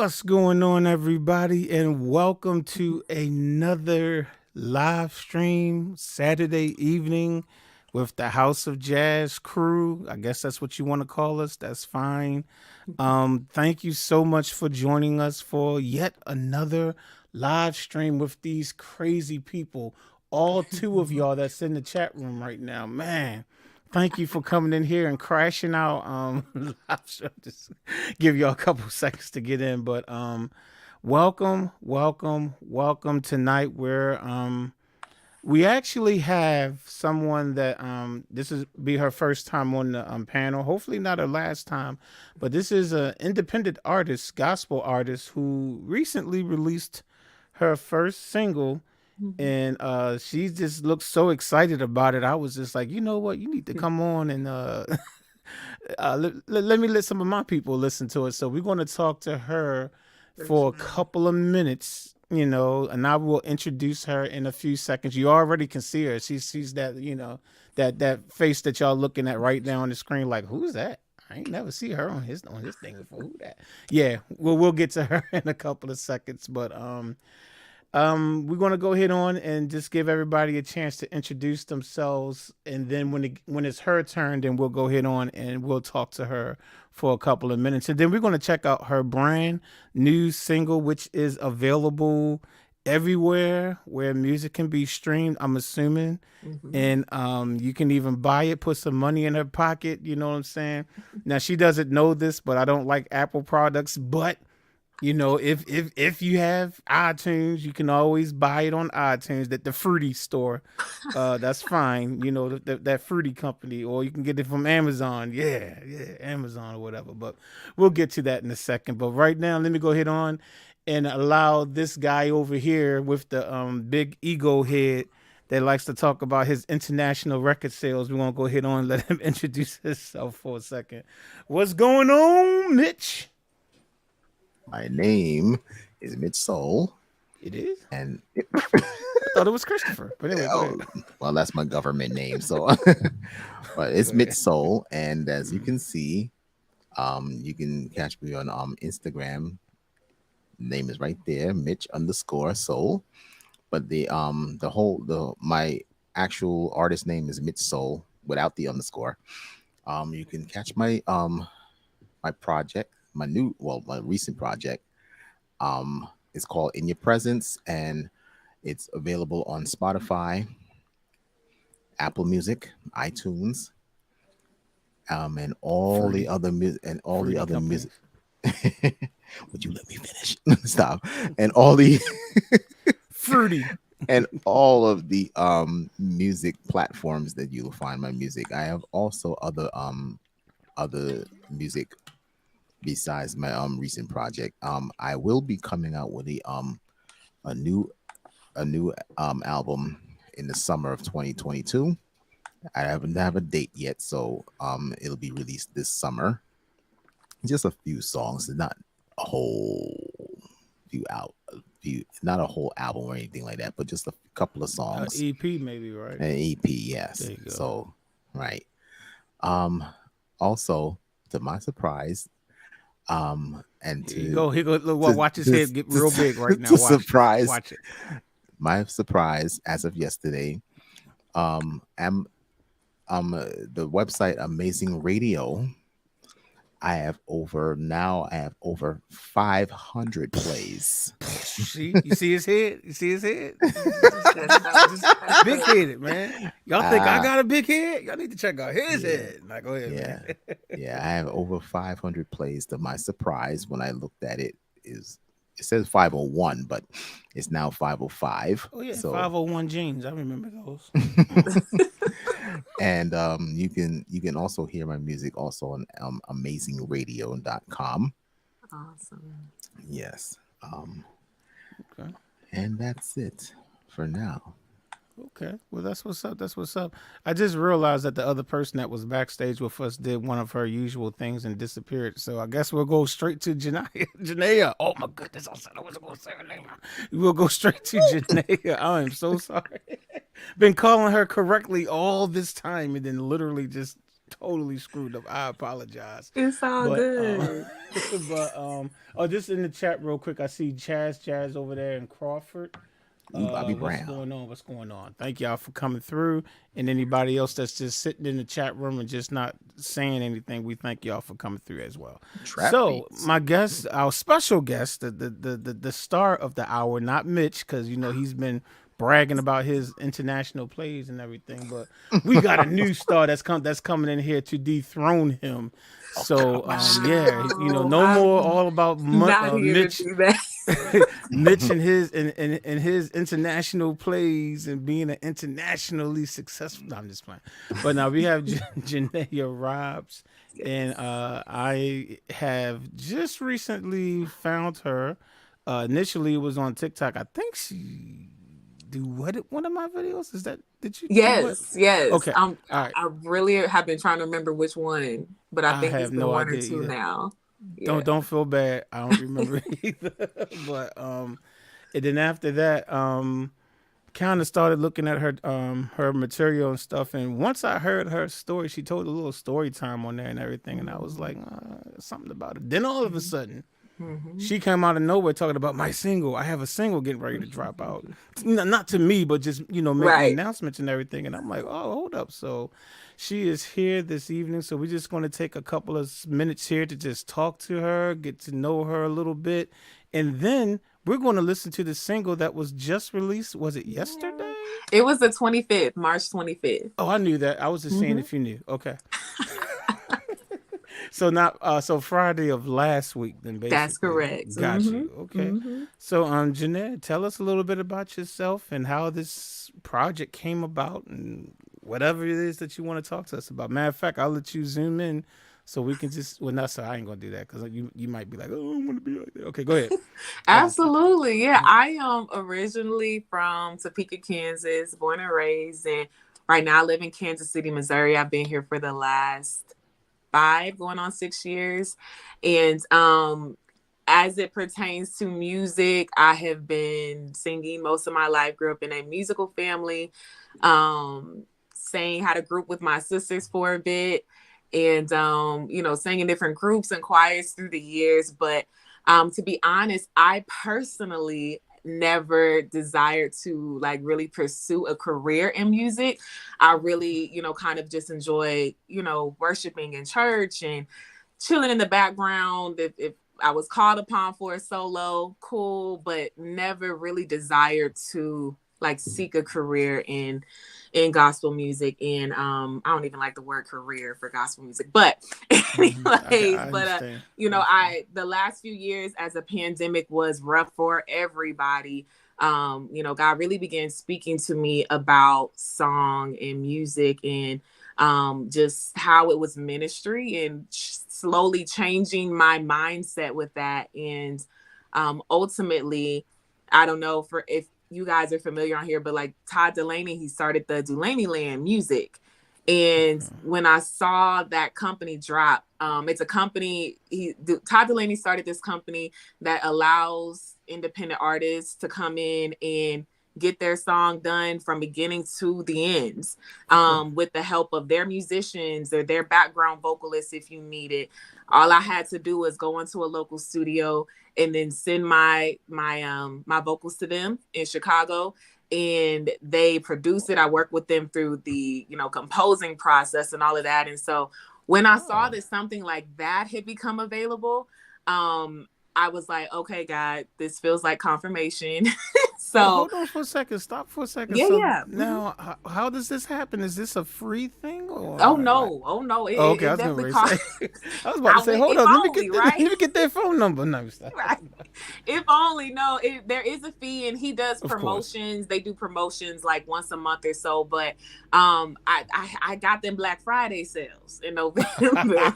What's going on, everybody, and welcome to another live stream Saturday evening with the House of Jazz crew. I guess that's what you want to call us. That's fine. Thank you so much for joining us for yet another live stream with these crazy people. All two of y'all that's in the chat room right now, man. Thank you for coming in here and crashing out. Live show. Just give y'all a couple seconds to get in, but welcome tonight. We actually have someone that this is be her first time on the panel. Hopefully not her last time, but this is an independent artist, gospel artist who recently released her first single, and she just looked so excited about it. I was just like, you know what, you need to come on and let me let some of my people listen to it. So we're going to talk to her for a couple of minutes, and I will introduce her in a few seconds. You already can see her. She's that, that face that y'all looking at right now on the screen, like, who's that? I ain't never see her on his thing before. Who that? Yeah, we'll get to her in a couple of seconds, but we're going to go ahead on and just give everybody a chance to introduce themselves, and then when it's her turn, then we'll go ahead on and we'll talk to her for a couple of minutes, and then we're going to check out her brand new single, which is available everywhere where music can be streamed, I'm assuming. And you can even buy it, put some money in her pocket, you know what I'm saying? Now, she doesn't know this, but I don't like Apple products, but if you have iTunes, you can always buy it on iTunes, the fruity store. That's fine. That fruity company, or you can get it from Amazon. Yeah, Amazon or whatever. But we'll get to that in a second. But right now, let me go ahead on and allow this guy over here with the big ego head that likes to talk about his international record sales. We want to go ahead on and let him introduce himself for a second. What's going on, Mitch? My name is Mitch Soul. It is? And I thought it was Christopher. But anyway, well, that's my government name. So but it's Mitch Soul. And as you can see, you can catch me on Instagram. Name is right there, Mitch_Soul. But my actual artist name is Mitch Soul without the underscore. You can catch my project. My recent project is called In Your Presence, and it's available on Spotify, Apple Music, iTunes, and all the other music. Would you let me finish? Stop. And all the fruity and all of the music platforms that you'll find my music. I have also other music besides my recent project. I will be coming out with a new album in the summer of 2022. I haven't have a date yet, so it'll be released this summer. Just a few songs, not a whole not a whole album or anything like that, but just a couple of songs. EP maybe, right? An EP, yes. So right. Also, to my surprise, and to he go look, watch his head get real big right now. Watch it. My surprise as of yesterday, the website Amazing Radio, I have over 500 plays. You see his head? Big headed, man. Y'all think I got a big head? Y'all need to check out his head. Like, go ahead, man. I have over 500 plays. To my surprise, when I looked at it, it says 501, but it's now 505. Oh yeah, so 501 jeans. I remember those. And you can also hear my music also on amazingradio.com. Awesome. Yes. Okay. And that's it for now. Okay. Well, that's what's up. I just realized that the other person that was backstage with us did one of her usual things and disappeared. So I guess we'll go straight to Janae. Oh my goodness, I said I wasn't going to say her name. We'll go straight to Janae. I am so sorry. Been calling her correctly all this time, and then literally just totally screwed up. I apologize. It's all But good. oh, just in the chat real quick, I see Jazz over there in Crawford. Ooh, Bobby What's Brown. going on? What's going on? Thank y'all for coming through. And anybody else that's just sitting in the chat room and just not saying anything, we thank y'all for coming through as well. Trap So beats. my guest, our special guest, the star of the hour, not Mitch, because you know he's been bragging about his international plays and everything, but we got a new star that's coming in here to dethrone him. Oh, So come on. yeah, you know, Wow. no more I'm all about not here to Mitch. do that. Mitch and his international plays and being an internationally successful. No, I'm just playing. But now we have Janae Robs, and I have just recently found her. Initially, it was on TikTok. I think she do one of my videos. Is that did you do what? Yes. Okay, all right. I really have been trying to remember which one, but I I think it's have been no one or idea two either. now. Yeah. Don't feel bad. I don't remember either. But and then after that, kind of started looking at her material and stuff. And once I heard her story, she told a little story time on there and everything, and I was like, something about it. Then all of a sudden, Mm-hmm. she came out of nowhere talking about my single. I have a single getting ready to drop out. Not to me, but just making Right. announcements and everything. And I'm like, oh, hold up. So she is here this evening. So we're just going to take a couple of minutes here to just talk to her, get to know her a little bit, and then we're going to listen to the single that was just released. Was it yesterday? It was the 25th, March 25th. Oh, I knew that. I was just saying Mm-hmm. if you knew. Okay. So not so Friday of last week then That's basically. correct. Got Mm-hmm. you. Okay. Mm-hmm. So Janae, tell us a little bit about yourself and how this project came about and whatever it is that you want to talk to us about. Matter of fact, I'll let you zoom in so we can just well not so I ain't gonna do that because you might be like, oh, I want to be like that. Okay, go ahead. Absolutely. Yeah. I am originally from Topeka, Kansas, born and raised. And right now I live in Kansas City, Missouri. I've been here for the last 5, going on 6 years. And as it pertains to music, I have been singing most of my life, grew up in a musical family, sang, had a group with my sisters for a bit, and sang in different groups and choirs through the years. But to be honest, I personally never desired to like really pursue a career in music. I really, kind of just enjoy, worshiping in church and chilling in the background. If I was called upon for a solo, cool, but never really desired to like seek a career in gospel music. And I don't even like the word career for gospel music, but anyways, I but understand. the last few years as a pandemic was rough for everybody. God really began speaking to me about song and music and just how it was ministry and slowly changing my mindset with that. And ultimately, I don't know if you guys are familiar on here, but like Todd Dulaney, he started the Dulaney Land Music. And when I saw that company drop, it's a company, Todd Dulaney started this company that allows independent artists to come in and get their song done from beginning to the ends, with the help of their musicians or their background vocalists if you need it. All I had to do was go into a local studio and then send my vocals to them in Chicago, and they produce it. I work with them through the composing process and all of that. And so when I saw that something like that had become available, I was like, okay, God, this feels like confirmation. So well, hold on for a second. Stop for a second. yeah, So yeah. now, how does this happen? Is this a free thing or Oh like? no, oh no, Oh, okay, I it was definitely gonna cost. say. I was about to say, hold If up, only, let right? me get their phone number. No, stop. Right. If only. No, there is a fee, and he does Of course. promotions. They do promotions like once a month or so. But I got them Black Friday sales in November,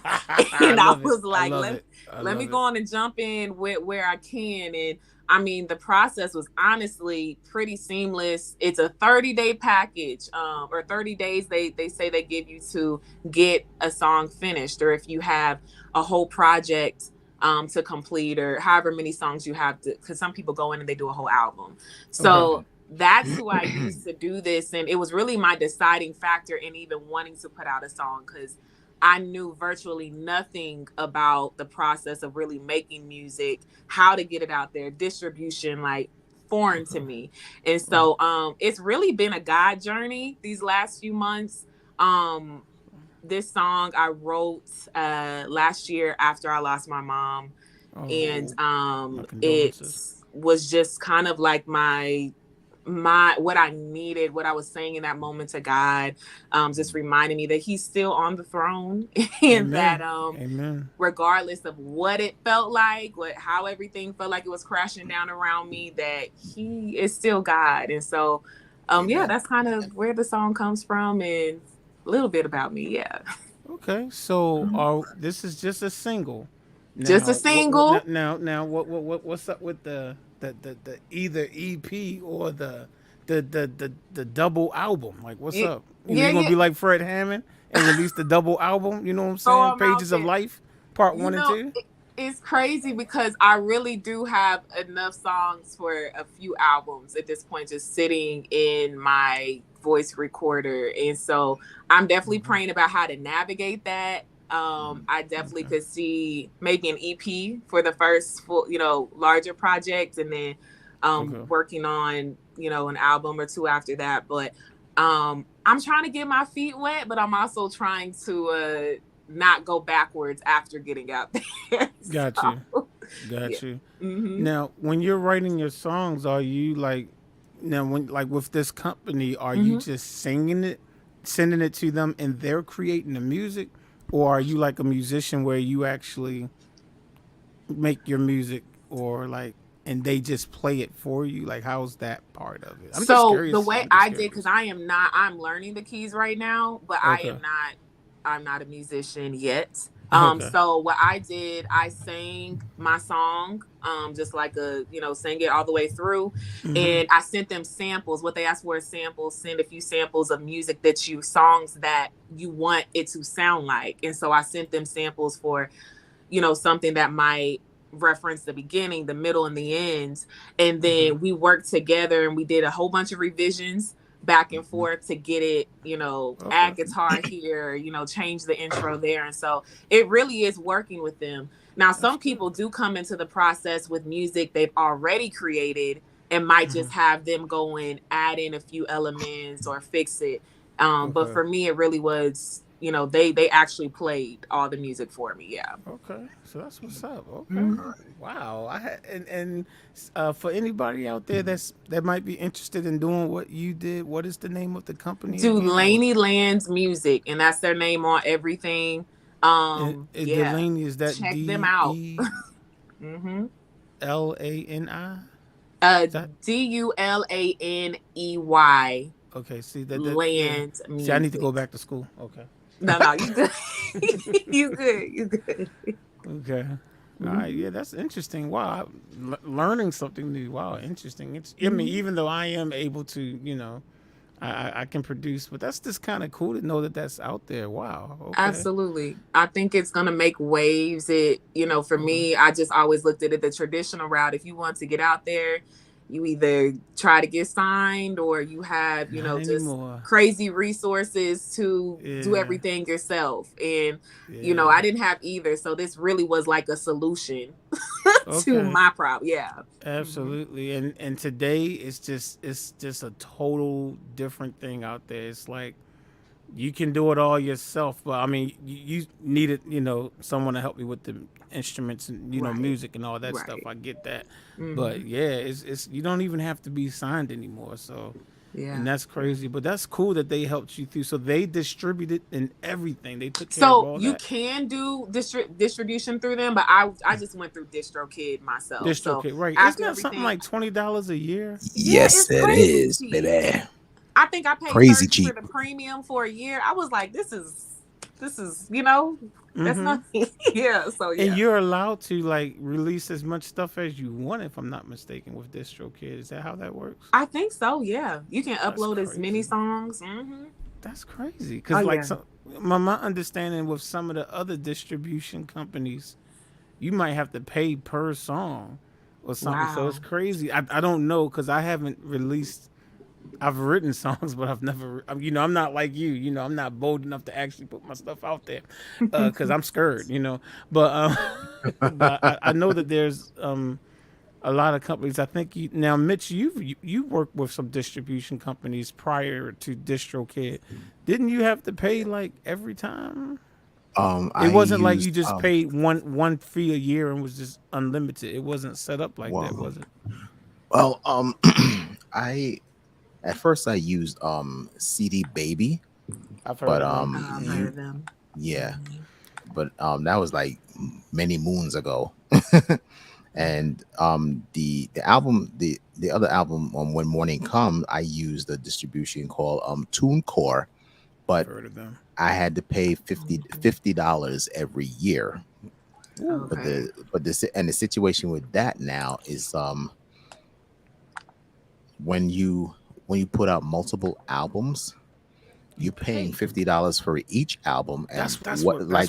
I and I love it. was I like, love it. I let me love go it. on and jump in with where I can. And I mean, the process was honestly pretty seamless. It's a 30-day package, or 30 days they say they give you to get a song finished, or if you have a whole project to complete, or however many songs you have to, because some people go in and they do a whole album. Okay. So that's who I used to do this. And it was really my deciding factor in even wanting to put out a song, because I knew virtually nothing about the process of really making music, how to get it out there, distribution, like foreign to me. And so it's really been a God journey these last few months. This song I wrote last year after I lost my mom. And My it condolences. was just kind of like my what I needed, what I was saying in that moment to God, just reminding me that he's still on the throne and that Amen. regardless of what it felt like, how everything felt like it was crashing down around me, that he is still God. And so yeah, that's kind of where the song comes from and a little bit about me. Yeah. Okay, so this is just a single. Just a Now, single. what's up with the either EP or the double album? Like, what's Yeah, up? You know, yeah, you gonna yeah. be like Fred Hammond and release the double album? You know what I'm Throw saying? them out Pages of there. Life, part You 1 and know, 2. it's crazy because I really do have enough songs for a few albums at this point, just sitting in my voice recorder. And so I'm definitely praying about how to navigate that. I definitely could see maybe an EP for the first full, larger project, and then working on, an album or two after that. But I'm trying to get my feet wet, but I'm also trying to not go backwards after getting out there. Got So, you. Got yeah. you. Mm-hmm. Now, when you're writing your songs, are you like, now when like with this company, are you Mm-hmm. just singing it, sending it to them, and they're creating the music, or are you like a musician where you actually make your music, or like, and they just play it for you? Like, how's that part of it? I'm just So the curious. way I'm just I did, because curious. I'm learning the keys right now, but Okay. I'm not a musician yet. Okay. So what I did, I sang my song, just like sang it all the way through. Mm-hmm. And I sent them samples. What they asked for is samples, send a few samples of music songs that you want it to sound like. And so I sent them samples for, something that might reference the beginning, the middle, and the ends. And Okay. then we worked together and we did a whole bunch of revisions back and forth to get it, Okay. add guitar here, change the intro there. And so it really is working with them. Now, That's some good. people do come into the process with music they've already created and might just have them go and add in a few elements or fix it. But Okay. for me, it really was, they actually played all the music for me. Yeah. Okay, so that's what's up. Okay, Mhm. wow. And for anybody out there that might be interested in doing what you did, what is the name of the company again? Or Delaney Land's Music, and that's their name on everything. Yeah, Delaney, is that check them out. DELANI? Mm-hmm. Is that DULANEY okay? See that yeah. Land See, I need to Music. go back to school. Okay. No, you good. You good. You good. Okay. All right. Mhm. Yeah, that's interesting. Wow, learning something new. Wow, interesting. I mean, Mhm. even though I am able to, I can produce, but that's just kind of cool to know that that's out there. Wow. Okay. Absolutely. I think it's going to make waves. For Okay. me, I just always looked at it the traditional route. If you want to get out there, you either try to get signed or you have, Not just anymore. crazy resources to do Yeah. everything yourself. And, Yeah. I didn't have either. So this really was like a solution to Okay. my problem. Yeah. hmm Absolutely. And today it's just a total different thing out there. It's like you can do it all yourself, but I mean, you needed, someone to help you with the instruments and Right. music and all that stuff. Right. I get that, hmm but yeah, it's you don't even have to be signed anymore. So, and Yeah. that's Yeah. crazy. But that's cool that they helped you through. So they distributed and everything. They took care of So all you that. can do distribution through them, but I just went through DistroKid myself. So DistroKid, right? Isn't after that something everything, like $20 a year? yeah, Yes, it's it crazy is, cheap. baby. I think I paid Crazy 30 for cheap. the premium for a year. I was like, this is that's Mm-hmm. not yeah. So And yeah, you're allowed to like release as much stuff as you want, if I'm not mistaken, with DistroKid. Is that how that works? I think so. Yeah, you can That's upload as many crazy. songs. That's crazy. Oh Cause like yeah. some, my understanding with some of the other distribution companies, you might have to pay per song or something. So it's Wow. crazy. I don't know because I haven't released I've written songs, but I've never, I'm not like you. I'm not bold enough to actually put my stuff out there because I'm scared. But but I know that there's a lot of companies. I think now, Mitch, you worked with some distribution companies prior to DistroKid. Didn't you have to pay like every time? It wasn't like you just paid one fee a year and was just unlimited. It wasn't set up like that, was it? Well, I at first I used CD Baby, I've heard but of them. I've heard of them. yeah, but that was like many moons ago. And the album, the other album, When Morning Comes, I used a distribution called TuneCore, but Heard of them. I had to pay $50 every year. Okay. But the situation with that now is when you put out multiple albums, you're paying $50 for each album, and That's what I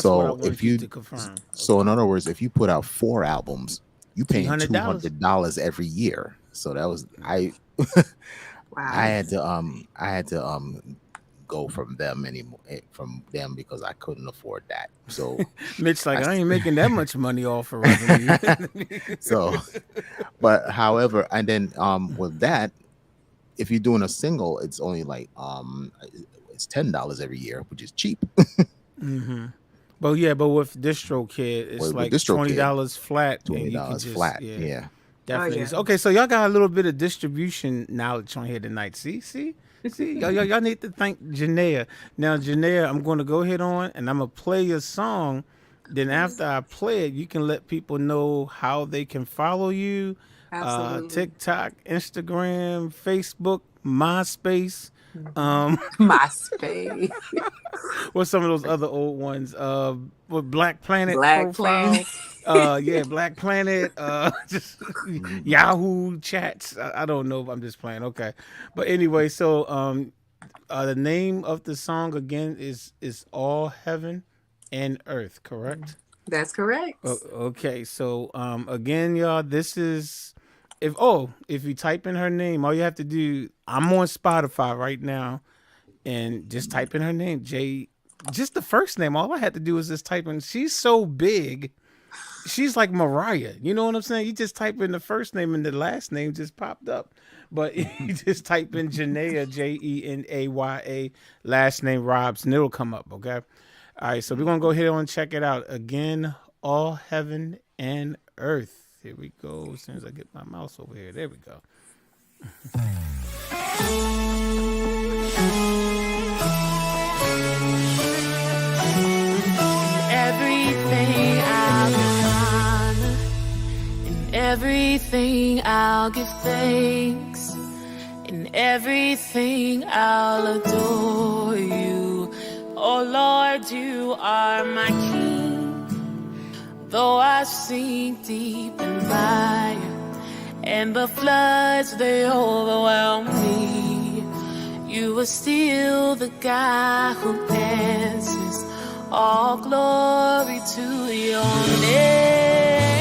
wanted if you to confirm. so in other words, if you put out 4 albums, you paying $200. $200 every year. So that was Wow. I had to go from them because I couldn't afford that. So Mitch, like, I ain't making that much money off of revenue. so but however, and then with that, if you're doing a single, it's only like it's $10 every year, which is cheap. Mm-hmm. But with DistroKid, it's like $20 flat. And you can $20 just, flat. Yeah, Yeah. definitely. yeah. Okay, so y'all got a little bit of distribution knowledge on here tonight. See, y'all need to thank Janae. Now, Janae, I'm going to go ahead on and I'm gonna play your song. Then after I play it, you can let people know how they can follow you. Absolutely. TikTok, Instagram, Facebook, MySpace. MySpace. What's some of those other old ones? With Black Planet Black profile. Planet. Black Planet. Just Yahoo chats. I don't know if I'm just playing. Okay, but anyway, so the name of the song again is All Heaven and Earth, correct? That's correct. Okay, so again, y'all, this is if you type in her name, all you have to do. I'm on Spotify right now, and just type in her name, just the first name. All I had to do was just type in. She's so big, she's like Mariah. You know what I'm saying? You just type in the first name, and the last name just popped up. But you just type in Janae, Jenaya, last name Robs, and it'll come up. Okay. All right, so we're going to go ahead and check it out. Again, All Heaven and Earth. Here we go. As soon as I get my mouse over here. There we go. Everything I'll give honor. In everything I'll give thanks. In everything I'll adore you. Oh Lord, you are my King. Though I sink deep in fire, and the floods they overwhelm me, you are still the God who answers. All glory to your name.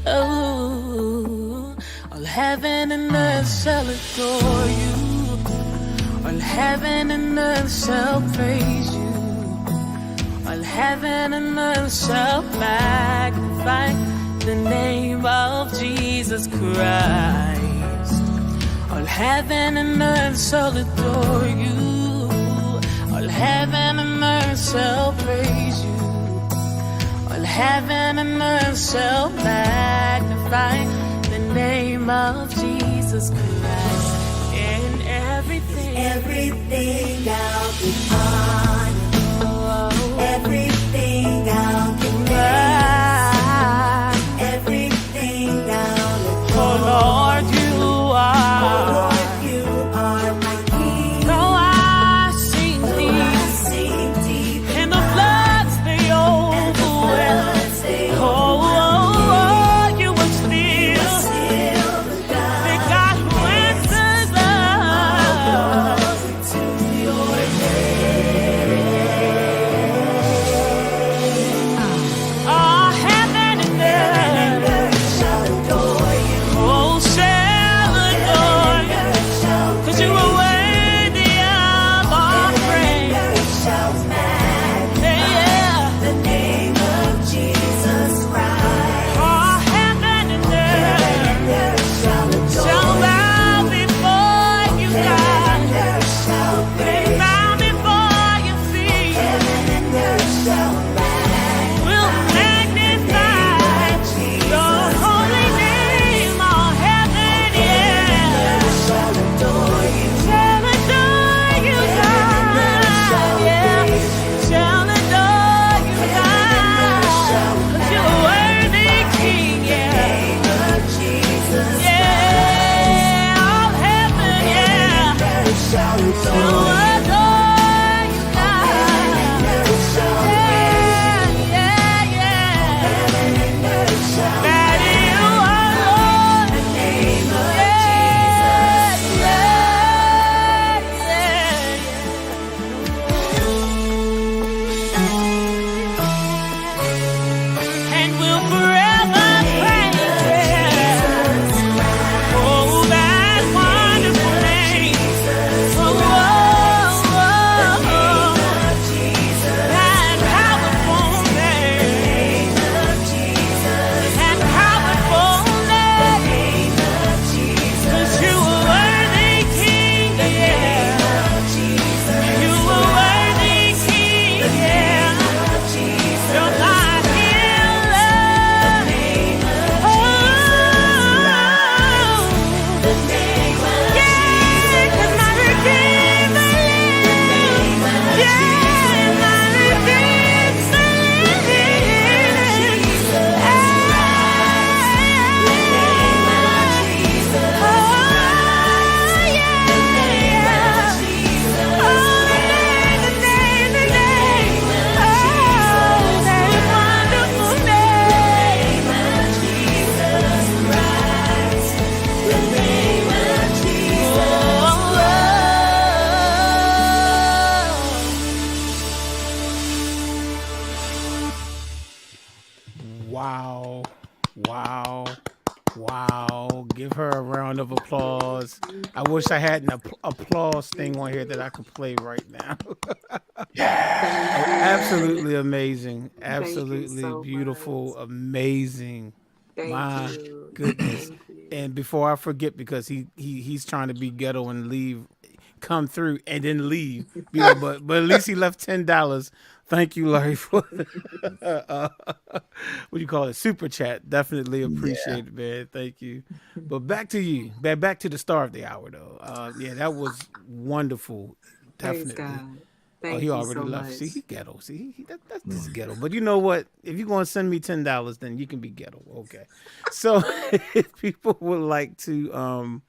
Oh, all heaven and earth shall adore you. All heaven and earth shall praise you. All heaven and earth shall magnify the name of Jesus Christ. All heaven and earth shall adore you. All heaven and earth shall praise you. All heaven and earth shall magnify the name of Jesus Christ. In everything I'll give honor. Everything I'll give praise. Everything I'll adore. Oh Lord, you are. Oh Lord, you are my King. Though I sink deep, and the floods they overwhelm. You are still the God who answers us. To your name. round of applause. I wish I had an applause thing on here that I could play right now. Absolutely amazing. Absolutely so beautiful. much. Amazing. Thank My you. goodness. Thank you. And before I forget, because he's trying to be ghetto and leave, come through and then leave. You know, but at least he left $10. Thank you, Larry, for the, what do you call it? Super chat. Definitely appreciate it, man. Thank you. But back to you. Back to the star of the hour, though. Yeah, that was wonderful. Praise Definitely. God. Thank He you already so left. much. See, he ghetto. See, that's just ghetto. But you know what? If you're going to send me $10, then you can be ghetto. Okay. So if people would like to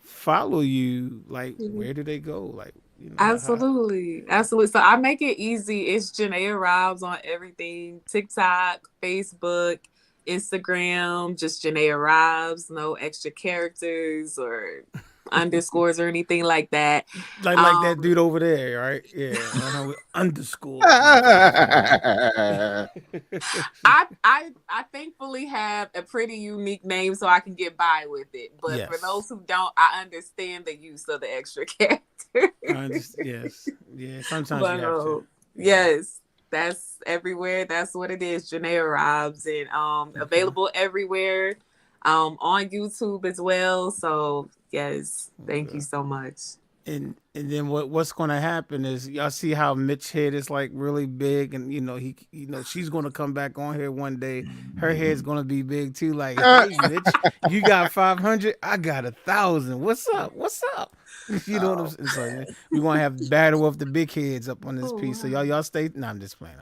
follow you, like, where do they go? Like, you know, Absolutely. So I make it easy. It's Janae Arrives on everything. TikTok, Facebook, Instagram, just Janae Arrives. No extra characters or underscores or anything like that. like that dude over there, right? Yeah. With underscore. I thankfully have a pretty unique name so I can get by with it. But Yes. for those who don't, I understand the use of the extra character. Yes. Yeah. Sometimes But you have to. yes, that's everywhere. That's what it is. Janae Arrives, and available everywhere. On YouTube as well. So yes, thank you so much. And then what's going to happen is y'all see how Mitch head is like really big, and she's going to come back on here one day. Her head's going to be big too. Like, hey, Mitch, you got 500, I got 1,000. What's up? You know what I'm saying? So we want to have battle of the big heads up on this piece. So y'all stay. No, I'm just playing.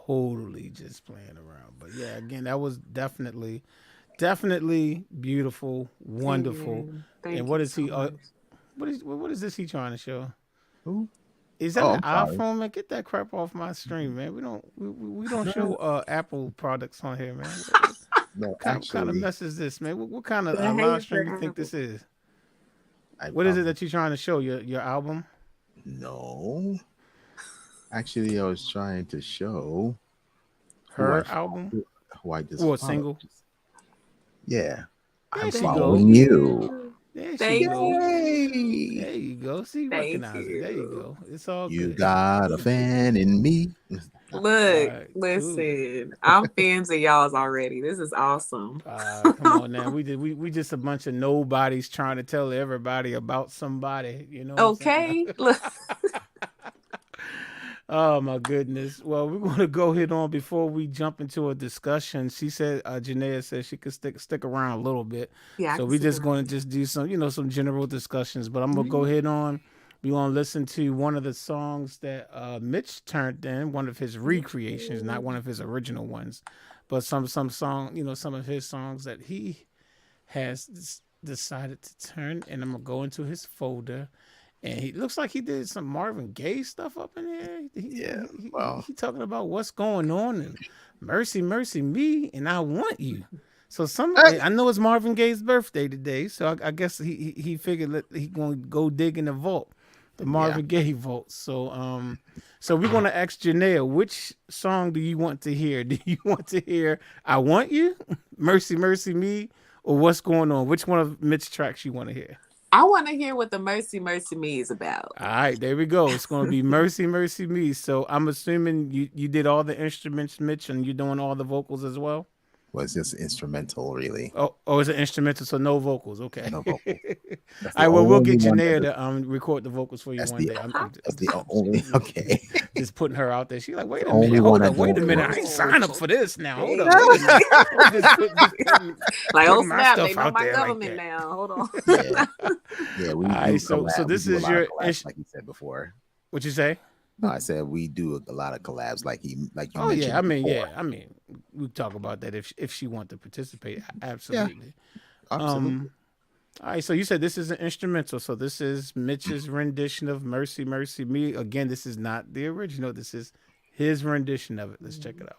Totally just playing around. But yeah, again, that was definitely beautiful, wonderful. Thank and what you is he? so much. What is this he trying to show? Who? Is that an I'm sorry. iPhone, man? Get that crap off my stream, man. We don't show Apple products on here, man. No, What kind of actually, mess is this, man? What kind of I hate live stream for you think Apple. this is? What is it that you're trying to show? Your album? No. Actually, I was trying to show Her album? who I just Or a followed. single? Yeah. I'm she following you. There she Thank goes. Yay! There you go. See, Thank recognize it. There you go. It's all You good. got a fan in me. Look, Alright, listen, I'm fans of y'all's already. This is awesome. Come on now. We just a bunch of nobodies trying to tell everybody about somebody, you know. what I'm saying? Okay. Look. Oh my goodness. Well, we're gonna go ahead on before we jump into a discussion. She said Janae said she could stick around a little bit. Yeah, I So can we see just that. going to just do some general discussions. But I'm gonna go ahead on. We want to listen to one of the songs that Mitch turned in, one of his recreations, not one of his original ones, but some song, some of his songs that he has decided to turn. And I'm gonna go into his folder, and he looks like he did some Marvin Gaye stuff up in there. He talking about what's going on and mercy, mercy me, and I want you. So I know it's Marvin Gaye's birthday today, so I guess he figured that he gonna go dig in the vault. The Marvin Gaye vault. So so we're gonna ask Janae, which song do you want to hear? Do you want to hear I Want You, Mercy, Mercy Me, or What's Going On? Which one of Mitch's tracks you want to hear? I want to hear what the Mercy, Mercy Me is about. All right, there we go. It's gonna be Mercy, Mercy Me. So I'm assuming you did all the instruments, Mitch, and you're doing all the vocals as well? Well, it's just instrumental, really. Oh, it's an instrumental, so no vocals. Okay. No vocals. All right, well, we'll get only one Janae that- to record the vocals for you That's one the- day. That's the only. Okay. Just putting her out there. She's like, wait a Only minute, one hold up, I wait a don't minute. know. I ain't signed up for this now. Hold up. Like, oh Putting my snap, stuff they know out my there like government that. now. Hold on. Yeah, we Alright, do so collab. this We do is a lot your of collabs, ins- like you said before. What you say? No, I said we do a lot of collabs, like you Oh mentioned. yeah, before. I mean, we talk about that if she want to participate. Absolutely. Absolutely. All right, so you said this is an instrumental. So this is Mitch's rendition of Mercy, Mercy Me. Again, this is not the original. This is his rendition of it. Let's check it out.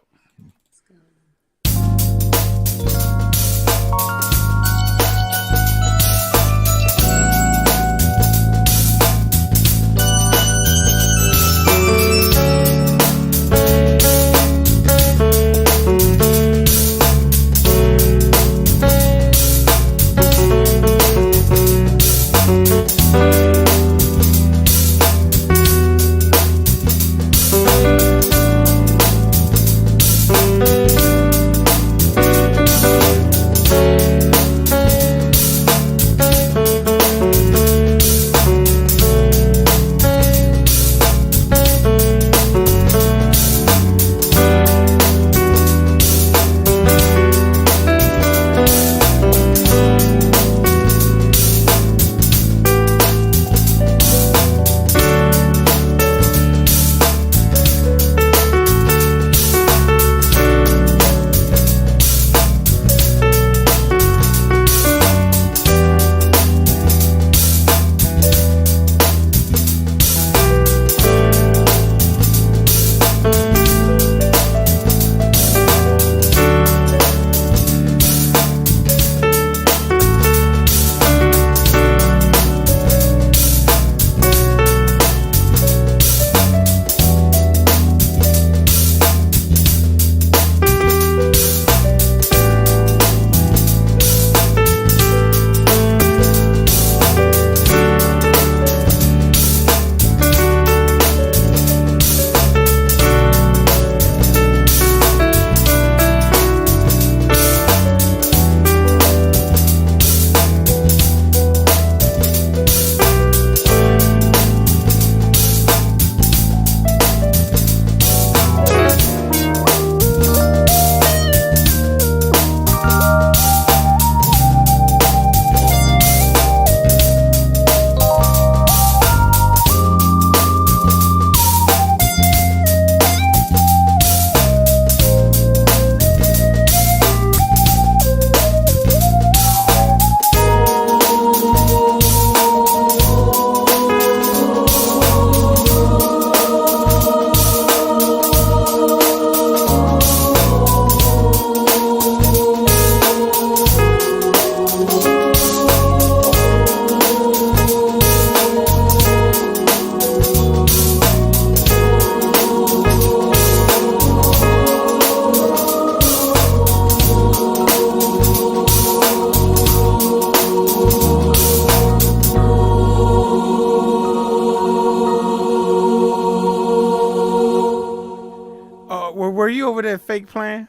over there fake playing,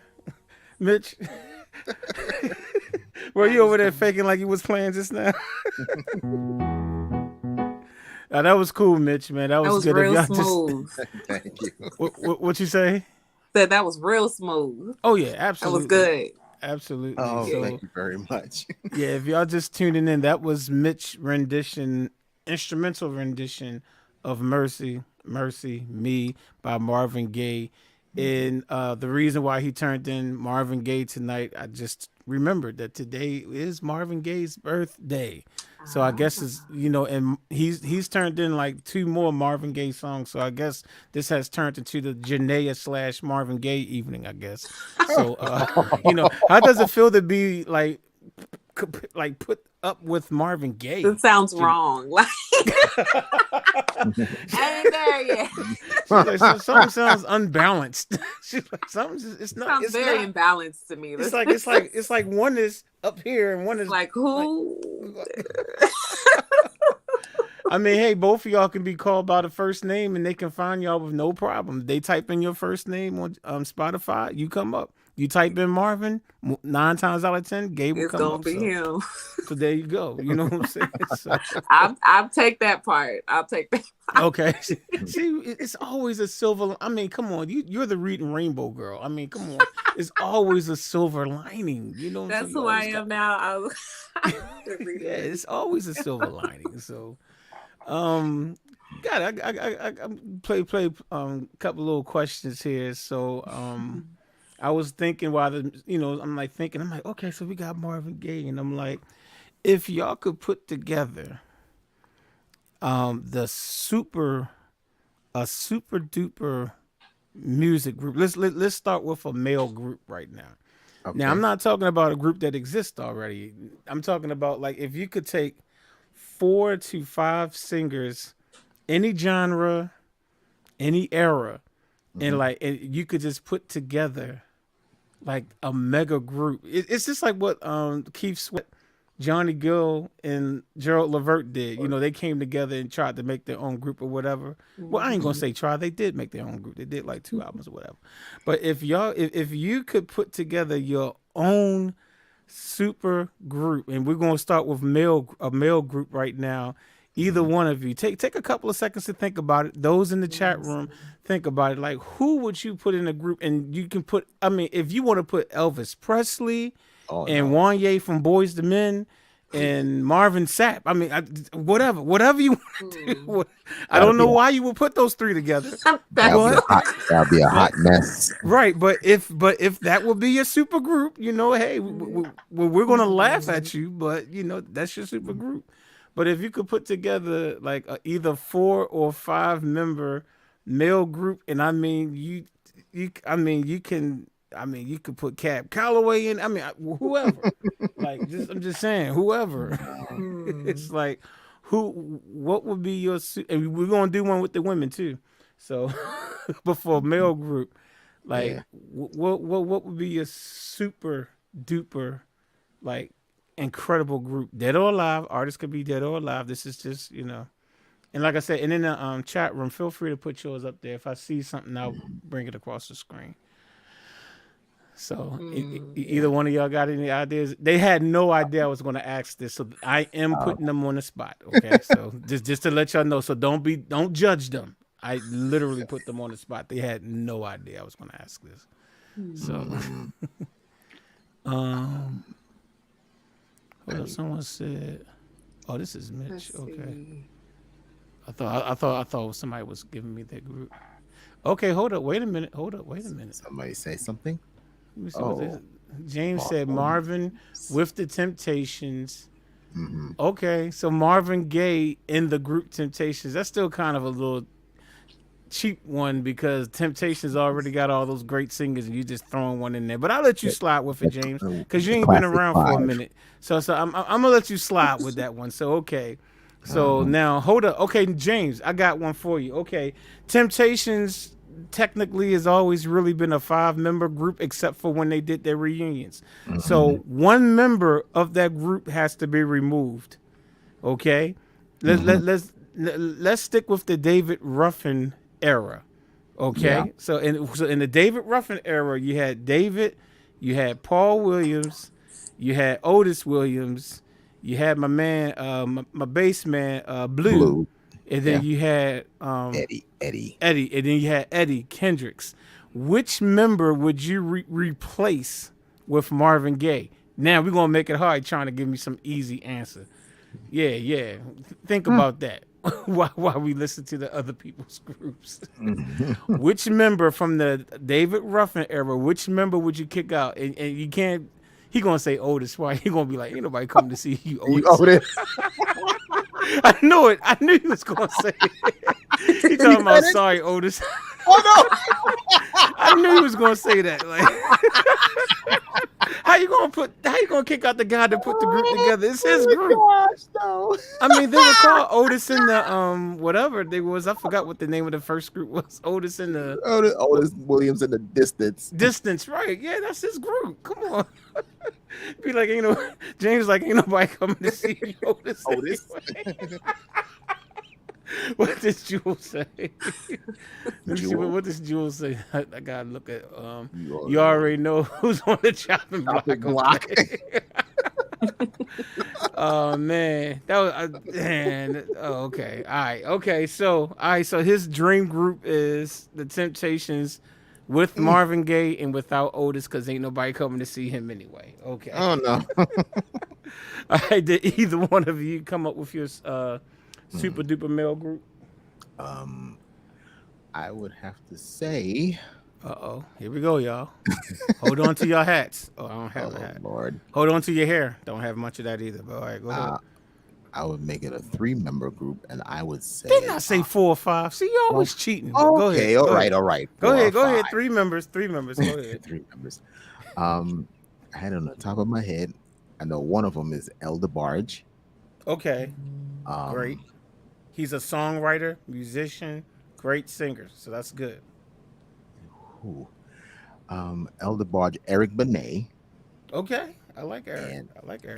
Mitch? Were you over there faking like you was playing just now? That was cool, Mitch, man. That That was was good. If real y'all smooth. Thank you. what you say? Said that was real smooth. Oh yeah, That absolutely. was good. Absolutely. Oh, So, thank you very much. yeah, if y'all just tuning in, that was Mitch instrumental rendition of Mercy, Me by Marvin Gaye. And the reason why he turned in Marvin Gaye tonight, I just remembered that today is Marvin Gaye's birthday. So I guess it's, and he's turned in like 2 more Marvin Gaye songs. So I guess this has turned into the Janae / Marvin Gaye evening, I guess. So, how does it feel to be like put up with Marvin Gaye? It sounds wrong. Like I ain't there yet. She's like, something sounds unbalanced. She's like, it's not. Sounds It's very not. imbalanced to me. It's like one is up here and one is like who? I mean, hey, both of y'all can be called by the first name and they can find y'all with no problem. They type in your first name on Spotify, you come up. You type in Marvin, 9 times out of 10, Gabe will It's come gonna up. be him. So there you go. You know what I'm saying? So, I'll take that part. I'll take that. okay. See, it's always a silver. I mean, come on. You're the reading rainbow girl. I mean, come on. It's always a silver lining. You know what I'm That's saying? who I am now. Yeah, it's always a silver lining. So, God, I play a couple little questions here. So, I was thinking I'm like, okay, so we got Marvin Gaye, and I'm like, if y'all could put together a super duper music group. Let's start with a male group right now. Okay. Now, I'm not talking about a group that exists already. I'm talking about like if you could take 4 to 5 singers, any genre, any era, and you could just put together like a mega group. It's just like what Keith Sweat, Johnny Gill, and Gerald Levert did. They came together and tried to make their own group or whatever. Well, I ain't gonna say try. They did make their own group. They did like 2 albums or whatever. But if you could put together your own super group, and we're gonna start with a male group right now. Either one of you take a couple of seconds to think about it. Those in the chat room, think about it. Like, who would you put in a group? And you can put. I mean, if you want to put Elvis Presley and Wanye from Boyz II Men and Marvin Sapp. I mean, whatever you want to do. I don't know why you would put those 3 together. That'll be a hot mess. Right, but if that would be your super group, hey, we're gonna laugh at you, but that's your super group. But if you could put together like either 4 or 5 member male group, and I mean you could put Cab Calloway in. I mean whoever. I'm just saying whoever. It's like what would be your and we're gonna do one with the women too. So, but for a male group, what would be your super duper incredible group, dead or alive? Artists could be dead or alive. This is just and like I said, and in the chat room, feel free to put yours up there. If I see something, I'll bring it across the screen. So either one of y'all got any ideas? They had no idea I was going to ask this, so I am putting them on the spot. Okay, so just to let y'all know, so don't judge them. I literally put them on the spot. They had no idea I was going to ask this. So, someone said, "Oh, this is Mitch." Okay, I thought somebody was giving me their group. Okay, hold up, wait a minute. Somebody say something. Let me see what this. James said Marvin with the Temptations. Okay, so Marvin Gaye in the group Temptations. That's still kind of a little cheap one because Temptations already got all those great singers and you just throwing one in there. But I'll let you slide with it, James, because you ain't been around for a minute. So I'm gonna let you slide with that one. So okay. So now hold up. Okay, James, I got one for you. Okay. Temptations technically has always really been a 5-member group except for when they did their reunions. So one member of that group has to be removed. Okay? Let's stick with the David Ruffin era. Okay, Yeah. so in the David Ruffin era, you had David, you had Paul Williams, you had Otis Williams, you had my man, my bass man, Blue, Blue. and Yeah. then you had Eddie. Eddie, and then you had Eddie Kendricks. Which member would you replace with Marvin Gaye? Now we're gonna make it hard, trying to give me some easy answer. Yeah. Think about that. While we listen to the other people's groups. Which member from the David Ruffin era, which member would you kick out? And you can't, he gonna say Otis. Why? He gonna be like, ain't nobody coming to see you, Otis. You Otis. I knew it. I knew he was gonna say it. He talking about sorry, Otis. Oh no! I knew he was gonna say that. Like, how you gonna kick out the guy that put the group together? It's his group. Gosh, no. I mean, they were called Otis and the whatever they was. I forgot what the name of the first group was. Otis and the Otis Williams in the distance. Distance, right? Yeah, that's his group. Come on. Be like, James like, ain't nobody coming to see you, Otis. Otis. Anyway. What did Jules say? Let me see, what does Jules say? I gotta look at. You already know who's on the chopping block. Okay. Oh man, that was man. Oh, okay, all right, okay. So his dream group is the Temptations with Marvin Gaye and without Otis, because ain't nobody coming to see him anyway. Okay. Oh no. All right, did either one of you come up with your super duper male group? I would have to say. Here we go, y'all. Hold on to your hats. Oh, I don't have a Oh hat. Lord. Hold on to your hair. Don't have much of that either. But all right, go ahead. I would make it a 3-member group, and I would say. Didn't I say 4 or 5? See, you always cheating. But go ahead. Okay, all right. Go 4 or ahead. 5. 3 members. Go ahead. 3 members. I had on the top of my head. I know one of them is Elder Barge. Okay. Great. He's a songwriter, musician, great singer. So that's good. Who? Elder Barge, Eric Benet. Okay. I like Eric.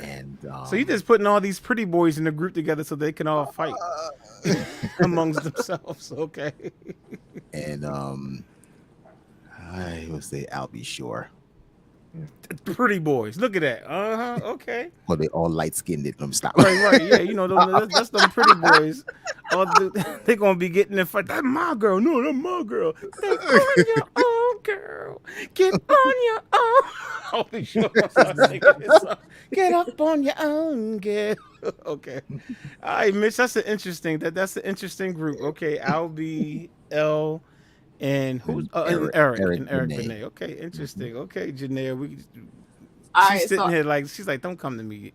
And so you just putting all these pretty boys in a group together so they can all fight amongst themselves. Okay. And I would say Albie Shore. Pretty boys. Look at that. Okay. Well, they all light skinned. Let me stop. Right. Yeah, that's them pretty boys. They're gonna be getting in fight. That's my girl. No, that's my girl. Get on your own, girl. Get on your own. Holy shit! Get up on your own, girl. Okay. All right, Mitch. That's an interesting group. Okay, Albie, L. And who's Eric Janae. Okay, interesting. Okay, Janae, she's sitting here like she's like, don't come to me.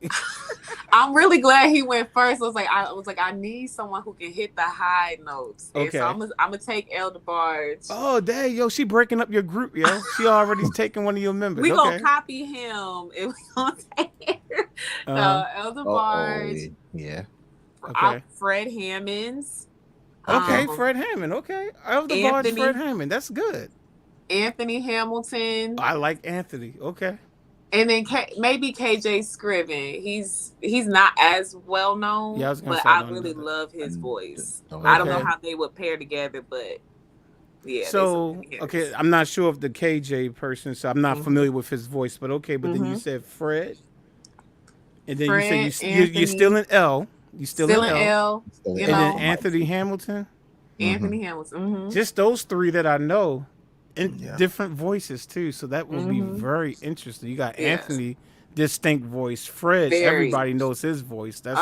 I'm really glad he went first. I was like, I need someone who can hit the high notes. Okay. And so I'm gonna take Elder Barge. Oh, dang, yo, she breaking up your group, yo. She already taking one of your members. We gonna copy him if we gonna take Elder Barge. Yeah. Okay. Fred Hammonds. Okay, Fred Hammond. Okay, Elder Barge, Fred Hammond. That's good. Anthony Hamilton. I like Anthony. Okay. And then maybe KJ Scriven. He's not as well known, but I really love his voice. I don't know how they would pair together, but yeah. So okay, I'm not sure of the KJ person, so I'm not familiar with his voice. But okay, but then you said Fred, and then you said you're still in L. You still in L. And then Anthony Hamilton. Anthony Hamilton. Just those 3 that I know. In different voices too, so that will be very interesting. You got Anthony, distinct voice. Fred, everybody knows his voice. That's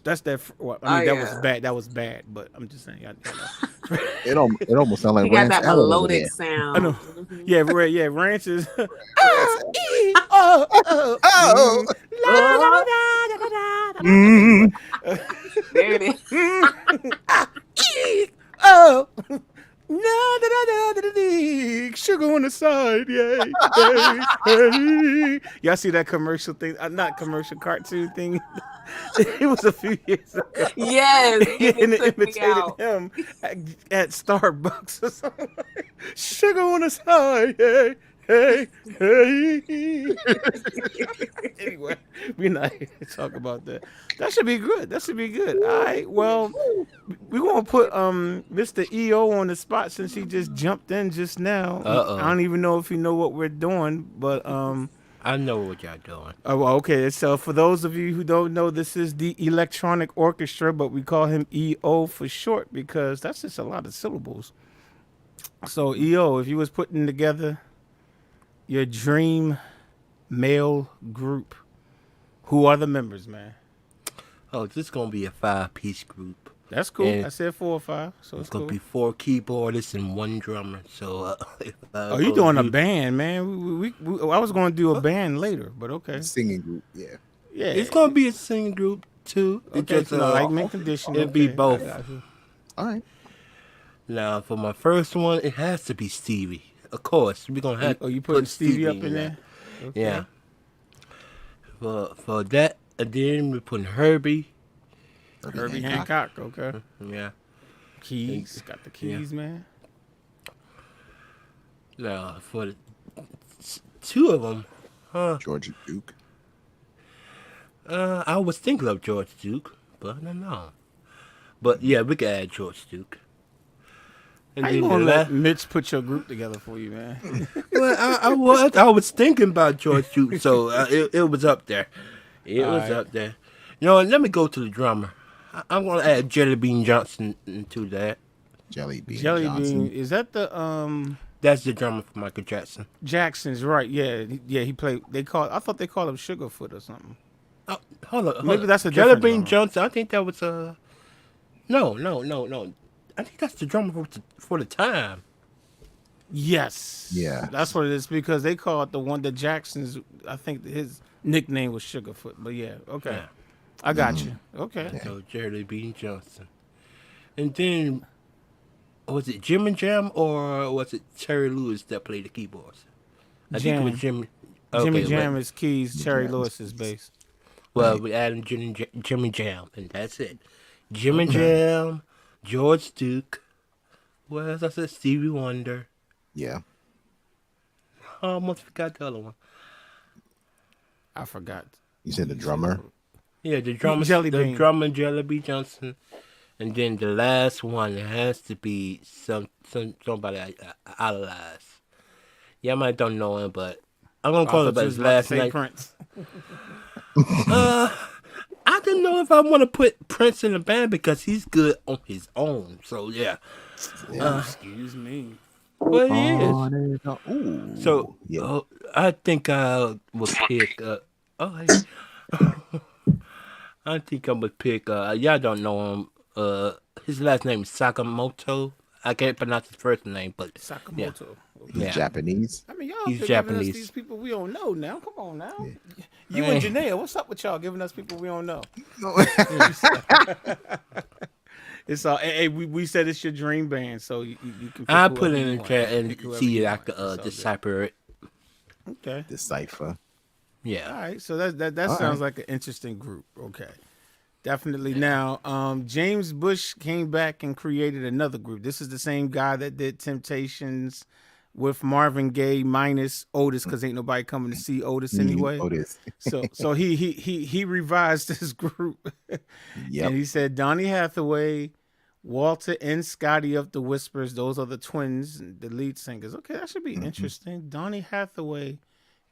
that's that. Well, I mean, was bad. That was bad, but I'm just saying. It almost sounds like he got that melodic sound. I know. Yeah, Ranch is. There it is. Oh. Sugar on the side, hey. Y'all see that commercial thing? Not commercial, cartoon thing. It was a few years ago. Yes, and it imitated him at Starbucks or something. Sugar on the side, hey. Anyway, we're not here to talk about that. That should be good. All right. Well, We're gonna put Mr. EO on the spot since he just jumped in just now. Uh-oh. I don't even know if he know what we're doing, but I know what y'all doing. oh, well, okay. So for those of you who don't know, this is the Electronic Orchestra, but we call him EO for short because that's just a lot of syllables. So EO, if you was putting together your dream male group, who are the members, man? Oh, this is gonna be a 5-piece group. That's cool. And I said 4 or 5, so It's it's gonna cool. be 4 keyboardists and 1 drummer. So, Oh, you doing a band, man? We I was going to do a band later, but okay. Singing group, yeah. Yeah, It's gonna be a singing group too. okay. Because, So like mint condition. it'll be okay, both. I got you. All right. Now, for my first one, it has to be Stevie. Of course, we're gonna have. Oh, you to putting put Stevie up in there? Okay. Yeah. For that, and then we're putting Herbie. Herbie Hancock. Okay. Yeah. Keys. Got the keys, man. Now, for the 2 of them, Georgia Duke. I was thinking of George Duke, but I don't know. But yeah, we can add George Duke. And How you then gonna the let Mitch put your group together for you, man? well, I was thinking about George Duke, so it was up there. It was Alright. up there. You know what? Let me go to the drummer. I'm gonna add Jelly Bean Johnson into that. Jelly Bean Jelly Johnson. Bean. Is that the That's the drummer for Michael Jackson. Jackson's right? Yeah, yeah. He played. I thought they called him Sugarfoot or something. Oh, hold on. Maybe that's a Jelly different Bean drummer. Johnson. I think that was No. I think that's the drummer for the time. Yes. Yeah. That's what it is because they call it the Jacksons. I think his nickname was Sugarfoot. But yeah, okay. Yeah. I got you. Okay. So Jelly Bean Johnson. And then was it Jim and Jam or was it Terry Lewis that played the keyboards? I think it was Jim. Jimmy Okay, Jam well, is keys. Cherry Lewis is bass. Well, we added Jimmy Jam, and that's it. Jimmy Jam, George Duke. Well, as I said, Stevie Wonder. Yeah. I almost forgot the other one. I forgot. You said the drummer? Yeah, the drummer, Jelly the Bean. drummer Jelly Bean Johnson, and then the last one it has to be somebody I idolize. Yeah, I might don't know him, but I'm gonna call it by his last name. Prince. I didn't know if I want to put Prince in the band because he's good on his own. So yeah, Excuse me. well he is. Ooh. So yeah. I think I would pick. Hey. I think I would pick. Y'all don't know him. His last name is Sakamoto. I can't pronounce his first name, but Sakamoto. He's yeah. Japanese. I mean, y'all He's been giving us Japanese. these people we don't know now. Come on now. You and Janae, what's up with y'all giving us people we don't know? It's all. Hey, we said it's your dream band, so you can. I pick put whoever it you in the want. chat Pick and whoever see you if I want. could It's all good. decipher it. Okay. Decipher. Yeah. All right. So that All sounds right. like an interesting group. Okay. Definitely. Now, James Bush came back and created another group. This is the same guy that did Temptations with Marvin Gaye minus Otis, because ain't nobody coming to see Otis anyway. Otis. So he revised this group. Yep. And he said Donny Hathaway, Walter and Scotty of the Whispers. Those are the twins, the lead singers. Okay, that should be interesting. Donny Hathaway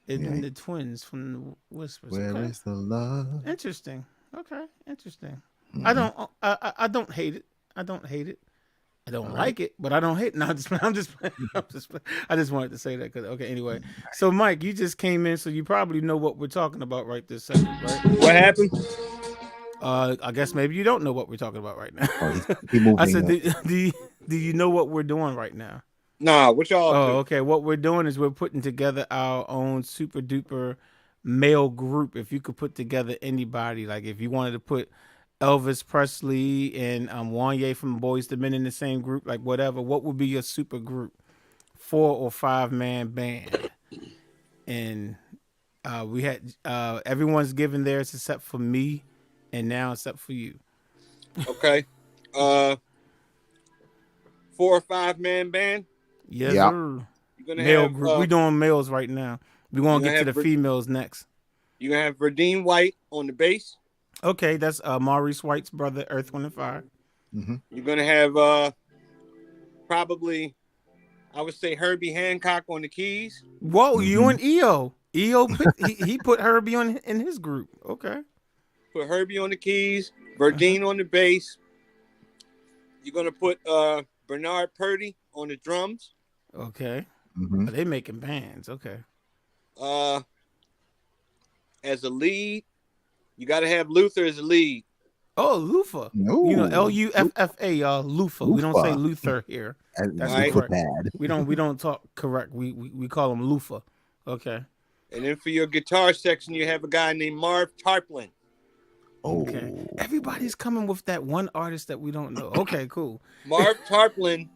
and the twins from the Whispers. Where Okay. is the love? Interesting. Okay, interesting. I don't hate it. I don't hate it. I don't like it, but I don't hate it. No, I'm just I just wanted to say that because okay. Anyway, so Mike, you just came in, so you probably know what we're talking about right this second, right? What happened? I guess maybe you don't know what we're talking about right now. He moved I me said, up. do you know what we're doing right now? Nah, what y'all Oh, do? okay. What we're doing is we're putting together our own super duper male group. If you could put together anybody, like if you wanted to put Elvis Presley and Wanye from Boyz II Men in the same group, like whatever, what would be your super group? 4 or 5 man band. And we had everyone's given theirs except for me, and now except for you. Okay. 4 or 5 man band. Yes, Yeah. sir. You're gonna Male have group. We're doing males right now. We're gonna you get to have the females next. you're gonna have Verdine White on the bass. Okay, that's Maurice White's brother, Earth, Wind, and Fire. You're gonna have probably, I would say, Herbie Hancock on the keys. Whoa, you and EO. EO put he put Herbie on in his group. Okay. Put Herbie on the keys. Verdine on the bass. You're gonna put Bernard Purdy on the drums. Okay. Mm-hmm. They making bands. Okay. As a lead, you got to have Luther as a lead. Oh, Lufa. No. You know, Luffa, y'all. Lufa. We don't say Luther here. That's Right. correct. Bad. We don't talk correct. We call him Lufa. Okay. And then for your guitar section, you have a guy named Marv Tarplin. Oh. Okay. Everybody's coming with that one artist that we don't know. Okay, cool. Marv Tarplin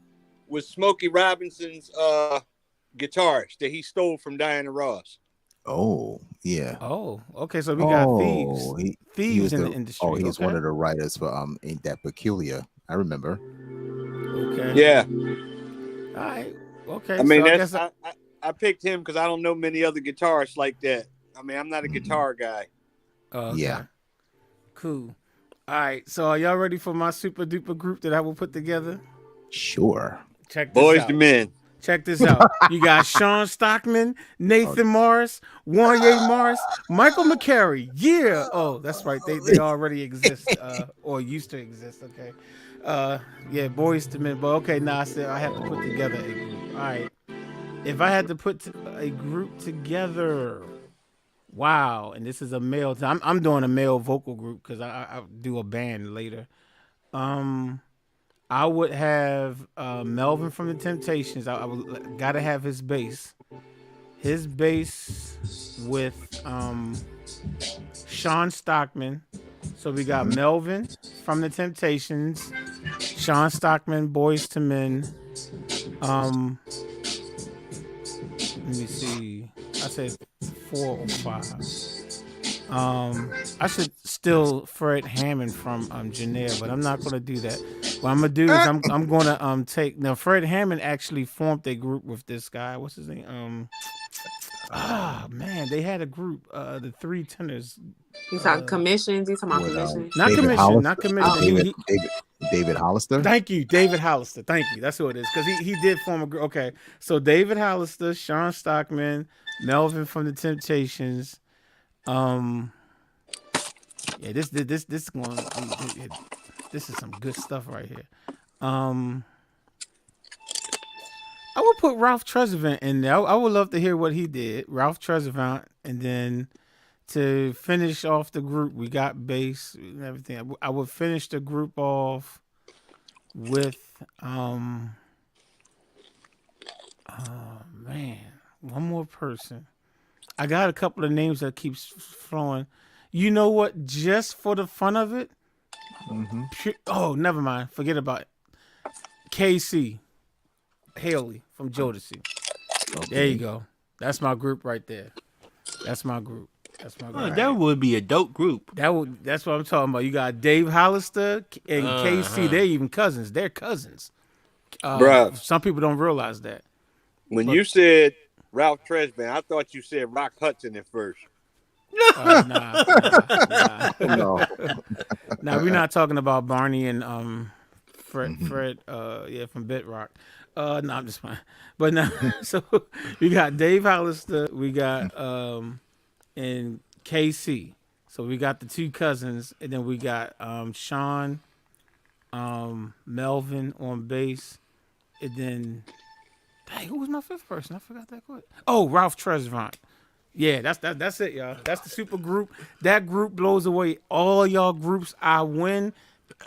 was Smokey Robinson's guitarist that he stole from Diana Ross. Oh, yeah. Oh, okay. So we got thieves. He was Thieves in the the industry. Oh, he's okay. one of the writers for Ain't That Peculiar. I remember. Okay. Yeah. All right. Okay. I mean, so that's I picked him because I don't know many other guitarists like that. I mean, I'm not a guitar guy. okay. Yeah. Cool. All right. So are y'all ready for my super duper group that I will put together? Sure. Check this Boys out. to Men. Check this out. You got Sean Stockman, Nathan Morris, Wanye Morris, Michael McCary. Yeah. Oh, that's right. They already exist or used to exist. Okay. Yeah, Boys to Men. But okay, now I said I have to put together a group. All right. If I had to put a group together, wow. And this is a male. I'm doing a male vocal group because I do a band later. I would have Melvin from the Temptations. I would gotta have his bass. His bass with Sean Stockman. So we got Melvin from the Temptations, Sean Stockman, Boys to Men. Let me see. I said 4 or 5. I should still Fred Hammond from Janae, but I'm not gonna do that. What I'm gonna do is I'm gonna take now. Fred Hammond actually formed a group with this guy. What's his name? Man, they had a group. The Three Tenors. You talking commissions? You talking about With, commissions? Not David commission. Hollister? Not commission. David Hollister. Thank you, David Hollister. Thank you. That's who it is because he did form a group. Okay, so David Hollister, Sean Stockman, Melvin from the Temptations. Yeah, this one. This is some good stuff right here. I would put Ralph Tresvant in there. I would love to hear what he did. Ralph Tresvant, and then to finish off the group, we got bass and everything. I would finish the group off with man, one more person. I got a couple of names that keeps flowing. You know what? Just for the fun of it. Oh, never mind. Forget about it. KC Haley from Jodeci. Okay. There you go. That's my group right there. That's my group. Oh, that would be a dope group. That's what I'm talking about. You got Dave Hollister and KC. They're even cousins. They're cousins. Bruh. Some people don't realize that. When you said Ralph Tresvant, I thought you said Rock Hudson at first. Nah. No. Now we're not talking about Barney and Fred from Bit Rock. No, I'm just fine. But now so we got Dave Hollister, we got and KC. So we got the two cousins, and then we got Sean, Melvin on bass, and then dang, who was my fifth person? I forgot that quick. Oh, Ralph Tresvant. Yeah, that's it, y'all. That's the super group. That group blows away all y'all groups. I win.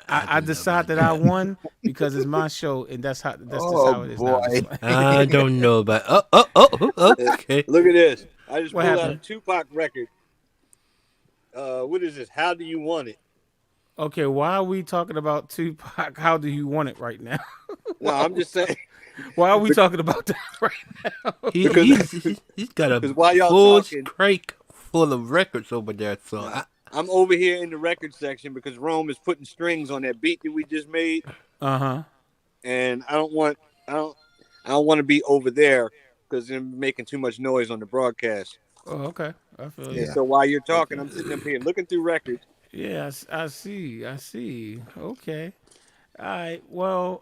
I decide that I won because it's my show, and that's just how it is. Now. I don't know about. Okay. Look at this. I just What pulled out a happened? Tupac record. What is this? How Do You Want It? Okay, why are we talking about Tupac? How do you want it right now? No, I'm just saying. Why are we talking about that right now? He's got a 'Cause while y'all full talking- crate full of records over there. So I'm over here in the record section because Rome is putting strings on that beat that we just made, and I don't want to be over there because they're making too much noise on the broadcast. Oh, okay. I feel you. And so while you're talking, I'm sitting up here looking through records. Yeah, I see. Okay. All right. Well,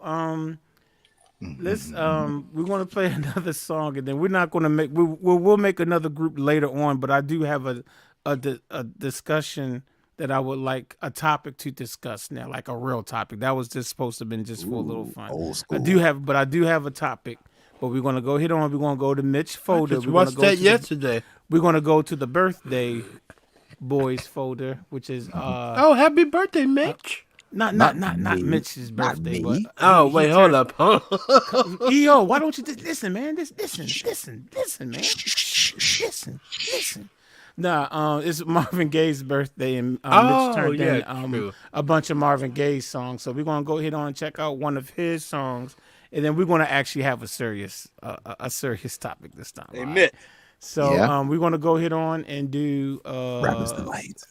let's we're gonna play another song, and then we're not gonna make we'll make another group later on. But I do have a discussion that I would like a topic to discuss now, like a real topic. That was just supposed to have been just for a little fun. Old school. I do have a topic, but we're gonna go hit on. We're gonna go to Mitch folder. Just watched that yesterday. We're gonna go to the birthday boys folder, which is Oh, happy birthday, Mitch. not me. Mitch's Not birthday, me. but Oh, wait, hold up. Huh? yo, why don't you just listen, man? Listen, man. Listen. Nah, it's Marvin Gaye's birthday, and Mitch turned in true. a bunch of Marvin Gaye songs. So we're gonna go ahead on and check out one of his songs, and then we're gonna actually have a serious topic this time. Hey, all right? Mitch. So Yeah. we're gonna go ahead on and do Rappers Delight.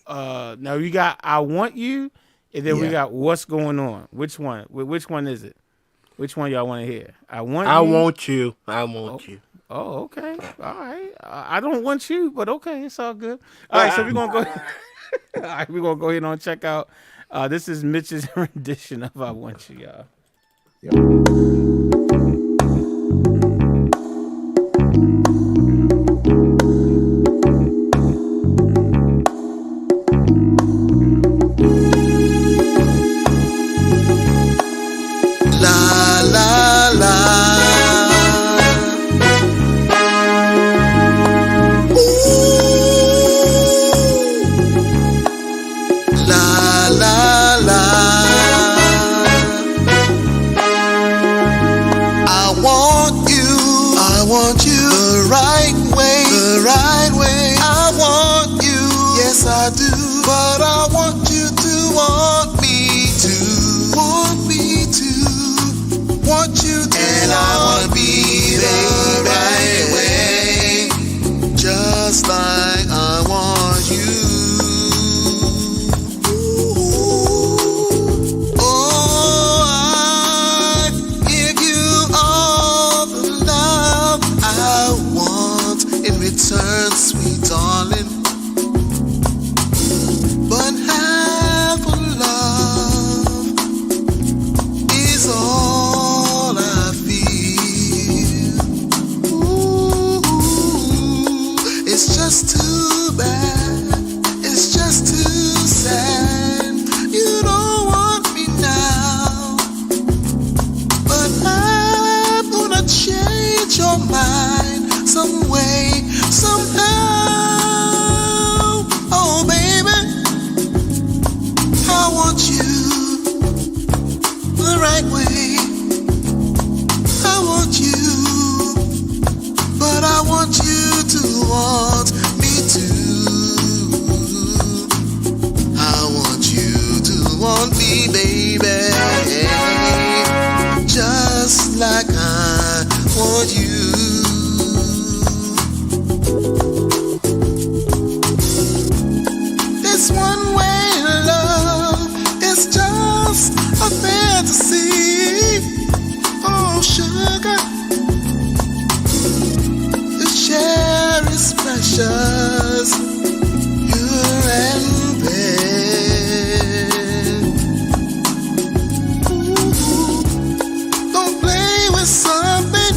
now you got I Want You, and then we Yeah. got What's Going On. Which one? Which one is it? Which one y'all want to hear? I want you. I want you. Oh, okay. All right. I don't want you, but okay, it's all good. All right, so we're gonna go. All right, we're gonna go ahead and check out. This is Mitch's rendition of "I Want You," y'all. La la la. Ooh. La la la. I want you the right way, I want you, yes I do. But I want you to want me to, want you to, and I want to be the right way, just like I want you. Ooh. Oh, I give you all the love I want in return, sweet darling. But half a love is all I feel. Ooh, it's just too bad, it's just too sad. You don't want me now, but I'm gonna change your mind some way, somehow. Oh baby, I want you the right way. I want you, but I want you to want me too. I want you to want me, baby, just like I want you. This one way love is just a fantasy. Oh, sugar, the share is precious, pure and red. Ooh, don't play with something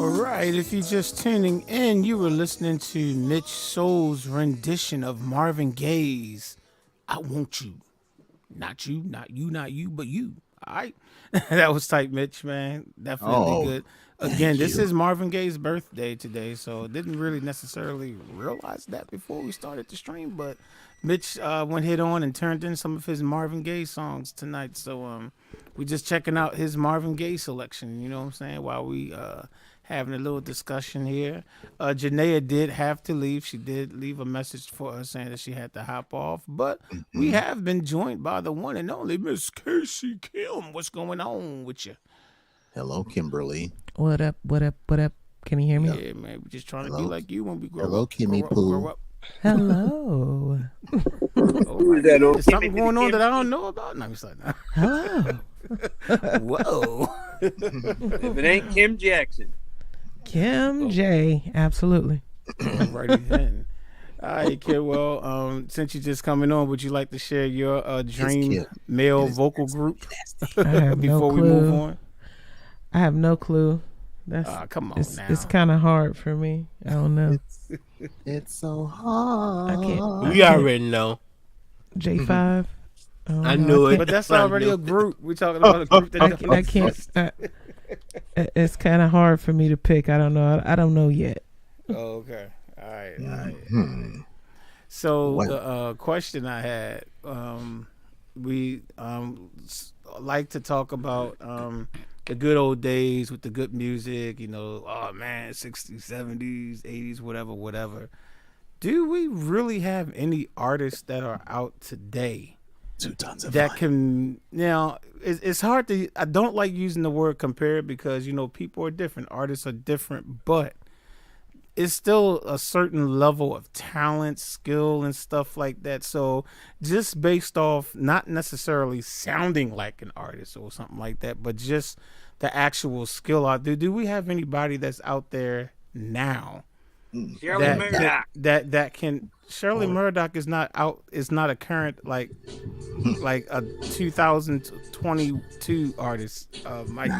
right, if you're just tuning in, you were listening to Mitch Soul's rendition of Marvin Gaye's I Want You. Not you, not you, not you, but you. All right. That was tight, Mitch, man. Definitely good. Again, this is Marvin Gaye's birthday today, so didn't really necessarily realize that before we started the stream, but Mitch went hit on and turned in some of his Marvin Gaye songs tonight. So we just checking out his Marvin Gaye selection, you know what I'm saying, while we having a little discussion here. Janae did have to leave. She did leave a message for us saying that she had to hop off, but we have been joined by the one and only Miss Casey Kim. What's going on with you? Hello, Kimberly. What up? What up? What up? Can you hear me? Yeah, man. We're just trying to be like you when we grow Hello, up. Kimmy grow up, Poo. grow up. Hello. Who is that? There's something going on that I don't know about. No, I'm just like, nah. Hello. Whoa. If it ain't Kim Jackson. Kim J. Absolutely. Alrighty then. All right, kid. Well, since you're just coming on, would you like to share your dream male vocal group I have before no we clue. move on? I have no clue. That's Come on now. it's kind of hard for me. I don't know. It's so hard. I can't. We already know. J5. I knew it. But that's already a group. We're talking about a group that I can't. It's kind of hard for me to pick. I don't know. I don't know yet. Oh, okay. All right. So the question I had, we like to talk about the good old days with the good music, you know, oh man, 60s, 70s, 80s, whatever. Do we really have any artists that are out today 2 tons of that fun. can, now it's hard to, I don't like using the word compare because, you know, people are different, artists are different, but it's still a certain level of talent, skill, and stuff like that. So just based off not necessarily sounding like an artist or something like that, but just the actual skill out there, do we have anybody that's out there now Shirley Murdoch. that can Shirley Murdoch is not out, is not a current like a 2022 artist. Mike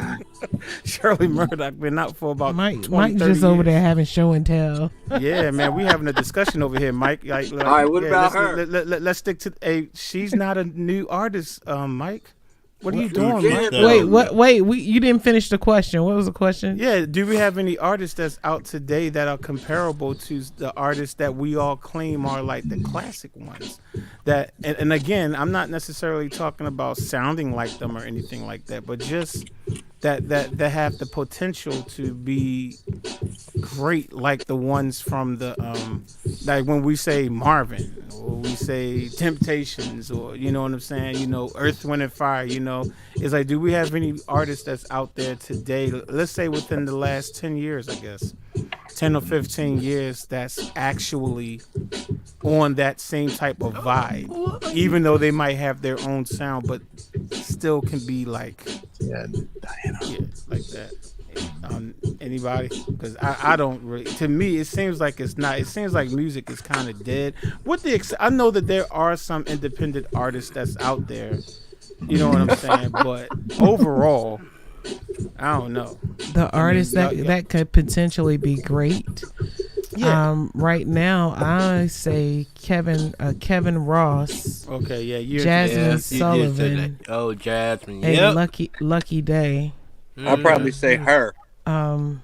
Shirley Murdoch been out for about Mike 20, 30 just over years. there having show and tell. Yeah, man, we having a discussion over here, Mike. Like, All right, what about let's, her? Let's stick to she's not a new artist, Mike. What are you doing, Mike? Wait. You didn't finish the question. What was the question? Yeah, do we have any artists that's out today that are comparable to the artists that we all claim are like the classic ones? That and again, I'm not necessarily talking about sounding like them or anything like that, but just that have the potential to be great, like the ones from the like when we say Marvin or we say Temptations, or you know what I'm saying, you know, Earth, Wind and Fire, you know, it's like, do we have any artists that's out there today, let's say within the last 10 years, I guess 10 or 15 years, that's actually on that same type of vibe, even though they might have their own sound, but still can be like Diana. yeah, like that. Anybody? Because I don't really. To me, it seems like it's not. It seems like music is kind of dead. With the, I know that there are some independent artists that's out there. You know what I'm saying? But overall, I don't know. The artists that could potentially be great. Yeah. Right now, I say Kevin Ross. Okay. Yeah. You're Jasmine Sullivan. Oh, Jasmine. And Yep. Lucky Day. I'll probably say her. Oh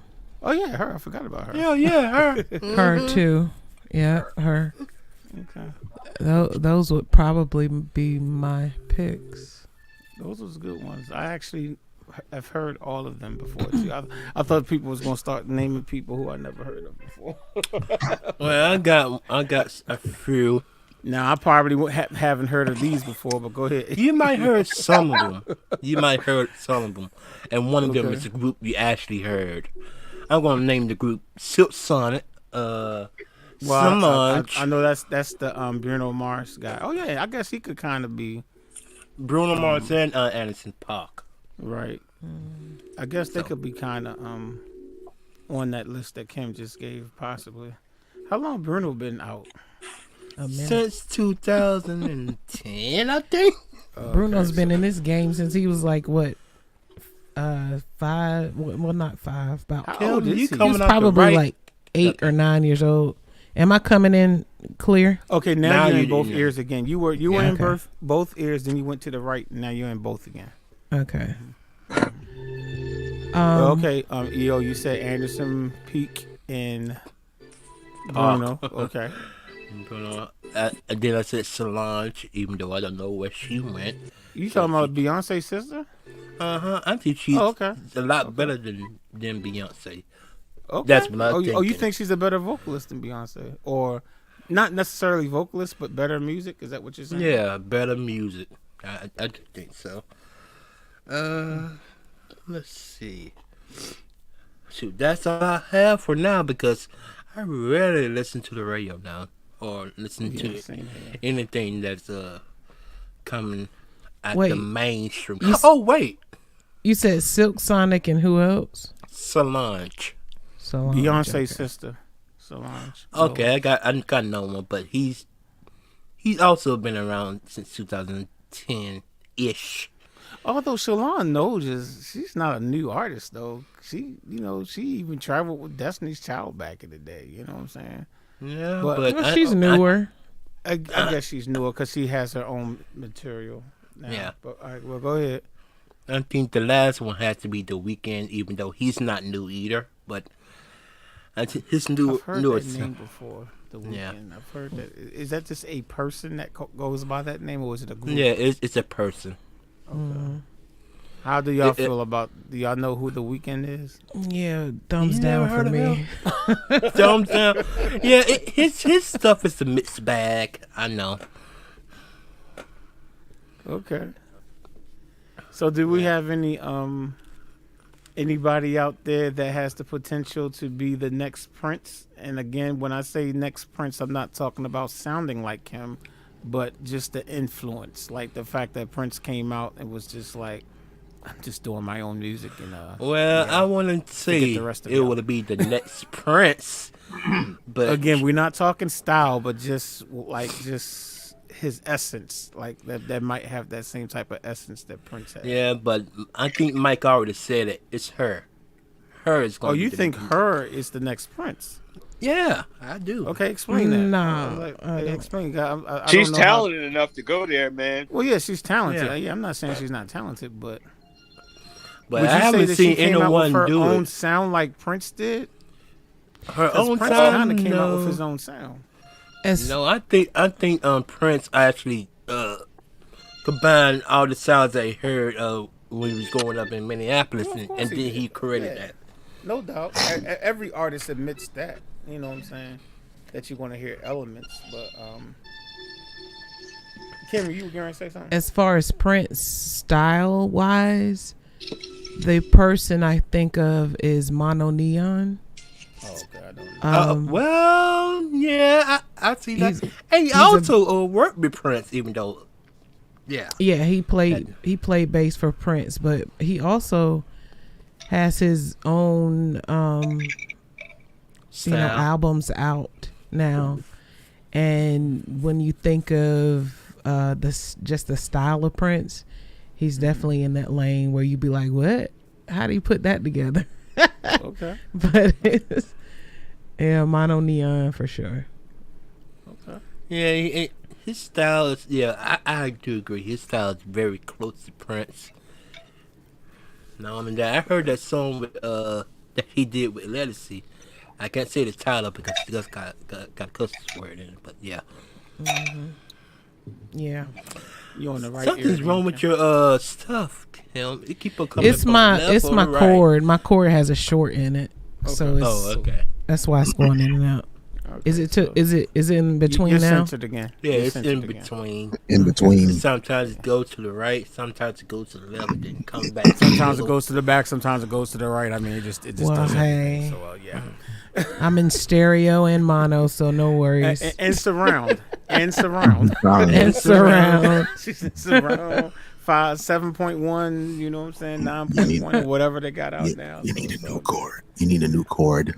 yeah, her. I forgot about her. Yeah, her. Her too. Yeah, her. Okay. Those would probably be my picks. Those was good ones. I actually have heard all of them before too. I thought people was gonna start naming people who I never heard of before. Well, I got a few. Now I probably haven't heard of these before, but go ahead. You might heard some of them. And one of them is a group you actually heard. I'm gonna name the group Silk Sonic. Well, Solange. I know that's the Bruno Mars guy. Oh yeah, I guess he could kind of be Bruno Mars and Anderson .Paak. right. I guess they could be kind of on that list that Kim just gave, possibly. How long Bruno been out? Since 2010, I think. Bruno's been in this game since he was like what, 5. Well, not 5. About How old is you he? coming he's out the probably right- like 8 or 9 years old. Am I coming in clear? Okay, now Now you're you in both didn't. ears again. You were in Okay. both ears, then you went to the right. Now you're in both again. Okay. Okay, EO, you said Anderson, Peak, and Bruno. Okay. Bruno. And then I said Solange, even though I don't know where she went. You talking about Beyonce's sister? I think she's okay. a lot better than Beyonce. Okay. That's what I oh, think. Oh, you think she's a better vocalist than Beyonce? Or not necessarily vocalist, but better music? Is that what you're saying? Yeah, better music. I think so. Let's see. Shoot, that's all I have for now because I rarely listen to the radio now or listen to same here. anything that's coming at Wait, the mainstream. you Wait, You said Silk Sonic and who else? Solange. Solange. Beyonce's okay. sister, Solange. Okay, I got no one, but he's also been around since 2010 ish. Although Solange knows she's not a new artist though. She even traveled with Destiny's Child back in the day. You know what I'm saying? Yeah, But- but Well, she's newer. I guess she's newer because she has her own material now. Yeah. But all right, well, go ahead. I think the last one has to be The Weeknd, even though he's not new either. But I think his I've heard newer that name before. The Weeknd. Yeah. I've heard that. Is that just a person that goes by that name, or is it a group? Yeah, it's a person. How do y'all It- feel about? Do y'all know who The Weeknd is? Yeah, thumbs You down never for heard of me. Thumbs down. Yeah, his stuff is a mixed bag. I know. Okay. So, do we have anybody out there that has the potential to be the next Prince? And again, when I say next Prince, I'm not talking about sounding like him, but just the influence, like the fact that Prince came out and was just like, I'm just doing my own music and Well, yeah, I wouldn't say the rest of it y'all. would be the next Prince, but again, we're not talking style, but just his essence, like that might have that same type of essence that Prince had. yeah, but I think Mike already said it. It's her. Her is going. Oh, you think her is the next Prince? Yeah, I do. Okay, explain that. Nah, I don't. Explain. I She's don't know how- talented enough to go there, man. Well, yeah, she's talented. Yeah. Yeah, I'm not saying she's not talented, but But would I you say haven't that seen she came out with anyone her do own it. sound like Prince did? Her 'Cause own Prince kind sound. of came out with No. his own sound. As No, I think Prince actually combined all the sounds that he heard when he was growing up in Minneapolis, Well, of and course then he he did. created Yeah. that. No doubt. Every artist admits that. You know what I'm saying? That you're going to hear elements. But, Kimmy, you were going to say something? as far as Prince style wise, the person I think of is Mono Neon. Oh, okay. I don't know. Well, yeah, I see that. he's- And he a- also worked with Prince, even though, yeah. Yeah, he played bass for Prince, but he also has his own Style. albums out now. And when you think of just the style of Prince, he's definitely in that lane where you'd be like, what? How do you put that together? Okay. But it's, yeah, Mono Neon for sure. Okay. Yeah, his style is, yeah, I do agree. His style is very close to Prince. Not only that, I heard that song with, that he did with Legacy. I can't say the title because it just got a cuss word in it, but yeah. Yeah. You on the right Something's ear, wrong man. with your stuff, Kim. It keep on coming It's from my the left it's or my the right. cord. My cord has a short in it. So it's Oh, okay. that's why it's going in and out. Okay, Is it so is it in between you're now? censored again. Yeah, You're it's censored in again. between. In between. Sometimes it goes to the right, sometimes it goes to the left, and then comes back. to the Sometimes it middle. goes to the back, sometimes it goes to the right. I mean, it just Well, does hey. everything. So yeah. I'm in stereo and mono, so no worries. And surround. And surround. And surround. She's in surround. 7.1, you know what I'm saying? 9.1, whatever they got out now. You need a new cord. You need a new cord.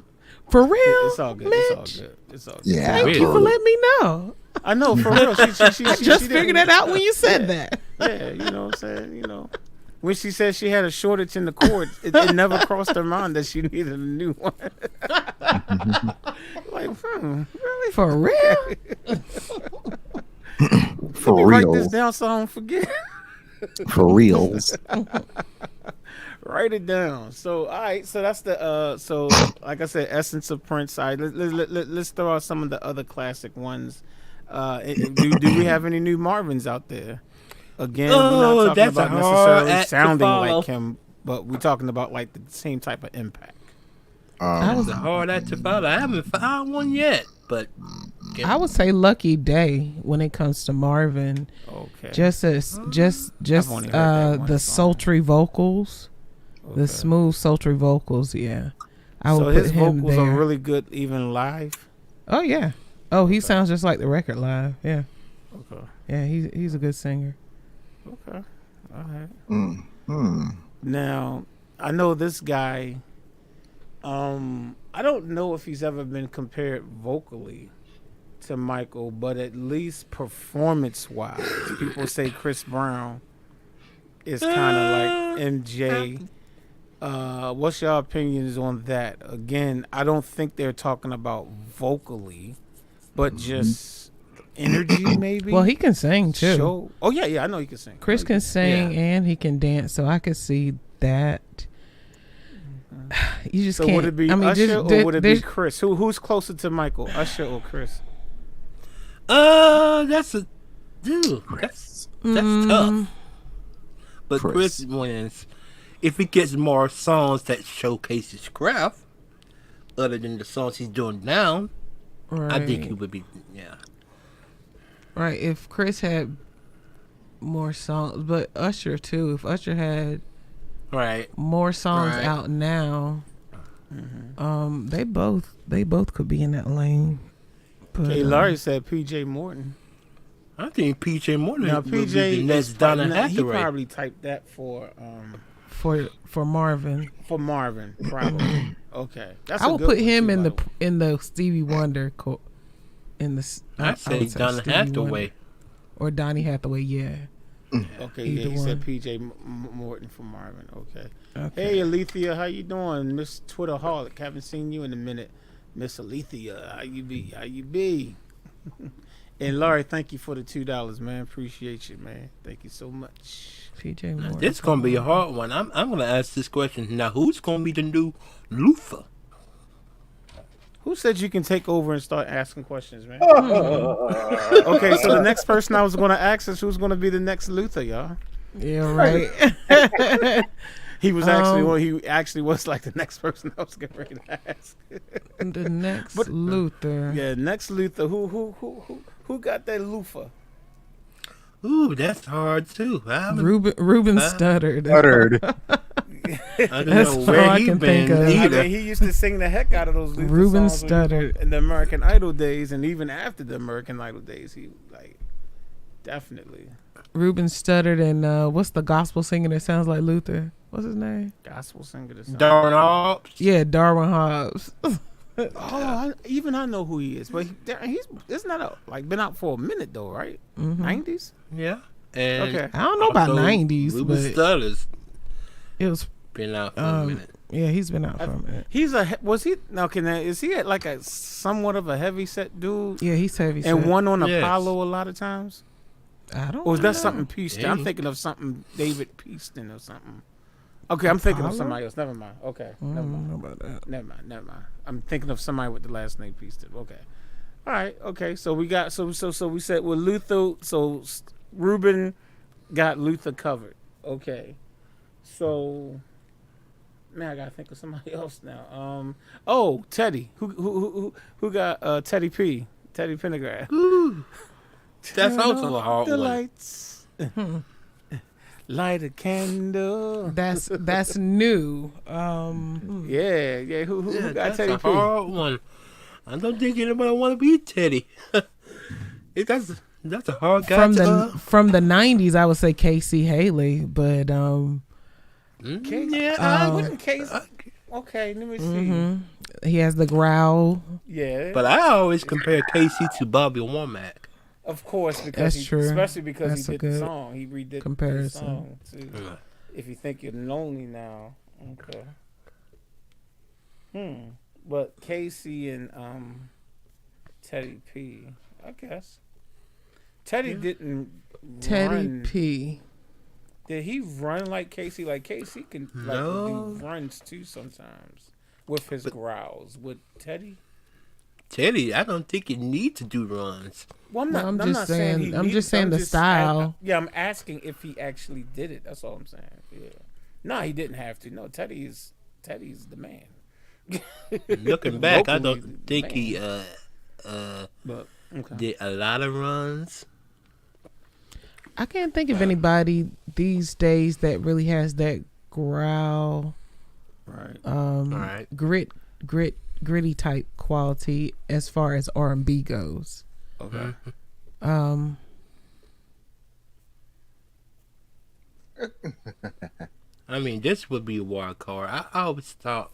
For real? It's all good. It's all Mitch? good. It's all good. Yeah. Thank you for letting me know. I know, for real. She I just didn't- figured that out when you said that. Yeah, you know what I'm saying? You know. when she said she had a shortage in the chords, it never crossed her mind that she needed a new one. Like, really? For real? For Let me write this real. down so I don't forget. For reals. Write it down. So, all right. So that's the so like I said, Essence of Prince. All right, let's throw out some of the other classic ones. Do we have any new Marvins out there? Again, we're not talking that's a about hard necessarily act to sounding follow. like him, but we're talking about like the same type of impact. It's a hard act to follow. I haven't found one yet, but I would say Lucky Day when it comes to Marvin. Okay. Just I've only heard that one the song. sultry vocals, Okay. the smooth sultry vocals. Yeah, I would So put his him vocals there. are really good, even live. Oh yeah. Oh, he sounds just like the record live. Yeah. Okay. Yeah, he's a good singer. Okay. All right. Now, I know this guy. I don't know if he's ever been compared vocally to Michael, but at least performance-wise, people say Chris Brown is kind of like MJ. What's your opinions on that? Again, I don't think they're talking about vocally, but just energy, maybe. Well, he can sing too. Show. Oh yeah, I know he can sing. Chris can sing Yeah. and he can dance, so I could see that. You just So can't. would it be I mean, Usher just, or would it be there's- Chris? Who's closer to Michael, Usher or Chris? that's a dude. That's Mm. tough. But Chris. Chris wins if he gets more songs that showcase his craft, other than the songs he's doing now. Right. I think he would be. Yeah. Right. If Chris had more songs, but Usher too. If Usher had Right. more songs Right. out now, they both could be in that lane. But, Hey, Larry said P.J. Morton. I think PJ Morton Now would be P.J. the next is Donna probably, he Hathaway. probably typed that for Marvin, Marvin, probably. Okay, that's I a would good put one, him too, in by the in the Stevie Wonder in the. I'd say would Donna Stevie Hathaway. Wonder. Or Donnie Hathaway. Yeah. Okay, Either yeah, he one. said P.J. Morton for Marvin. Okay. Okay. Hey, Alethea, how you doing, Miss Twitterholic? Haven't seen you in a minute, Miss Alethea. How you be? How you be? And Larry, thank you for the $2, man. Appreciate you, man. Thank you so much. PJ Morton. This gonna be a hard one. I'm gonna ask this question now. Who's gonna be the new Luther? Who said you can take over and start asking questions, man? Okay, so the next person I was going to ask is who's going to be the next Luther, y'all. Yeah. Right. He was actually was like the next person I was getting ready to ask. The next Luther. Yeah, next Luther. Who got that Luther? Ooh, that's hard too. Ruben Studdard. Uttered. I don't That's know all where I he can been think of. I either. mean, he used to sing the heck out of those Luther Ruben songs when he was Studdard. in the American Idol days, and even after the American Idol days, he like definitely Ruben Studdard and what's the gospel singer that sounds like Luther? What's his name? gospel singer. To song. Darn Hobbs. Yeah, Darwin Hobbs. Oh, I know who he is, but he's it's not been out for a minute though, right? Mm-hmm. 90s. Yeah. And Okay. I don't know about also 90s, Ruben but Studdard's it was. been out for a minute. Yeah, he's been out for a minute. Was he now? Is he like a somewhat of a heavy set dude? Yeah, he's heavy. And set. one on Yes. Apollo a lot of times. I don't. Or is that know. something Peaston? Yeah. I'm thinking of something David Peaston or something. Okay, I'm thinking of Apollo? somebody else. Never mind. Okay, I never don't mind. know about that. Never mind. I'm thinking of somebody with the last name Peaston. Okay. All right. Okay. So we got so we said with Luther. So Ruben got Luther covered. Okay. So man, I gotta think of somebody else now. Oh, Teddy. Who got Teddy P? Teddy Pendergrass. Ooh, that's Turn also a off hard the one. lights. Light a candle. That's new. Yeah. Who Yeah, got that's Teddy a P? hard one. I don't think anybody want to be Teddy. That's a hard guy from the 90s, I would say Casey Haley, but I wouldn't case. Okay, let me see. he has the growl. Yeah, But I always compare Casey to Bobby Womack. of course, because That's true. especially because That's he a did the good song. He redid comparison. the song too. If you think you're lonely now, okay. But Casey and Teddy P, I guess. Teddy didn't Teddy run. P. Did he run like Casey? Like Casey can do runs too sometimes with his growls. With Teddy? Teddy, I don't think you need to do runs. Well, I'm I'm not just saying saying. he I'm needs- just saying the style. I'm asking if he actually did it. That's all I'm saying. Yeah. No, he didn't have to. No, Teddy's the man. Looking back, I Locally, don't think he But okay. did a lot of runs. I can't think of anybody these days that really has that growl, Right. Right. gritty type quality as far as R&B goes. Okay. I mean, this would be a wild card. I always thought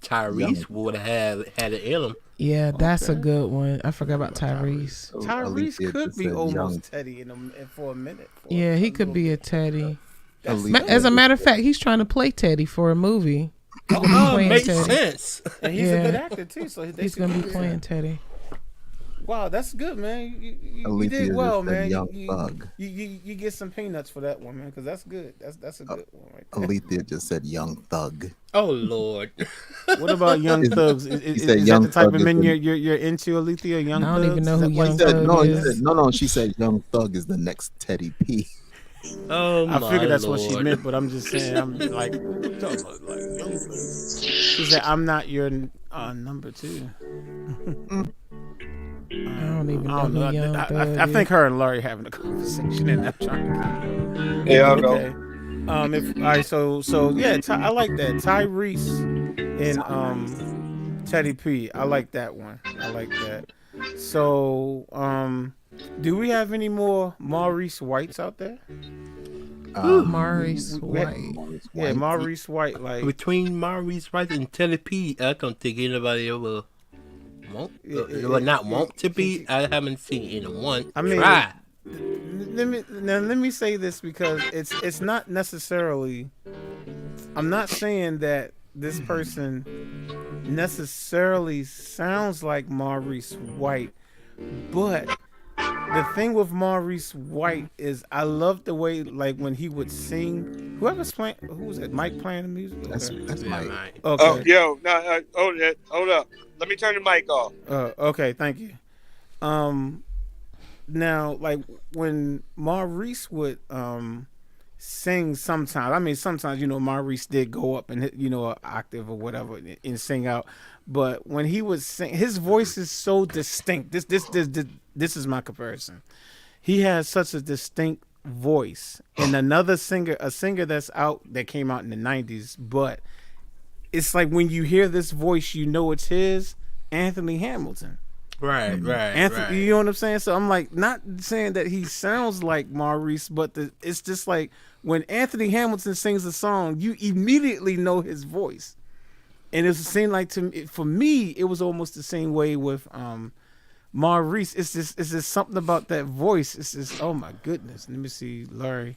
Tyrese would have had it in him. Yeah, that's a good one. I forgot about Tyrese. Tyrese could be almost Teddy for a minute. Yeah, he could be a Teddy. Alicia As a just matter of said- fact, he's trying to play Teddy for a movie. Oh, playing makes Teddy. sense. And he's Yeah. a good actor too, so He's going to be playing Teddy. Wow, that's good, man. You Alicia did just well, said man. Young You Thug. get some peanuts for that one, man, because that's good. That's a good one right there. Alethea just said Young Thug. Oh, Lord. What about Young Thugs? said Is that Young the type Thug of is men the- you're into, Alethea? Young I don't Thugs? even know Is who that what Young you She said, said? Thug he is. said, no, she said Young Thug is the next Teddy P. Oh, I my figured that's Lord. what she meant, but I'm just saying. I'm like, what you talking about? Like Young Thugs. She said, "I'm not your number two." I don't even know I don't know. who Young Thug I is. think her and Laurie having a conversation, and I'm trying to. Yeah, I'll go. Okay. All right. So yeah, I like that Tyrese and Teddy P. I like that one. I like that. So do we have any more Maurice Whites out there? Maurice we- White. Yeah, Maurice White. Like Between Maurice White and Teddy P, I don't think anybody ever want to be. I haven't seen anyone try. Let me say this because it's not necessarily. I'm not saying that this person necessarily sounds like Maurice White, but the thing with Maurice White is I love the way, like, when he would sing. Whoever's playing, who was it? Mike playing the music? That's Yeah, my. right. Okay. Oh, yo, no, hold up. Let me turn the mic off. Okay, thank you. Now, like, when Maurice would sing sometimes, I mean, sometimes, Maurice did go up and hit, an octave or whatever and sing out. But when he would sing, his voice is so distinct. This is my comparison. He has such a distinct voice. And a singer that's out, that came out in the 90s, but it's like when you hear this voice, you know it's his, Anthony Hamilton. Right. Anthony, you know what I'm saying? So I'm like, not saying that he sounds like Maurice, but it's just like when Anthony Hamilton sings a song, you immediately know his voice. And it seemed like for me, it was almost the same way with Maurice. It's just something about that voice. It's just, oh my goodness. Let me see, Larry,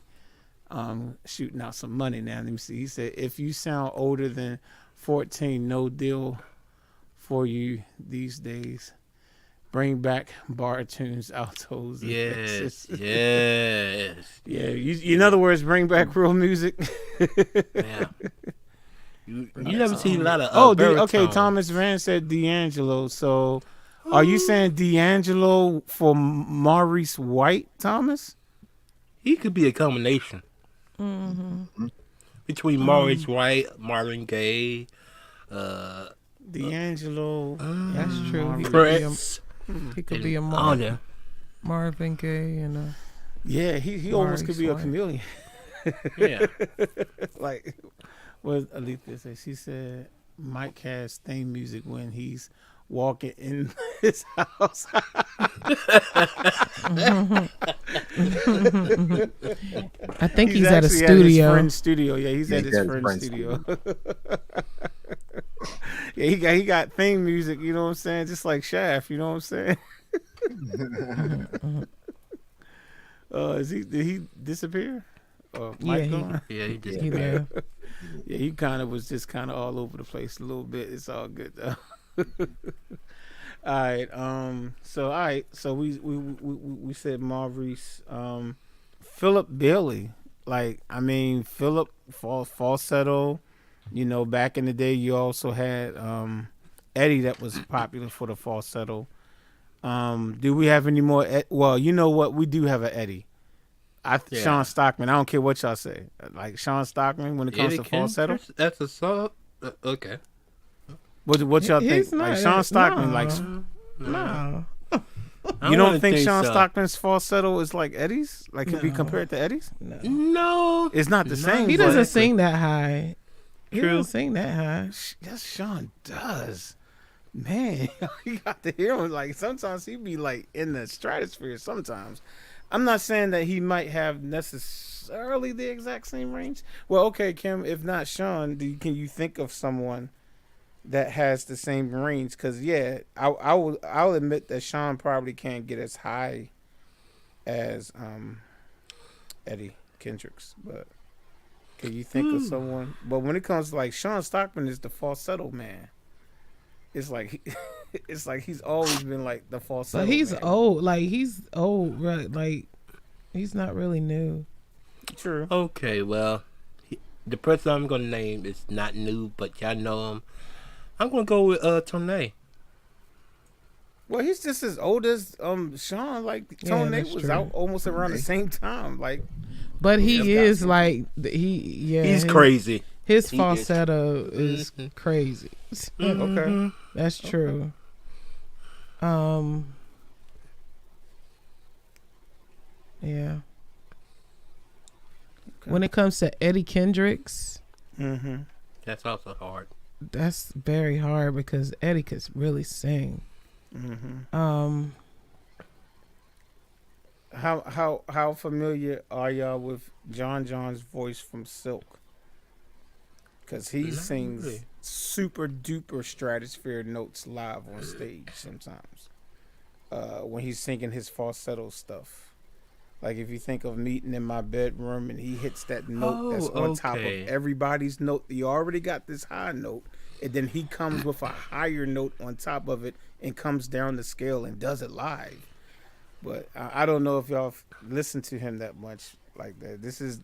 shooting out some money now. Let me see. He said, if you sound older than 14, no deal for you these days. Bring back bar tunes, altos. And Yes. basses. Yes. Yeah. In other words, bring back real music. Yeah. You never see a lot of. Okay. baritones. Thomas Van said D'Angelo. So, are you saying D'Angelo for Maurice White, Thomas? He could be a combination between Maurice White, Marvin Gaye, D'Angelo. That's true. He could be a, Prince. he could be a All them. Marvin Gaye and a Yeah, he almost could be a Maurice White. chameleon. Yeah. Like what Alethea said. She said Mike has theme music when he's walking in his house. I think he's at a actually his studio. friend's studio. Yeah, he's at his friend's studio. Yeah, he got theme music, you know what I'm saying? Just like Shaft, you know what I'm saying? Did he disappear? Mike he- going? Yeah, he just He there. Yeah, he kind of was just kind of all over the place a little bit. It's all good though. All right. So all right. So we said Maurice. Philip Bailey. Like I mean, Philip falsetto. You know, back in the day, you also had Eddie that was popular for the falsetto. Do we have any more? Well, you know what? We do have an Eddie. Yeah. Sean Stockman. I don't care what y'all say. Like Sean Stockman when it comes to falsetto. That's a song. Okay. What y'all think? He's Like not- Sean Stockman. no. Like No. you don't think so. Sean Stockman's falsetto is like Eddie's? Like can be No. compared to Eddie's? No. It's not the same. He but- doesn't sing that high. He True. doesn't sing that high. Yes, Sean does. Man, you got to hear him. Like sometimes he be like in the stratosphere. Sometimes, I'm not saying that he might have necessarily the exact same range. Well, okay, Kim. If not Sean, can you think of someone that has the same range? Because yeah, I'll admit that Sean probably can't get as high as Eddie Kendricks, but. Can you think of someone? But when it comes to like Sean Stockman is the falsetto man. It's like it's like he's always been like the falsetto. But he's man. old. Like he's old. Right? Like he's not really new. True. Okay, well, the person I'm gonna name is not new, but y'all know him. I'm gonna go with Tone. Well, he's just as old as Sean. Like Yeah, Tone that's was true. out almost around the same time. Like But He's he got is some- like He's his- crazy. His He is. falsetto is Mhm. crazy. okay. That's true. Yeah. When it comes to Eddie Kendricks, Mm-hmm. That's also hard. that's very hard because Eddie could really sing. Mm-hmm. How familiar are y'all with John's voice from Silk? Because he Not sings really. super duper stratosphere notes live on stage sometimes. When he's singing his falsetto stuff. Like if you think of Meeting in My Bedroom and he hits that note that's on top of okay. everybody's note. You already got this high note and then he comes with a higher note on top of it and comes down the scale and does it live. But I don't know if y'all listen to him that much like that. This is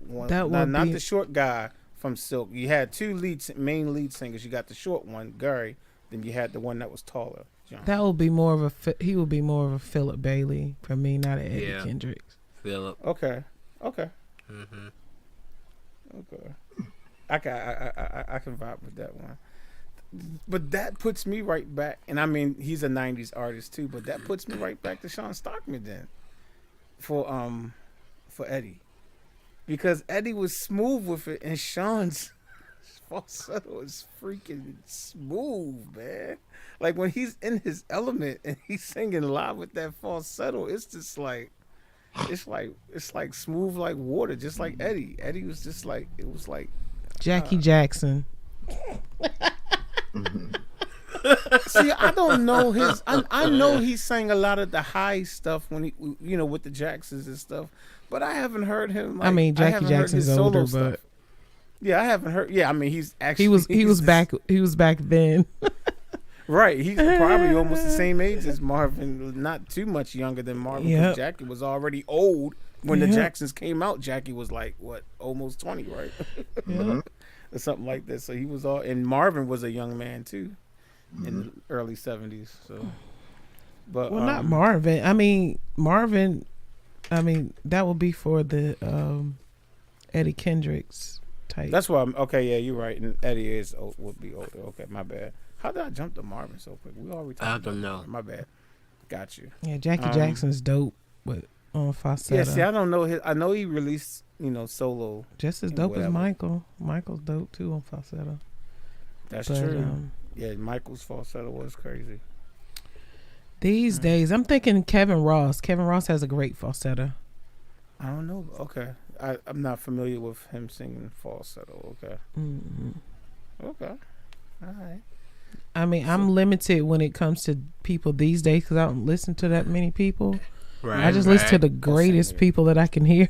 one, That would not be- the short guy from Silk. You had two main lead singers. You got the short one, Gary. Then you had the one that was taller, John. That would be more of a he would be more of a Philip Bailey for me, not an Eddie Yeah. Kendricks. Philip. Okay. Mm-hmm. Okay. I can vibe with that one. But that puts me right back, and I mean he's a '90s artist too. But that puts me right back to Sean Stockman then, for Eddie, because Eddie was smooth with it, and Sean's falsetto is freaking smooth, man. Like when he's in his element and he's singing live with that falsetto, it's just like, it's like smooth like water, just like Eddie. Eddie was just like it was like. Jackie Jackson. See, I don't know his. I know he sang a lot of the high stuff when he, with the Jacksons and stuff. But I haven't heard him. Like, I mean, Jackie haven't heard Jackson's his solo older, stuff. but Yeah, I haven't heard. Yeah, I mean, he's actually he was back then. right. He's probably almost the same age as Marvin, not too much younger than Marvin. 'Cause Yep. Jackie was already old when the Yep. Jacksons came out. Jackie was like what, almost 20, right? Yeah. Or something like that. So he was all, and Marvin was a young man too, in the early '70s. So, but Well, not Marvin. I mean, Marvin. I mean, that would be for the Eddie Kendricks type. That's why I'm okay. Yeah, you're right. And Eddie would be older. Okay, my bad. How did I jump to Marvin so quick? We already. I don't know. My bad. Got you. Yeah, Jackie Jackson's dope, but on falsetto. Yeah, see, I don't know his. I know he released, solo. Just as and dope as whatever. Michael. Michael's dope too on falsetto. That's But, true. Yeah, Michael's falsetto was crazy. These days, I'm thinking Kevin Ross. Kevin Ross has a great falsetto. I don't know. Okay, I'm not familiar with him singing falsetto. Okay. Mm-hmm. Okay. All right. I mean, I'm limited when it comes to people these days because I don't listen to that many people. Right. I just listen to right. the greatest people that I can hear.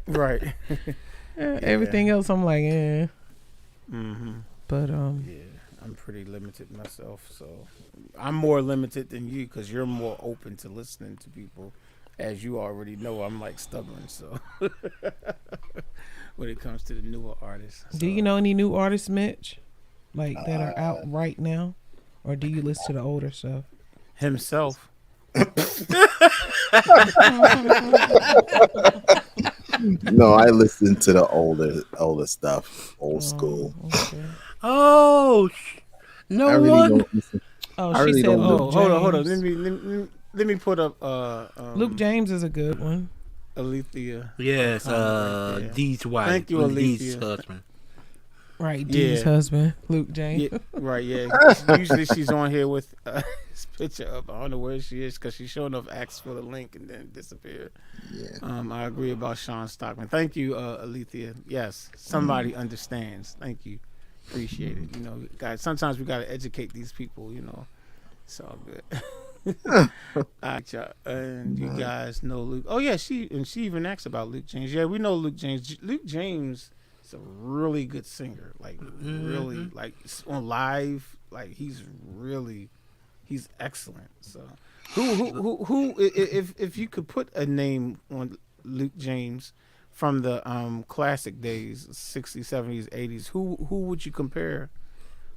Right. Everything else, I'm like, eh. Mm-hmm. But Yeah, I'm pretty limited myself, so I'm more limited than you because you're more open to listening to people. As you already know, I'm like stubborn, so when it comes to the newer artists. do you know any new artists, Mitch, like that are out right now, or do you listen to the older stuff? Himself. No, I listen to the older stuff, old school. Okay. Oh, no I really one. don't listen. Oh, I she really said don't Luke know. Hold on. James. Let me put up Luke James is a good one. Alethea. Yes, Right there. Dee's wife. Thank you, Dee's Alethea. husband. Right, Dee's Yeah. husband, Luke James. Yeah, right. Yeah. Usually she's on here with his picture up. I don't know where she is because she showed enough asked for the link and then disappeared. Yeah. I agree about Sean Stockman. Thank you, Alethea. Yes, somebody understands. Thank you. Appreciate it. You know, guys, sometimes we got to educate these people, you know. It's all good. All right, y'all. And you guys know Luke. Oh, yeah, she even asked about Luke James. Yeah, we know Luke James. Luke James is a really good singer. Like, really, like, on live, like, he's excellent. So, who if you could put a name on Luke James from the classic days, 60s, 70s, 80s, who would you compare?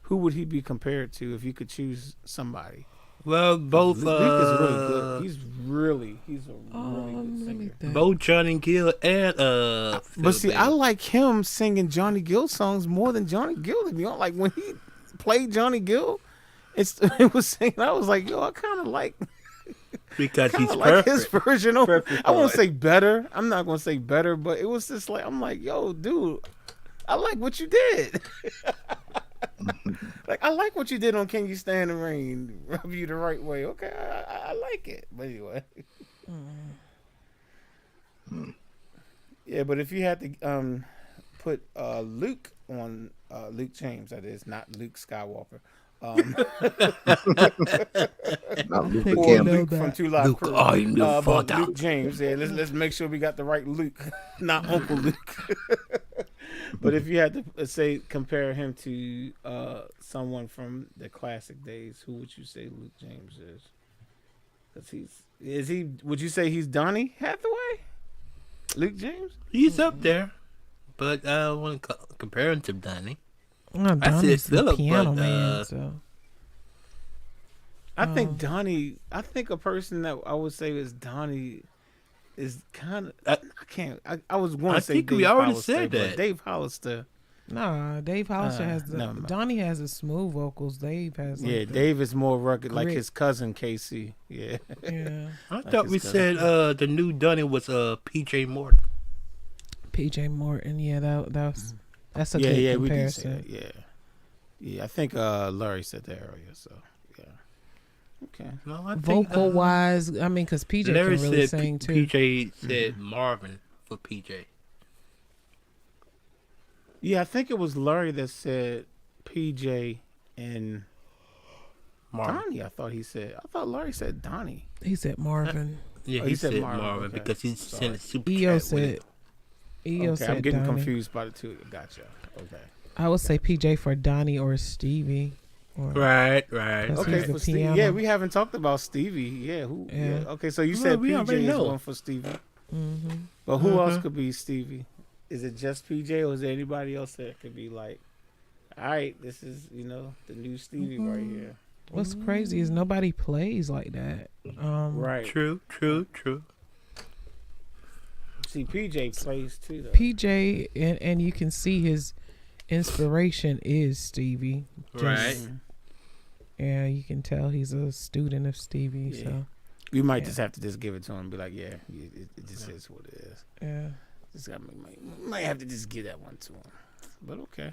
Who would he be compared to if you could choose somebody? Well, both Luke is really good. He's a really good singer. both Johnny Gill and But see, I like him singing Johnny Gill songs more than Johnny Gill. To be honest, like when he played Johnny Gill, it was singing. I was like, yo, I kind of like. because he's Like perfect. his version of, Perfect I won't for say better. I'm not gonna say better, but it was just like I'm like, yo, dude, I like what you did. Like I like what you did on Can You Stand the Rain? Rub You the Right Way. Okay, I like it. But anyway, yeah. But if you had to put Luke on Luke James, that is not Luke Skywalker. Not Luther Or Campbell. Luke from Two Live Luke, Crew. I'm your But father. Luke James. Yeah, let's make sure we got the right Luke, not Uncle Luke. But if you had to say compare him to someone from the classic days, who would you say Luke James is? Because would you say he's Donny Hathaway? Luke James? He's up there, but I want to compare him to Donnie. Oh, I said Donnie's the Philip, piano but, man. So I think Donnie. I think a person that I would say is Donnie is kind of. I can't. I was going I to say think Dave we already Hollister, said but that. Dave Hollister. nah, Dave Hollister has the never mind. Donnie has the smooth vocals. Dave has like Yeah, the, Dave is more rugged, like grit. his cousin KC. Yeah. Yeah, I thought his we cousin. said the new Donnie was PJ Morton. PJ Morton. Yeah, that's a Yeah, good yeah, we did say comparison. that. Yeah, I think Larry said that earlier. So yeah. Okay. No, I think, Vocal wise, I mean, because PJ Larry can really said sing too. PJ said Marvin for PJ. Yeah, I think it was Larry that said PJ and Marvin. Donnie. I thought Larry said Donnie. He said Marvin. Yeah, Oh, he, he said said Marvin, Marvin okay. because he's Sorry. sending super EO chat with said. it. EO Okay, said I'm getting Donnie. confused by the two. Gotcha. Okay. I would say PJ for Donnie or Stevie. Or, Right. That's Okay, the for Stevie. piano. Yeah, we haven't talked about Stevie. Yeah, who? Yeah. Yeah. Okay, so you Well, said we PJ already is know. one for Stevie. Mm-hmm. But who else could be Stevie? Is it just PJ or is there anybody else that could be like, all right, this is, the new Stevie right here. What's crazy is nobody plays like that. Right. True. See, PJ plays too, though. PJ and you can see his inspiration is Stevie. Right. Yeah, you can tell he's a student of Stevie. Yeah. So We might Yeah. just have to just give it to him and be like, yeah, it just is what it is. yeah. Just might have to just give that one to him. But okay.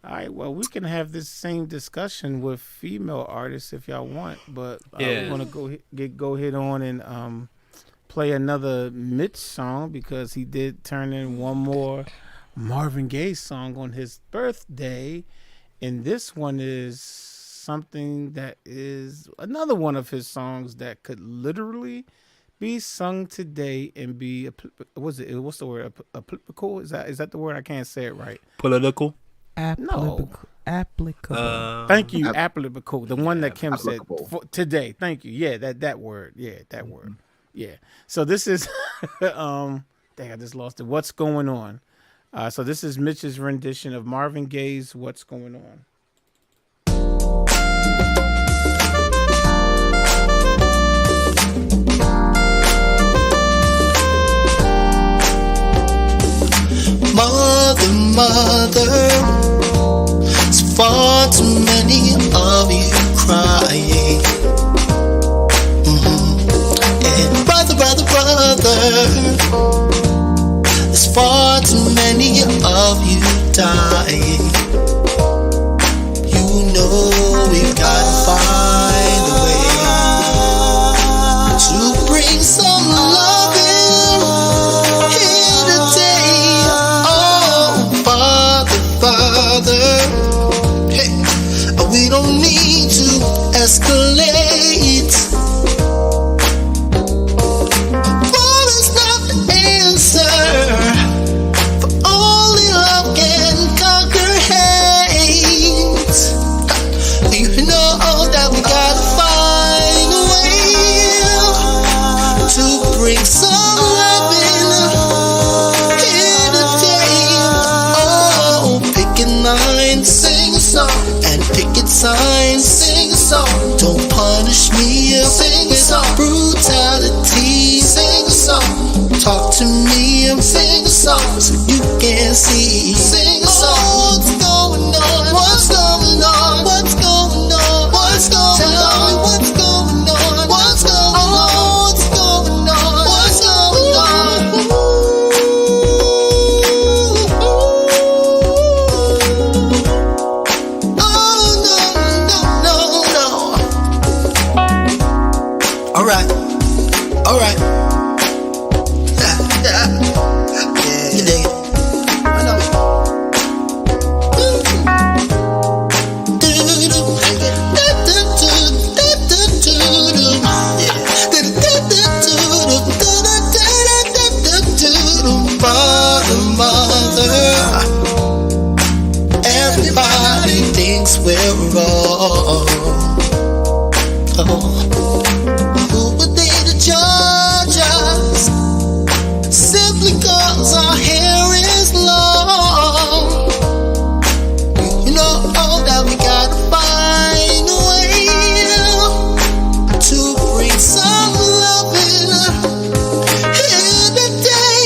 All right, well, we can have this same discussion with female artists if y'all want, but Yeah. I want to go ahead on and play another Mitch song because he did turn in one more Marvin Gaye song on his birthday, and this one is something that is another one of his songs that could literally be sung today and be what's the word? Applicable? Is that the word? I can't say it right. Political. No. Applicable. Thank you, applicable. The one that Kim said applicable. for today. Thank you. Yeah, that word. Yeah, that word. Yeah. So this is dang, I just lost it. What's going on? So this is Mitch's rendition of Marvin Gaye's "What's Going On." Mother, it's far too many of you crying. And brother, there's far too many of you dying. You know we've gotta find a way to bring some love in here today. Oh, Father, hey, we don't need to escalate. War is not the answer, for only love can conquer hate. You know that we gotta find a way to bring some love in here today. Oh, picket lines, sing a song, and picket signs, sing a song. Don't punish me, sing a song. Brutality, sing a song. Talk to me, sing a song, so you can see. Sing a song. What's going on? What's going on? What's going on? What's going on? Tell me what's going on? What's going on? What's going on? What's going on? Oh no. All right. Yeah. You dig it? I know. Mother, everybody thinks we're wrong. Who would they to judge us? Simply 'cause our hair is long. You know that we gotta find a way to bring some love in here today.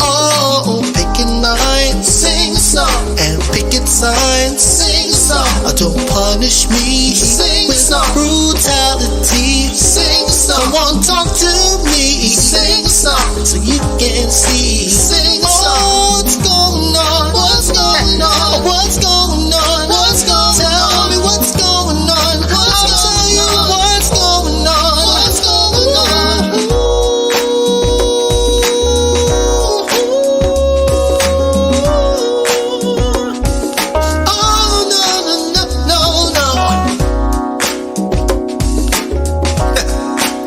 Oh, picking lines, sing a song, and picket signs, sing a song. Don't punish me, sing a song. Brutality, sing a song. Someone talk to me, sing a song, so you can see. Sing a song. What's going on? What's going on? What's going on? What's going on? Tell me what's going on. I'll tell you what's going on. What's going on? Oh no.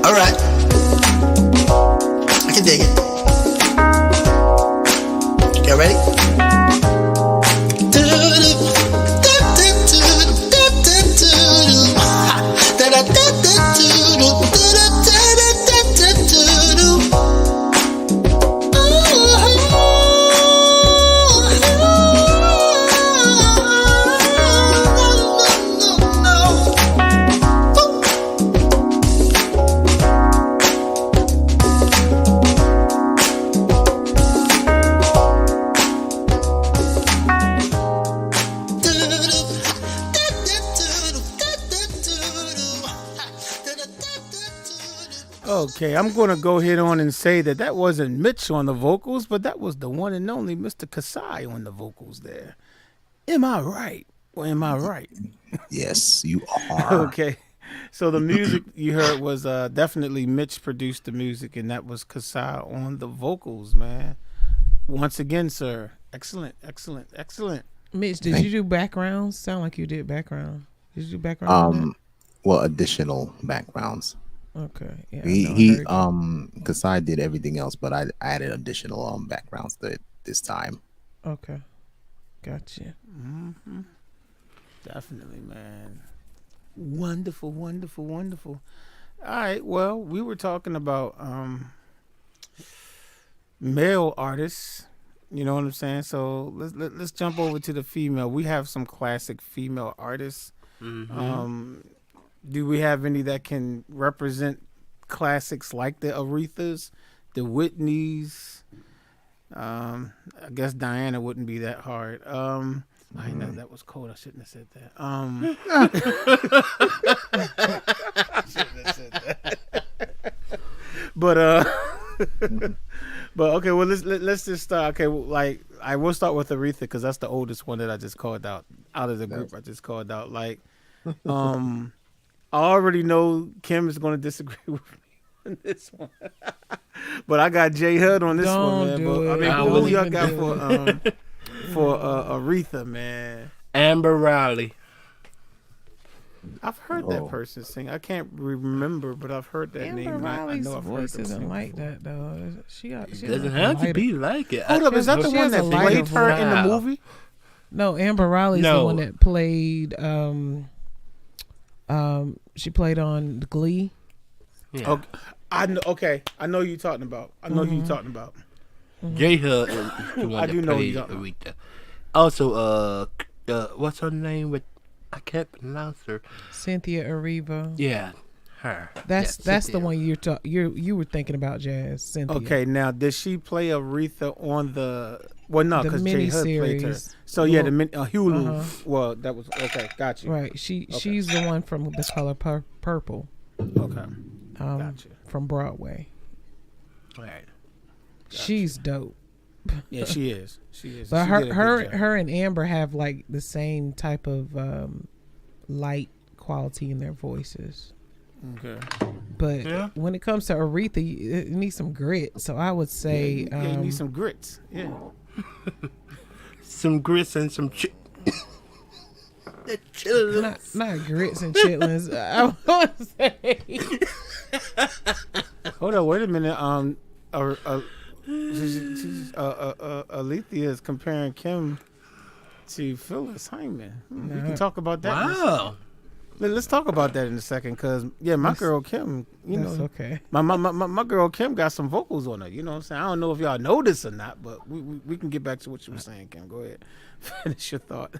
All right, I can dig it. You ready? Okay, I'm going to go ahead on and say that wasn't Mitch on the vocals, but that was the one and only Mr. Kasai on the vocals there. Am I right? Or am I right? Yes, you are. Okay. So the music you heard was definitely Mitch produced the music, and that was Kasai on the vocals, man. Once again, sir. Excellent. Mitch, did you do backgrounds? Sound like you did background. Did you do background? Well, additional backgrounds. Okay. Yeah. I He know I he heard that. Kasai did everything else, but I added additional backgrounds to it this time. Okay. Gotcha. Definitely, man. Wonderful, wonderful, wonderful. All right. Well, we were talking about male artists. You know what I'm saying? So let's jump over to the female. We have some classic female artists. Do we have any that can represent classics like the Arethas, the Whitneys? I guess Diana wouldn't be that hard. I know that was cold. I shouldn't have said that. I shouldn't have said that. But okay. Well, let's just start. Okay, like I will start with Aretha because that's the oldest one that I just called out of the group. I just called out. Like, I already know Kim is going to disagree with me on this one, but I got J Hud on this one, man. But I mean, who y'all got for Aretha, man? Amber Riley. I've heard that person sing. I can't remember, but I've heard that Amber name. Riley's I know I've heard voice them isn't sing like before. that though. She Doesn't have to be like it. Hold up, is that the She one has that a lighter played her in the voice. movie? No, Amber Riley's the No. one that played. She played on Glee. Yeah. Okay. I know. Okay, I know who you're talking about. I know who you're talking about. J Hud is the one I do that know played you- Aretha. Also, what's her name? With I can't pronounce her. Cynthia Erivo. Yeah, her. That's Yeah, the Cynthia. one you were thinking about, Jazz. Cynthia. Okay, now did she play Aretha on the? Well, no, The because J Hud played her. miniseries. So yeah, Well, the Hulu. uh-huh. Well, that was okay. Got you. Right. She's the one from The Color Purple. Okay. Gotcha. From Broadway. Right. She's dope. Yeah, she is. She is. But She her did a good her job. her and Amber have like the same type of light quality in their voices. Okay. But Yeah. when it comes to Aretha, you need some grit. So I would say Yeah, you need some grits. Yeah. Some grits and some not grits and chitlins. I want to say Hold on. Wait a minute. Alethea is comparing Kim to Phyllis Hyman. We can talk about that. in a second. Wow. Let's talk about that in a second, cause my girl Kim, that's okay. my girl Kim got some vocals on her. You know what I'm saying? I don't know if y'all know this or not, but we can get back to what you were saying, Kim. Go ahead, finish your thought.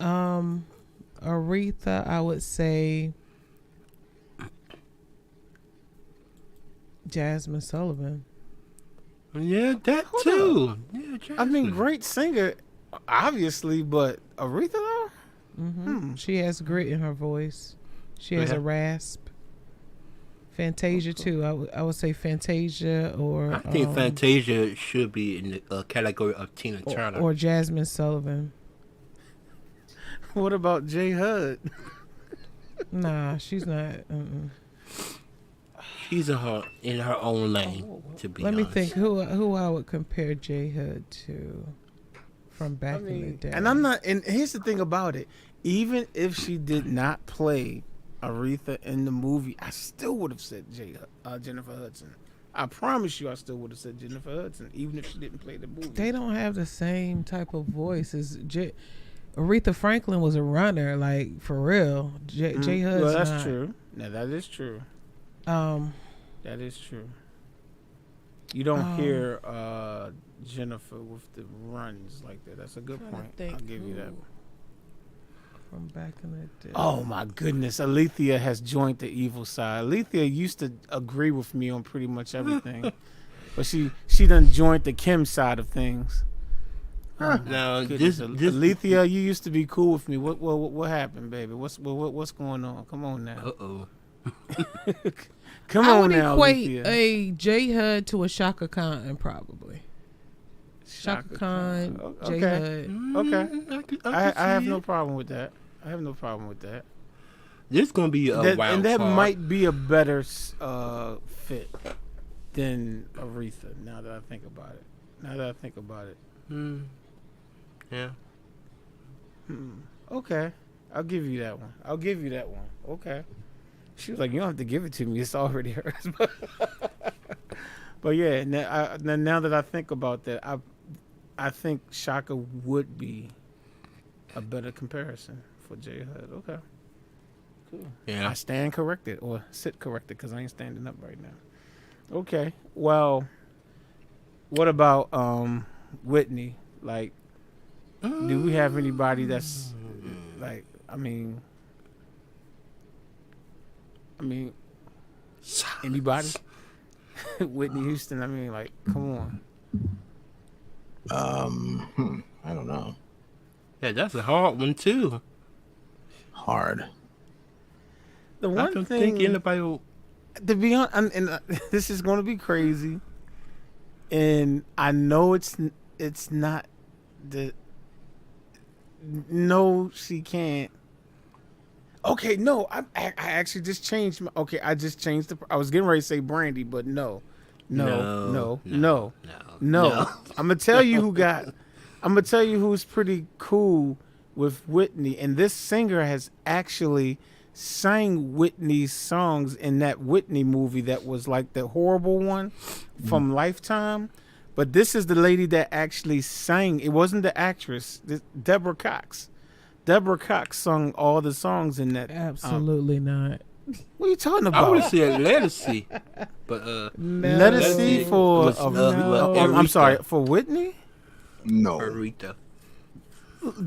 Aretha, I would say Jasmine Sullivan. Yeah, that too. Yeah, I mean, Jasmine. great singer, obviously, but Aretha though. She has grit in her voice. She has Yeah. a rasp. Fantasia too. I would say Fantasia or I think Fantasia should be in the category of Tina Turner. or Jasmine Sullivan. What about J Hud? Nah, she's not. She's in her own lane. To be Let me honest. think who I would compare J Hud to from back in the day. And I'm not. And here's the thing about it: even if she did not play Aretha in the movie, I still would have said Jennifer Hudson. I promise you, I still would have said Jennifer Hudson, even if she didn't play the movie. They don't have the same type of voice as Aretha Franklin was a runner, like for real. J Hud's Well, that's not. true. Now that is true. That is true. You don't hear Jennifer with the runs like that. That's a good Trying to point. think I'll give you that. who from back in the day. Oh my goodness, Alethea has joined the evil side. Alethea used to agree with me on pretty much everything, but she done joined the Kim side of things. Now Goodness, this Alethea, you used to be cool with me. What happened, baby? What's going on? Come on now. Come I on would now, equate Alethea. a J Hud to a Shaka Khan probably. Shaka Khan, J Hud. Okay. I have see no it. problem with that. I have no problem with that. This gonna be a wild And that card. might be a better fit than Aretha. Now that I think about it. Yeah. Okay, I'll give you that one. Okay. She was like, "You don't have to give it to me; it's already hers." But yeah, now that I think about that, I think Shaka would be a better comparison for J Hud. Okay, cool. Yeah. I stand corrected or sit corrected because I ain't standing up right now. Okay, well, what about Whitney? Like, do we have anybody that's like? I mean, anybody? Whitney Houston. I mean, like, come on. I don't know. Yeah, that's a hard one too. Hard. The I one don't thing, think anybody will. to be honest, and this is going to be crazy, and I know it's not the. No, she can't. Okay, no, I actually just changed. I just changed I was getting ready to say Brandy, but no. I'm gonna tell you who got. I'm gonna tell you who's pretty cool with Whitney, and this singer has actually sang Whitney's songs in that Whitney movie that was like the horrible one from Lifetime. But this is the lady that actually sang. It wasn't the actress, Deborah Cox. Deborah Cox sung all the songs in that. Absolutely not. What are you talking about? I would have said Lettucey, but Let us see for. I'm sorry, for Whitney. No. Rita.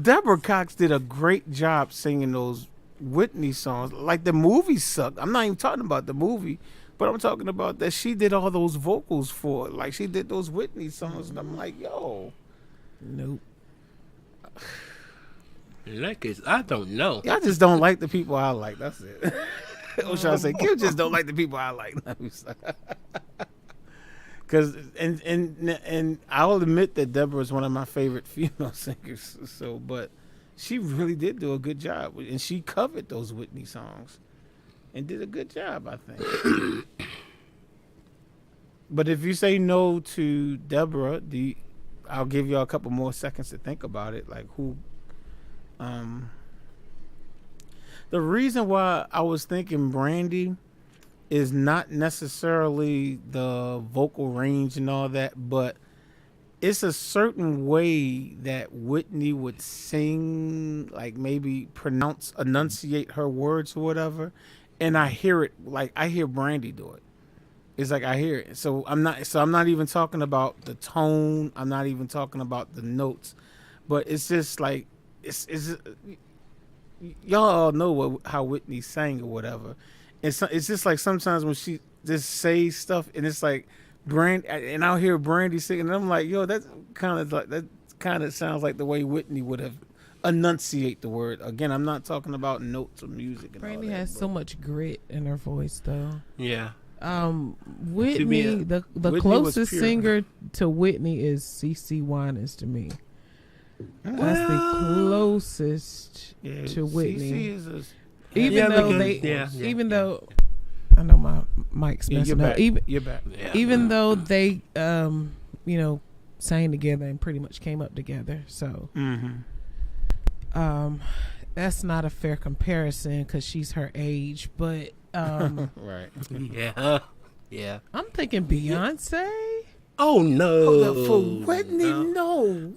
Deborah Cox did a great job singing those Whitney songs. Like, the movie sucked. I'm not even talking about the movie, but I'm talking about that she did all those vocals for it. Like, she did those Whitney songs, and I'm like, yo. Nope. In that case, I don't know. Y'all just don't like the people I like. That's it. What should I say? Kim just don't like the people I like. Because and I'll admit that Deborah is one of my favorite female singers. So, but she really did do a good job, and she covered those Whitney songs, and did a good job, I think. But if you say no to Deborah, I'll give you a couple more seconds to think about it. Like, who? The reason why I was thinking Brandy is not necessarily the vocal range and all that, but it's a certain way that Whitney would sing, like maybe enunciate her words or whatever, and I hear it, like I hear Brandy do it. It's like I hear it. So I'm not even talking about the tone. I'm not even talking about the notes, but it's just like it's y'all all know how Whitney sang or whatever. It's just like sometimes when she just says stuff and it's like Brandy, and I'll hear Brandy singing, and I'm like, yo, that kind of sounds like the way Whitney would have enunciate the word. Again, I'm not talking about notes or music. And Brandy all that, has so much grit in her voice, though. Yeah. Whitney, the Whitney closest singer to Whitney is CeCe Winans to me. That's the closest to Whitney. Even though I know my mic's messing up. You're back. Even though they, sang together and pretty much came up together. So, that's not a fair comparison because she's her age. But right. Yeah. I'm thinking Beyonce. Oh no! For Whitney, no.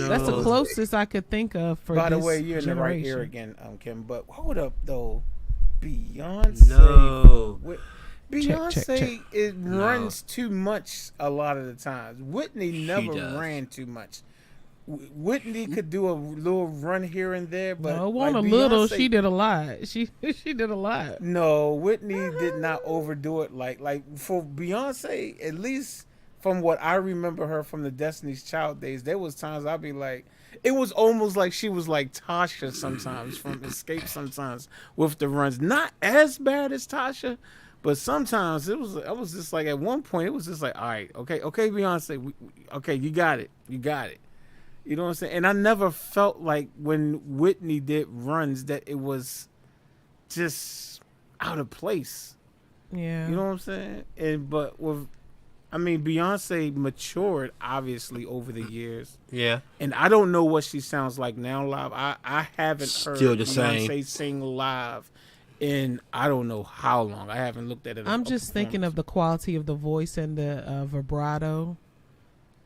That's the closest I could think of for. By the this way, you're in the right generation. ear again, Kim. But hold up, though, Beyonce. No. Beyonce it runs too much a lot of the times. Whitney never ran too much. Whitney could do a little run here and there, but no, it wasn't a little. She did a lot. She did a lot. No, Whitney did not overdo it. Like for Beyonce, at least from what I remember her from the Destiny's Child days, there was times I'd be like, it was almost like she was like Tasha sometimes from Escape sometimes with the runs. Not as bad as Tasha, but sometimes I was just like at one point it was just like, all right, okay, Beyonce, okay, you got it. You know what I'm saying? And I never felt like when Whitney did runs that it was just out of place. Yeah. You know what I'm saying? But with I mean, Beyonce matured obviously over the years, Yeah. and I don't know what she sounds like now live. I haven't Still heard the Beyonce same. sing live in I don't know how long. I haven't looked at it. I'm just thinking of the quality of the voice and the vibrato.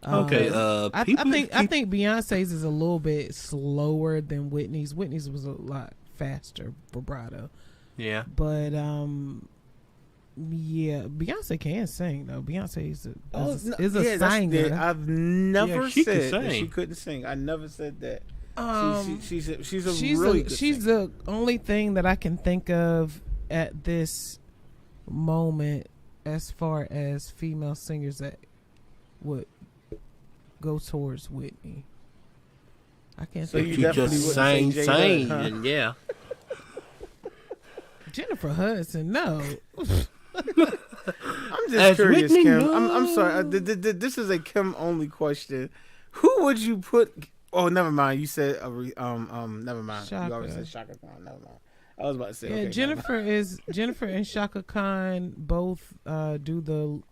Okay. I think Beyonce's is a little bit slower than Whitney's. Whitney's was a lot faster vibrato. Yeah. But yeah, Beyonce can sing though. Beyonce is a singer. I've never she can said that sing. she couldn't sing. I never said that. She's a She's really good she's singer. the only thing that I can think of at this moment as far as female singers that would go towards Whitney. I can't So think. you If you definitely just wouldn't sang, say J. Hud, huh? and yeah. Jennifer Hudson, no. I'm just As curious, Whitney, Kim. no. I'm sorry. This is a Kim only question. Who would you put? Oh, never mind. You said never mind. Shaka. You already said Shaka Khan. Never mind. I was about to say. Yeah, okay, Jennifer and Shaka Khan both do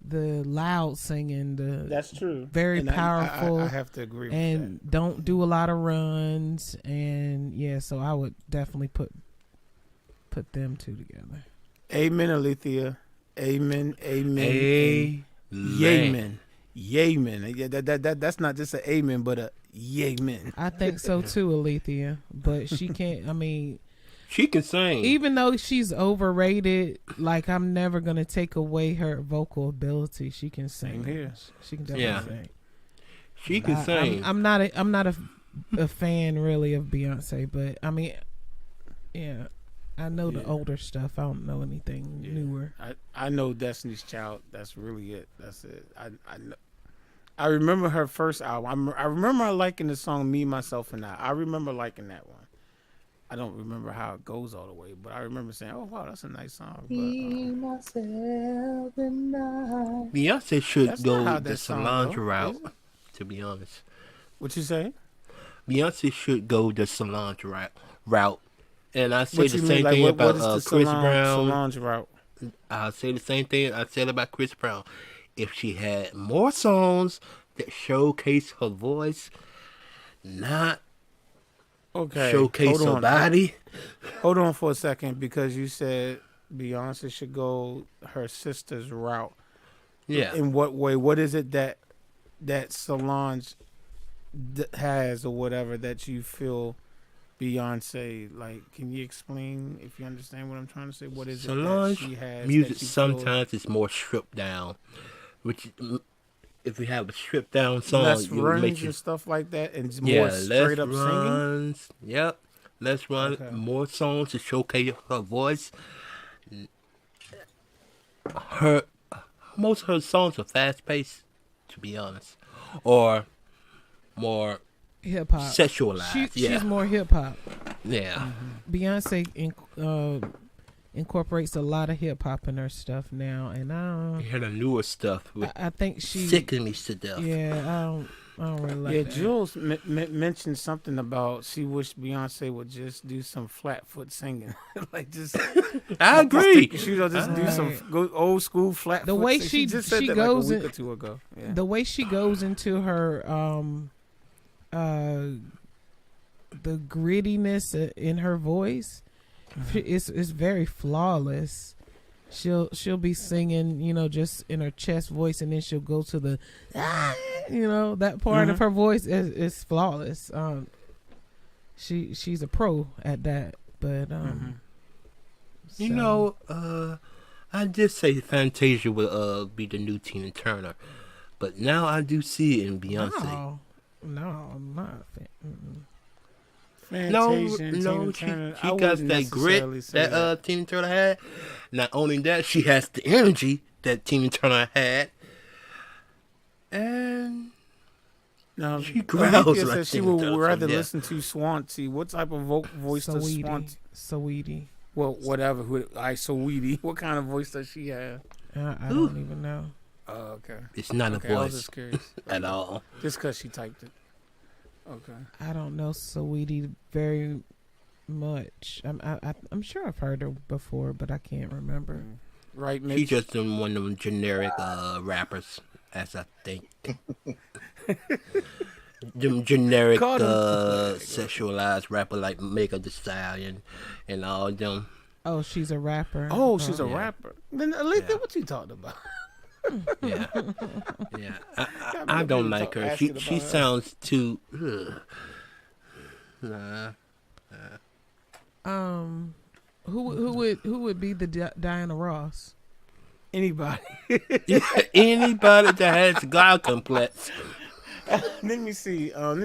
the loud singing. That's true. Very And powerful. I have to agree with and don't do a lot of runs, and yeah, so I would definitely put them two together. that. Amen, Alethea. Amen. Amen. Yemen. Yemen. Yeah, that's not just an amen, but a yemen. I think so too, Alethea, but she can't. I mean, She can sing. even though she's overrated, like I'm never gonna take away her vocal ability. She can sing. Same here. She can definitely Yeah. sing. She can sing. I'm not a fan really of Beyonce, but I mean, yeah, I know the older stuff. I don't know anything newer. I know Destiny's Child. That's really it. That's it. I remember her first album. I remember liking the song "Me, Myself, and I." I remember liking that one. I don't remember how it goes all the way, but I remember saying, "Oh wow, that's a nice song." But, Beyonce should That's not how go the that song Solange go, route, is it? to be honest. what you say? Beyonce should go the Solange route. And I say What the you same mean? Like, thing what about is the Chris Solange, Brown. Solange route? I'll say the same thing I said about Chris Brown. If she had more songs that showcase her voice, not Okay. showcase hold her on. body. Hold on for a second, because you said Beyonce should go her sister's route. Yeah. In what way? What is it that Solange has or whatever that you feel Beyonce like? Can you explain, if you understand what I'm trying to say? What is Solange it that she has? music that you sometimes is more stripped down. Which, if we have a stripped down song, less it would runs make you and stuff like that, and it's yeah, more straight up singing. runs. Yep, let's run Okay. more songs to showcase her voice. Most of her songs are fast paced, to be honest, or more Hip hop. sexualized. She's more hip hop. Yeah. Beyonce incorporates a lot of hip hop in her stuff now, and I Hear the newer stuff with think she. sicken me to death. Yeah, I don't really like Yeah, that. Jules mentioned something about she wished Beyonce would just do some flat foot singing, like just. I agree. She would just do some Right. go old school flat. The foot way sing. she just said she that goes like a week in- or two ago. Yeah. The way she goes into her the grittiness in her voice is very flawless. She'll be singing, just in her chest voice, and then she'll go to the that part of her voice is flawless. She's a pro at that, but I did say Fantasia would be the new Tina Turner, but now I do see it in Beyonce. No, I'm not. Fantasia and Tina she Turner, I got wouldn't that necessarily grit say that Tina Turner had. Not only that, she has the energy that Tina Turner had, and No, she growls Alethea like said she Tina would Turner, rather yeah. listen to Swansea. What type of voice does Swansea? Saweetie. Well, whatever. Saweetie. What kind of voice does she have? I don't even know. Oh, okay. It's not Okay, a I was voice just curious. at all. Just because she typed it. Okay. I don't know Saweetie very much. I'm sure I've heard her before, but I can't remember. right, Mitch? She's just one of them generic rappers, as I think. Them generic Call them- sexualized rapper like Megan Thee Stallion and all them. Oh, she's a rapper. Oh, she's a Yeah. rapper. Then Alethea, Yeah. what you talking about? Yeah, yeah. I Gotta don't be like her. asking She about her. sounds too. Nah. Who would be the Diana Ross? Anybody? Anybody that has a God complex. Let me see. Let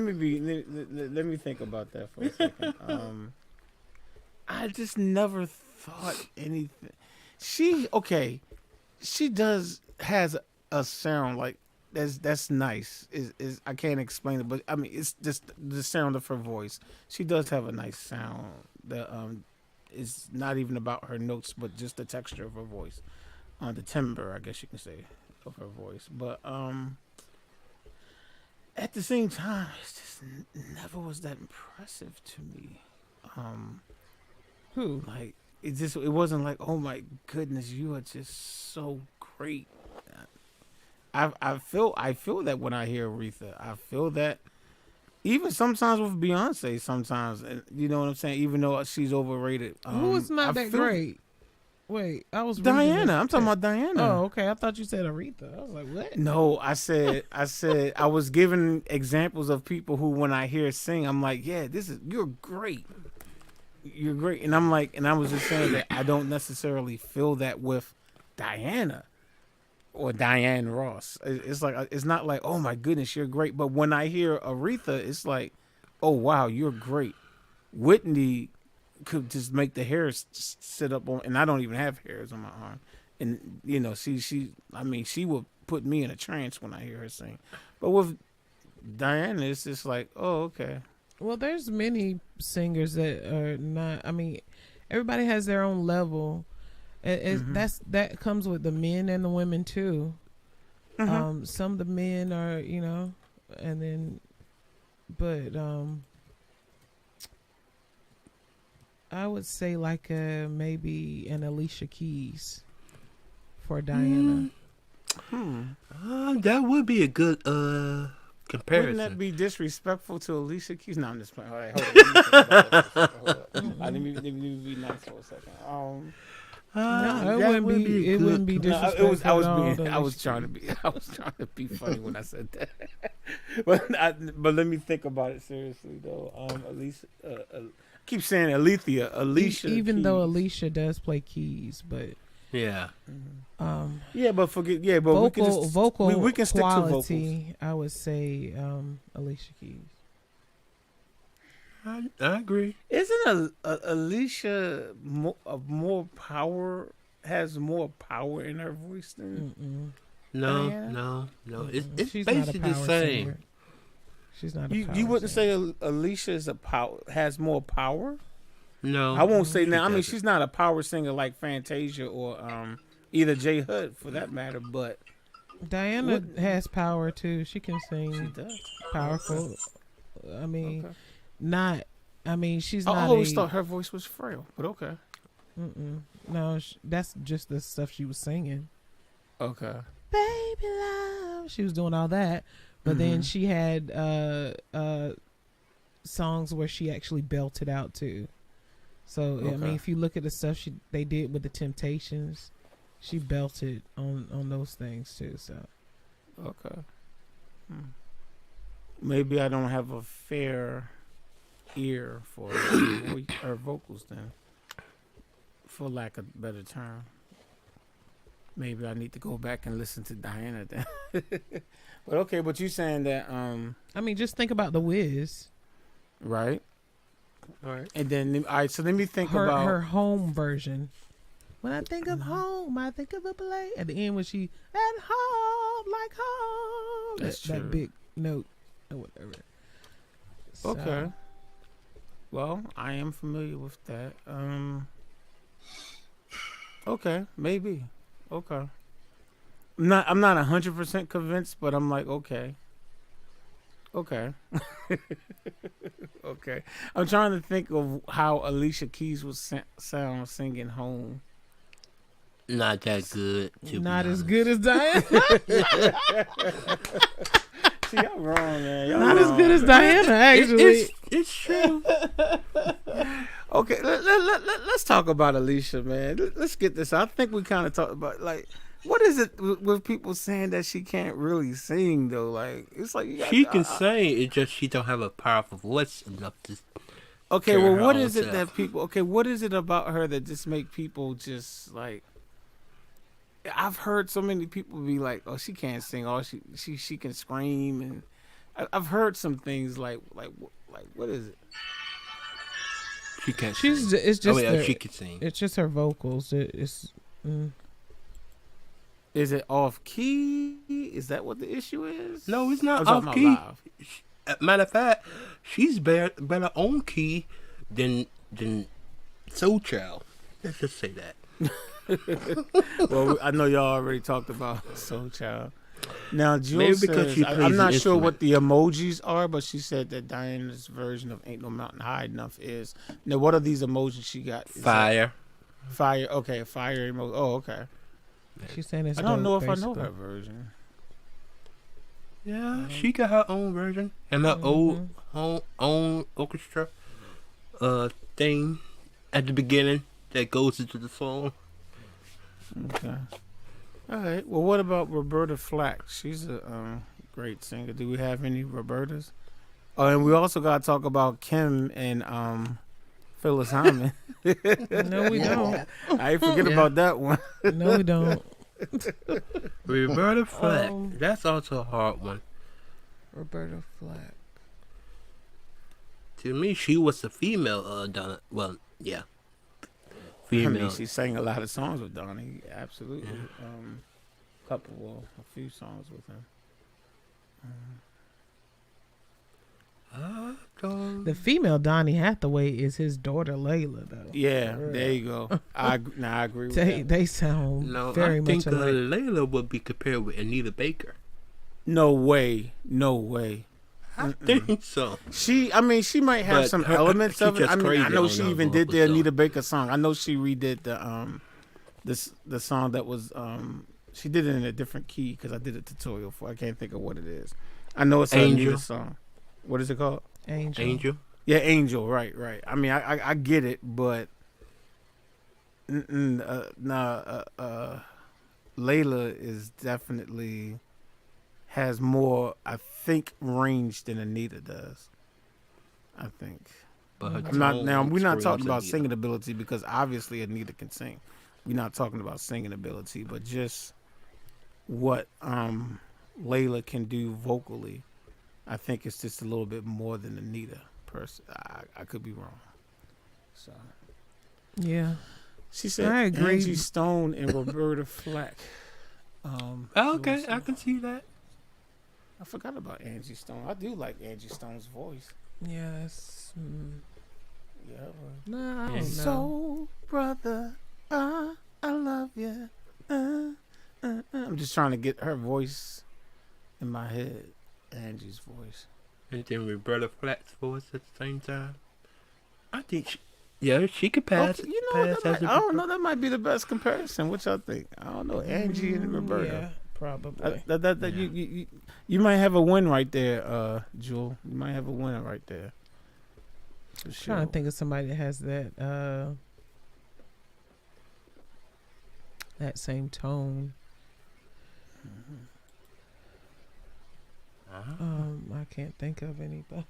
me think about that for a second. I just never thought anything. She has a sound like that's nice. Is I can't explain it, but I mean it's just the sound of her voice. She does have a nice sound. It's not even about her notes, but just the texture of her voice, the timbre, I guess you can say, of her voice. But at the same time, it just never was that impressive to me. Who? Like it wasn't like, oh my goodness, you are just so great. I feel that when I hear Aretha. I feel that even sometimes with Beyonce. Sometimes, and you know what I'm saying. Even though she's overrated, Who is not I that feel- great? Wait, I was reading Diana. this I'm talking text. about Diana. Oh, okay. I thought you said Aretha. I was like, what? No, I said I was giving examples of people who, when I hear sing, I'm like, yeah, you're great. You're great. And I'm like, and I was just saying that I don't necessarily feel that with Diana or Diane Ross. It's like, it's not like, oh my goodness, you're great. But when I hear Aretha, it's like, oh wow, you're great. Whitney could just make the hairs sit up on, and I don't even have hairs on my arm. And you know, she will put me in a trance when I hear her sing. But with Diana, it's just like, oh okay. Well, there's many singers that are not. I mean, everybody has their own level. That comes with the men and the women too. Some of the men are, and then, but I would say like maybe an Alicia Keys for Diana. That would be a good comparison. Wouldn't that be disrespectful to Alicia Keys? No, I'm just playing. All right, hold on. Let me be nice for a second. No, it wouldn't be disrespectful. I was trying to be funny when I said that. but let me think about it seriously though. Alicia, keep saying Alicia. Even Keys. though Alicia does play keys, but Yeah. yeah, but forget. Yeah, but vocal we can stick to vocals. quality. I would say Alicia Keys. I agree. Isn't Alicia more power? Has more power in her voice than No, Diana? no. It's She's not a basically the power same. singer. She's not a power you wouldn't singer. say Alicia is has more power? No, I won't say now. I mean, doesn't. she's not a power singer like Fantasia or either J Hud for that matter. But Diana has power too. She can sing. she does. Powerful. I mean, Okay. not. I mean, she's I not. always thought her voice was frail, but okay. No, that's just the stuff she was singing. Okay. Baby love. She was doing all that, but then she had songs where she actually belted out too. So I mean, if you look at the stuff they did with the Temptations, she belted on those things too. So Okay. Maybe I don't have a fair ear for her vocals then, for lack of a better term. Maybe I need to go back and listen to Diana then. But okay, but you saying that I mean, just think about the Wiz. right? All right. And then all right, so let me think Her about her home version. When I think of home, I think of a play. At the end, when she at home like home, That's that true. big note or whatever. So, Okay. Well, I am familiar with that. Okay, maybe. Okay. I'm not 100% convinced, but I'm like, okay. Okay. Okay. I'm trying to think of how Alicia Keys would sound singing home. not that good. To Not be as honest. good as Diana. See, y'all wrong, man. Y'all Not as wrong, good as man. Diana, actually. It's true. Okay, let's talk about Alicia, man. Let's get this. I think we kind of talked about like, what is it with people saying that she can't really sing though? Like, it's like you got, She can sing. It's just she don't have a powerful voice enough to. Okay, carry well, her what own is it self. that people? Okay, what is it about her that just make people just like? I've heard so many people be like, "Oh, she can't sing. Oh, she can scream," and I've heard some things like what is it? She can't. She's sing. it's just yeah, she can sing. it's just her vocals. It's Is it off key? Is that what the issue is? No, it's I'm not talking off about key. live. Matter of fact, she's better on key than Soul Child. Let's just say that. Well, I know y'all already talked about Soul Child. Now, Jules Maybe because says, she I'm plays not the sure what instrument. the emojis are, but she said that Diana's version of Ain't No Mountain High Enough is. Now, what are these emojis she got? Is that Fire. Fire. Okay, fire emoji. Oh, okay. she's saying it's. I don't know dope, if I know basically. her version. Yeah, she got her own version and her own orchestra thing at the beginning that goes into the song. Okay. All right. Well, what about Roberta Flack? She's a great singer. Do we have any Robertas? Oh, and we also got to talk about Kim and Phyllis Hyman. No, we don't. I ain't forget about that one. No, we don't. Roberta Flack. That's also a hard one. Roberta Flack. To me, she was a female Donna. Well, yeah. I Female. mean, she sang a lot of songs with Donnie. Absolutely. A few songs with him. The female Donnie Hathaway is his daughter Layla, though. Yeah, there you go. I agree with They that. they sound No, very I think much alike. Layla would be compared with Anita Baker. No way. No way. I think so. She might have But some her- elements she of it. just I mean, I crazy know on she her even did the vocals, though. Anita Baker song. I know she redid the song that was she did it in a different key because I did a tutorial for. I can't think of what it is. I know it's an Angel. Anita song. What is it called? Angel. Yeah, Angel. Right. I mean, I get it, but Layla is definitely has more, I think, range than Anita does. I think. But her I'm not tone now. We're not screams talking about Anita. singing ability because obviously Anita can sing. We're not talking about singing ability, but just what Layla can do vocally. I think it's just a little bit more than Anita. I could be wrong. So Yeah. she said, I agree. Angie Stone and Roberta Flack. Okay, I can see that. I forgot about Angie Stone. I do like Angie Stone's voice. Yes. Yeah. No, I don't know. So, brother, I love you. I'm just trying to get her voice in my head. Angie's voice. And then Roberta Flack's voice at the same time. I think she could pass. Okay, you know, pass that as might, a I don't know. That might be the best comparison. What y'all think? I don't know. Angie and Roberta. Yeah, probably. You might have a win right there, Jewel. You might have a winner right there. For sure. Trying to think of somebody that has that that same tone. I can't think of anybody.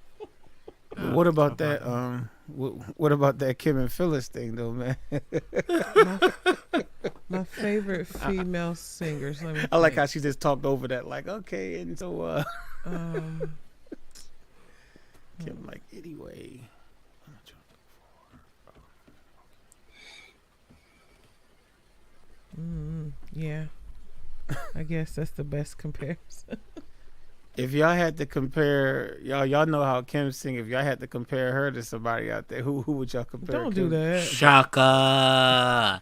What about that? What about that Kim and Phyllis thing, though, man? My favorite female singers. Let me I like think. how she just talked over that. Like, okay, and so Kim, like, anyway. Yeah. I guess that's the best comparison. If y'all had to compare, y'all know how Kim sing. If y'all had to compare her to somebody out there, who would y'all compare? Don't Kim? do that. Shaka.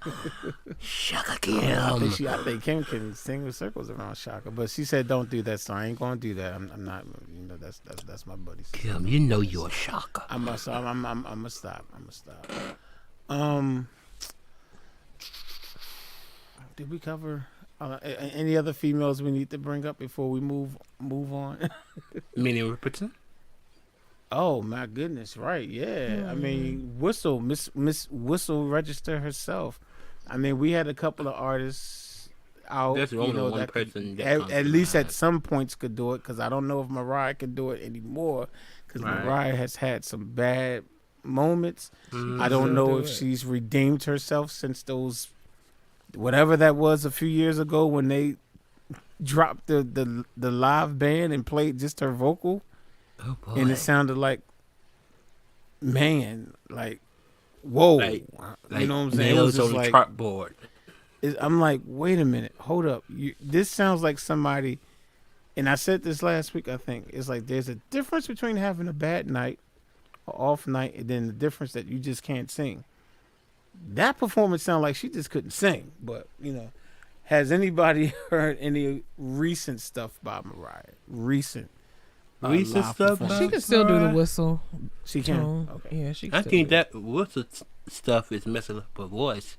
Shaka Kim. I think Kim can sing with circles around Shaka, but she said don't do that, so I ain't gonna do that. I'm not. You know, that's my buddy. Kim, you know you're a Shaka. I'm gonna stop. I'm gonna stop. Did we cover any other females we need to bring up before we move on? Minnie Riperton. Oh my goodness! Right? Yeah. I mean, Miss Whistle Register herself. I mean, we had a couple of artists out. There's only one that person that comes at to least at mind. some points could do it, because I don't know if Mariah can do it anymore, because Right. Mariah has had some bad moments. Mm-hmm. I don't Still know do if it. she's redeemed herself since those, whatever that was a few years ago when they dropped the live band and played just her vocal, Oh boy. and it sounded like, man, like, whoa, Like you know what I'm saying? It was nails just on like, the chalkboard. I'm like, wait a minute, hold up, this sounds like somebody. And I said this last week, I think. It's like there's a difference between having a bad night, or off night, and then the difference that you just can't sing. That performance sounded like she just couldn't sing. But, has anybody heard any recent stuff by Mariah? Recent Recent live stuff performance? She can still do the Mariah? whistle She can. tone. Okay. Yeah, she can I still think do it. that whistle stuff is messing up her voice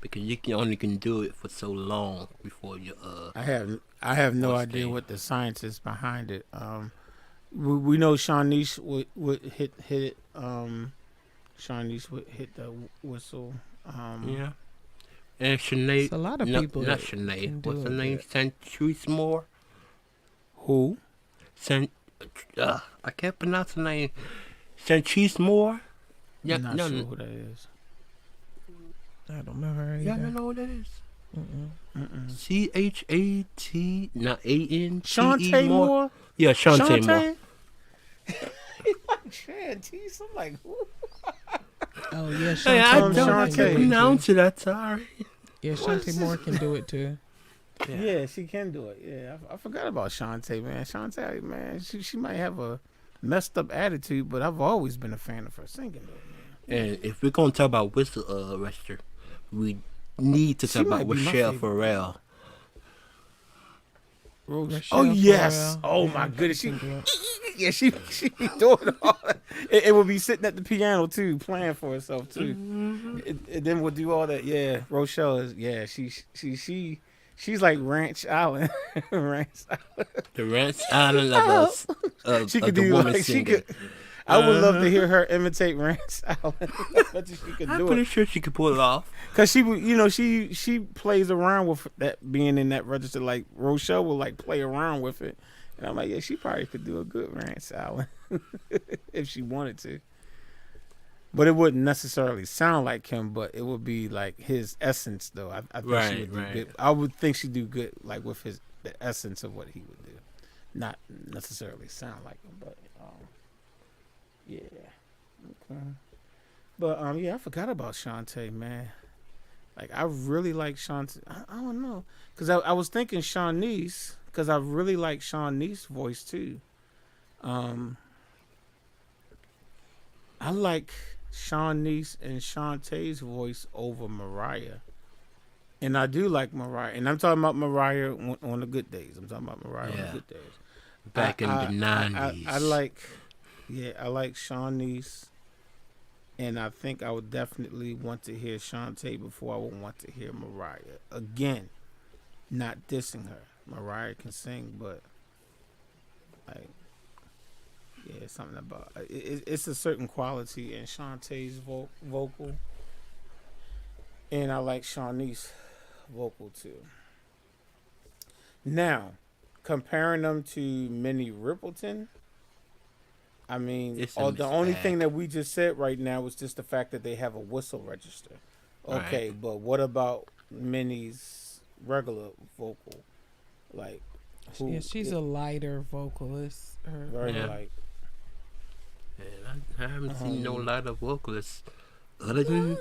because you can only do it for so long before you I have no Voice idea game. what the science is behind it. We know Shanice would hit it. Shanice would hit the whistle. yeah. And Janae, It's a lot of no, people not that can Janae. do What's her it, name? but- Centuries Moore. Who? I can't pronounce her name. Centuries Moore. Yeah, I'm not no, sure who that is. I don't know her yeah, I either. don't know what that is. Mm-mm. CHAT, not ANTE Shantae Moore? Yeah, Shantae Moore. Shantae? I'm like, who? Oh yeah, Hey, I Shantae don't Moore I can Shantae. do can it too. pronounce it. I'm sorry. Yeah, Shantae Moore can do it too. Yeah, she can do it. Yeah, I forgot about Shantae, man. Shantae, man, she might have a messed up attitude, but I've always been a fan of her singing, though, man. And if we're gonna talk about whistle register, we need to She talk might about be my Rochelle favorite. Farrell. Rochelle Rochelle yes. Farrell. Oh Yeah, my goodness. she can do it. Yeah, she be doing all that. It would be sitting at the piano too, playing for herself too. And then we'll do all that. Yeah, Rochelle is. Yeah, she's like Ranch Island. Ranch Island. The Rance Island of She of could the do woman like she singing. could. I would love to hear her imitate Ranch Island. I bet you she could I'm do pretty it. sure she could pull it off. Cause she, she plays around with that being in that register. Like Rochelle will like play around with it, and I'm like, yeah, she probably could do a good Ranch Island if she wanted to. But it wouldn't necessarily sound like him, but it would be like his essence, though. I think she Right, would do right. good. I would think she'd do good, like with the essence of what he would do, not necessarily sound like him, but yeah. Okay. But yeah, I forgot about Shantae, man. Like I really like Shantae. I don't know, cause I was thinking Shanice, cause I really like Shanice's voice too. I like Shanice and Shantae's voice over Mariah, and I do like Mariah. And I'm talking about Mariah on the good days. I'm talking about Mariah on Yeah. the good days. Back in the 90s. I like Shanice, and I think I would definitely want to hear Shantae before I would want to hear Mariah. Again, not dissing her. Mariah can sing, but like, yeah, something about it's a certain quality in Shantae's vocal, and I like Shanice's vocal too. Now, comparing them to Minnie Riperton, I mean, It's the a only mixed thing bag. that we just said right now was just the fact that they have a whistle register. Okay, Right. but what about Minnie's regular vocal? Like, who? Yeah, she's a lighter vocalist. Her, very Yeah. like. And I haven't seen no lot of vocalists other than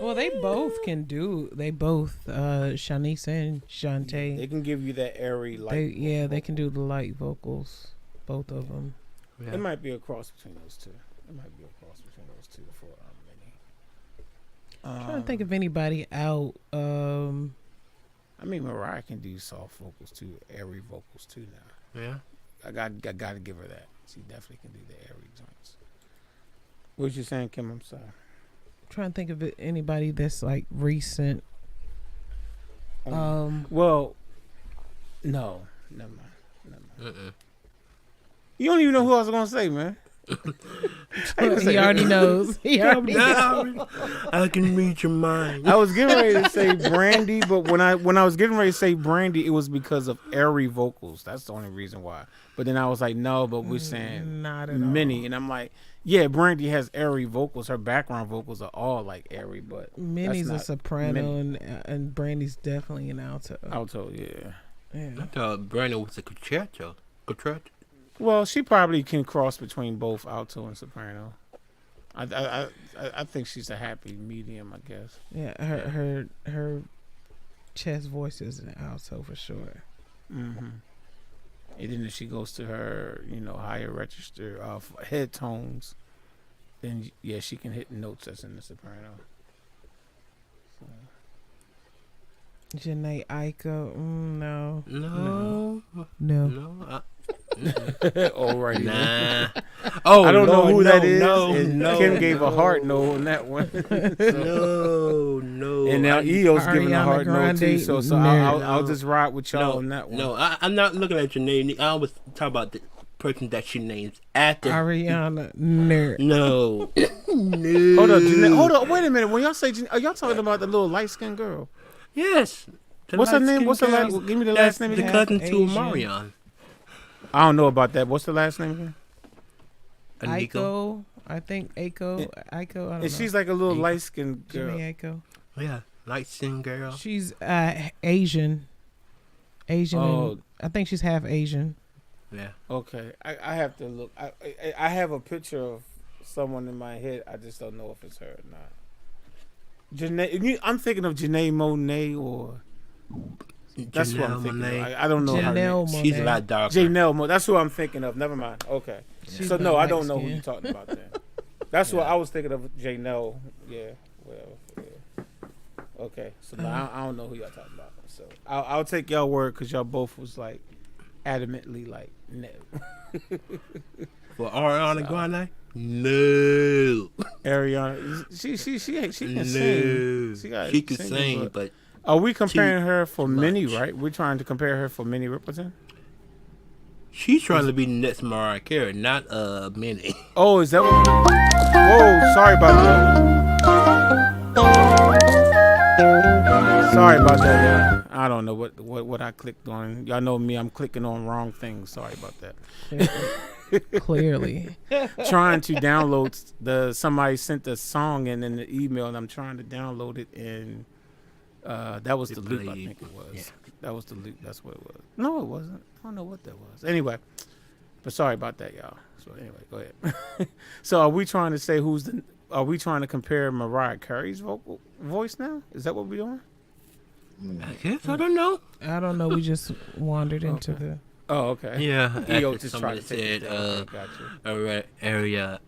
well, they both can do. They both, Shanice and They Shantae. can give you that airy light. They can do the light vocals. Both of them. It might be a cross between those two. For Minnie. I'm trying to think of anybody out. I mean, Mariah can do soft vocals too, airy vocals too. Now, yeah. I got to give her that. She definitely can do the airy joints. What you saying, Kim? I'm sorry. Trying to think of anybody that's like recent. Well, no, never mind. You don't even know who I was gonna say, man. He already knows. He already knows. I can read your mind. I was getting ready to say Brandy, but when I was getting ready to say Brandy, it was because of airy vocals. That's the only reason why. But then I was like, no, but we're saying Not at Minnie, all. and I'm like, yeah, Brandy has airy vocals. Her background vocals are all like airy, but Minnie's a that's not soprano, Minnie. and Brandy's definitely an alto. Alto, yeah. Yeah. I thought Brandon was a concerto. Concerto. Well, she probably can cross between both alto and soprano. I think she's a happy medium, I guess. Yeah, her chest voice is an alto for sure. Mm-hmm. And then if she goes to her, higher register of head tones, then yeah, she can hit notes that's in the soprano. So. Janae Aiko, no. Alrighty. Nah. Oh, I don't know who that is. No, and no, Kim gave a heart no on that one. No. And now EO's giving a Ariana heart no too. Grande, So I'll just ride with y'all on that one. No, I'm not looking at Janae. I was talking about the person that she names after. Ariana, nerd. No. Hold up, Janae. Hold up. Wait a minute. When y'all say, are y'all talking about the little light skinned girl? Yes. What's her name? What's her girl. last? Give me the That's last name the again. cousin to Asian. Marion. I don't know about that. What's the last name again? Anika. Aiko, I think Aiko, I don't know. And she's like a little light skinned girl. Jimmy Aiko. Yeah, light skin girl. She's Asian. Asian. Oh. And I think she's half Asian. Yeah. Okay, I have to look. I have a picture of someone in my head. I just don't know if it's her or not. Janae, I'm thinking of Janae Monet or that's what I'm Janelle thinking. Monáe. I don't know her name. Janelle She's a Monáe. lot darker. Janelle Monáe. That's who I'm thinking of. Never mind. Okay. She's So not no, I don't know who light-skinned. you're talking about then. That's what I was thinking of. Janelle. Yeah. Well. Yeah. Okay. So no, I don't know who y'all talking about. So I'll take y'all word because y'all both was like adamantly like no. For Ariana Grande? No. Ariana, she can sing. No. She She can sing, sing, but are we comparing her for too Minnie? much. Right? We're trying to compare her for Minnie Riperton. she's trying to be the next Mariah Carey, not Minnie. Oh, is that what? Whoa, sorry about that. Sorry about that, y'all. I don't know what I clicked on. Y'all know me, I'm clicking on wrong things. Sorry about that. Clearly. Trying to download somebody sent a song in the email, and I'm trying to download it, and that was the loop. I think it was. Yeah. That was the loop. That's what it was. No, it wasn't. I don't know what that was. Anyway, but sorry about that, y'all. So anyway, go ahead. So are we trying to say are we trying to compare Mariah Carey's voice now? Is that what we're doing? I guess I don't know. I don't know. We just wandered into the. Oh, okay. Yeah, EO after just tried somebody to take it said, down. Okay, gotcha. area.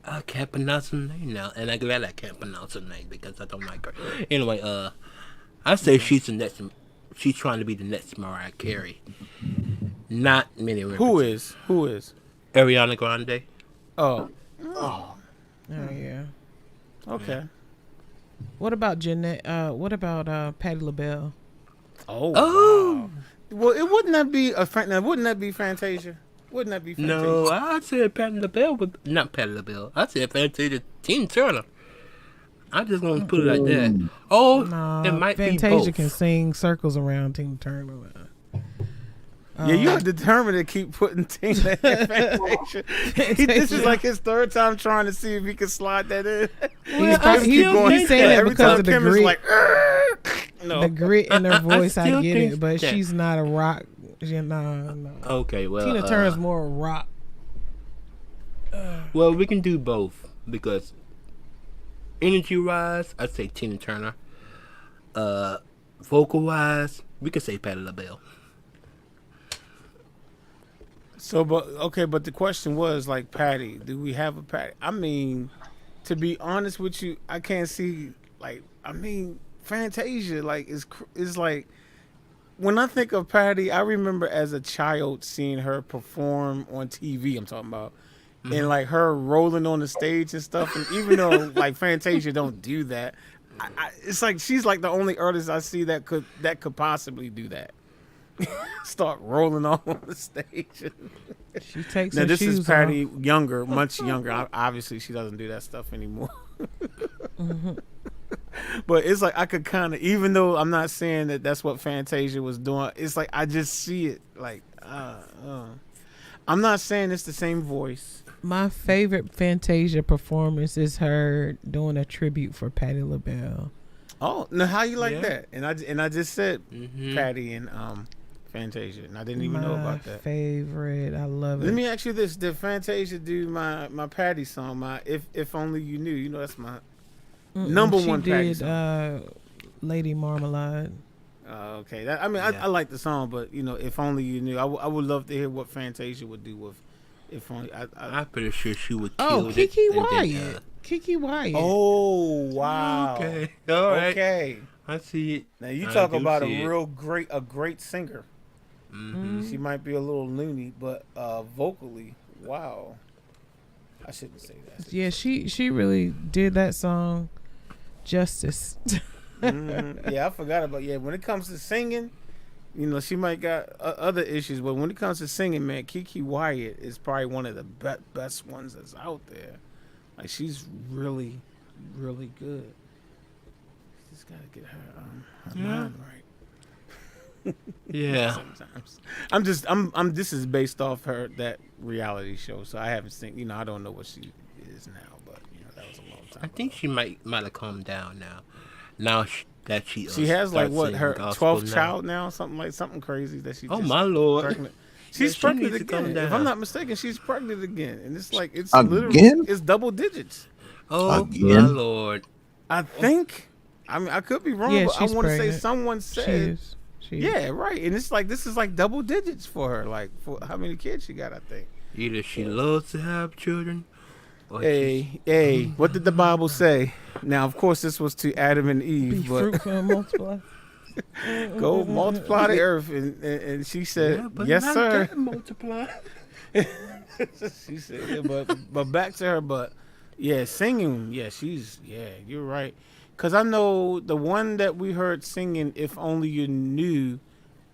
I can't pronounce her name now, and I'm glad I can't pronounce her name because I don't like her. Anyway, I say she's the next. She's trying to be the next Mariah Carey, not Minnie Riperton. Who is? Ariana Grande. Oh. Oh yeah. Okay. What about Janae? What about Patti LaBelle? Oh. Oh. Wow. Well, it wouldn't that be wouldn't that be Fantasia? Wouldn't that be Fantasia? No, I said Patti LaBelle, but not Patti LaBelle. I said Fantasia Tina Turner. I'm just gonna put it like that. Oh, it might Fantasia be both. can sing circles around Tina Turner. Yeah, you're determined to keep putting Tina in Fantasia. This is like his third time trying to see if he can slide that in. He's saying that Every because time of the Kim is grit. like, no. The grit in her voice, I still get think it, but that- she's not a rock. No. Okay, well, Tina Turner's more a rock. Well, we can do both because energy-wise, I'd say Tina Turner. Vocal-wise, we could say Patti LaBelle. So, but the question was like, Patty, do we have a Patty? I mean, to be honest with you, I can't see Fantasia is like when I think of Patty, I remember as a child seeing her perform on TV. I'm talking about. And like her rolling on the stage and stuff, and even though like Fantasia don't do that, it's like she's like the only artist I see that could possibly do that. Start rolling on the stage. She takes Now her this shoes is Patty off. younger, much younger. Obviously, she doesn't do that stuff anymore. But it's like I could kind of, even though I'm not saying that that's what Fantasia was doing, it's like I just see it. Like, I'm not saying it's the same voice. My favorite Fantasia performance is her doing a tribute for Patti LaBelle. Oh, now how you like Yeah. that? And I just said Patty and Fantasia, and I didn't even know about that. Favorite, I love Let it. me ask you this: did Fantasia do my Patty song? My if only you knew. You know that's my number one Patty She song. did Lady Marmalade. Okay, that, I mean, I like the song, but you know, if only you knew. I would love to hear what Fantasia would do with if only. I'm pretty sure she would kill Oh, it. Kiki and then, Wyatt. Kiki Wyatt. Oh wow. Okay. All right. Okay. I see it. Now you I talk do about see it. a great singer. Mm-hmm. She might be a little loony, but vocally, wow. I shouldn't say that. Yeah, she really did that song justice. Yeah, I forgot about. Yeah, when it comes to singing, you know, she might got other issues, but when it comes to singing, man, Kiki Wyatt is probably one of the best ones that's out there. Like she's really, really good. Just gotta get her mind right. Yeah. Sometimes I'm this is based off that reality show, so I haven't seen, you know, I don't know what she is now, but you know, that was a long time I think she might have calmed down now. Now that she has like starts what, singing her gospel 12th now. child now, something crazy that she Oh just my Lord. pregnant. She's she pregnant needs to calm again. If down. I'm not mistaken, she's pregnant again, and it's like it's Again? literally it's double digits. Oh my Again? Lord. I think. I mean, I could be wrong, Yeah, but I she's want to say pregnant. someone She said, is. She is. yeah, right, and it's like this is like double digits for her. Like for how many kids she got? I think. Either she loves to have children, or Hey, what did the Bible say? Now, of course, this was to Adam and Be Eve, but fruitful and multiply. go multiply the earth, and she said, yeah, but yes, not sir. that multiply. She said, yeah, but back to her, but yeah, singing, yeah, you're right. Cause I know the one that we heard singing, "If Only You Knew,"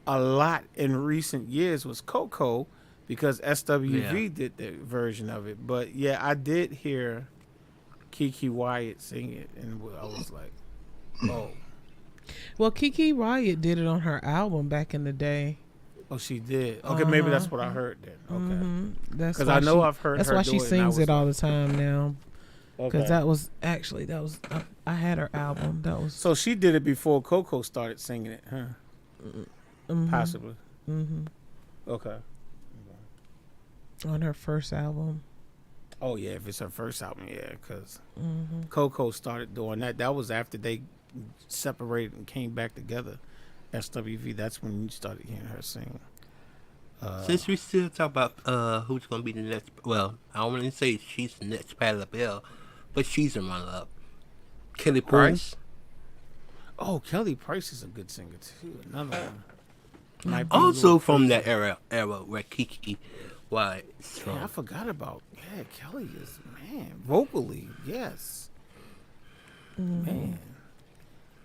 a lot in recent years was Coco, because SWV did the version of it. But yeah, I did hear Kiki Wyatt sing it, and I was like, oh, Well, Kiki Wyatt did it on her album back in the day. oh, she did. Okay, maybe that's what I heard then. Okay, That's 'Cause why I know she- I've heard That's her why do she it, and I sings was it all the time now. okay. Because that was I had her album. That was So she did it before Coco started singing it, huh? Possibly. Okay. on her first album. Oh yeah, if it's her first album, yeah, because Coco started doing that. That was after they separated and came back together. SWV. That's when you started hearing her sing. Since we still talk about who's gonna be the next, well, I don't want to say she's the next Patti LaBelle, but she's a runner-up. Kelly Price. Oh, Kelly Price is a good singer too. Another one. Might be a Also little from crazy. that era where Kiki Wyatt is from. Yeah, I forgot about. Yeah, Kelly is, man, vocally, yes. Man.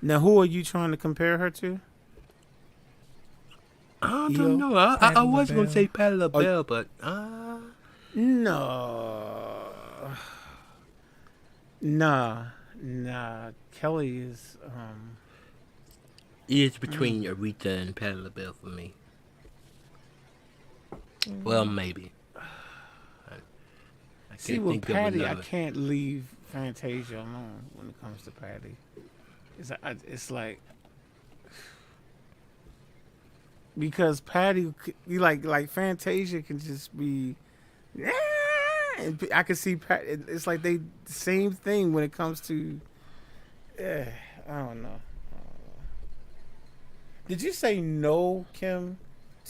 Now, who are you trying to compare her to? I Yo. don't know. I Patti was gonna LaBelle. say Patti LaBelle, but No. Nah. Kelly is it's between Aretha and Patti LaBelle for me. Well, maybe. I see can't with think of Patty, I another. can't leave Fantasia alone when it comes to Patty. It's like because Patty, you like Fantasia can just be. And I can see Pat. It's like they the same thing when it comes to. I don't know. Did you say no, Kim,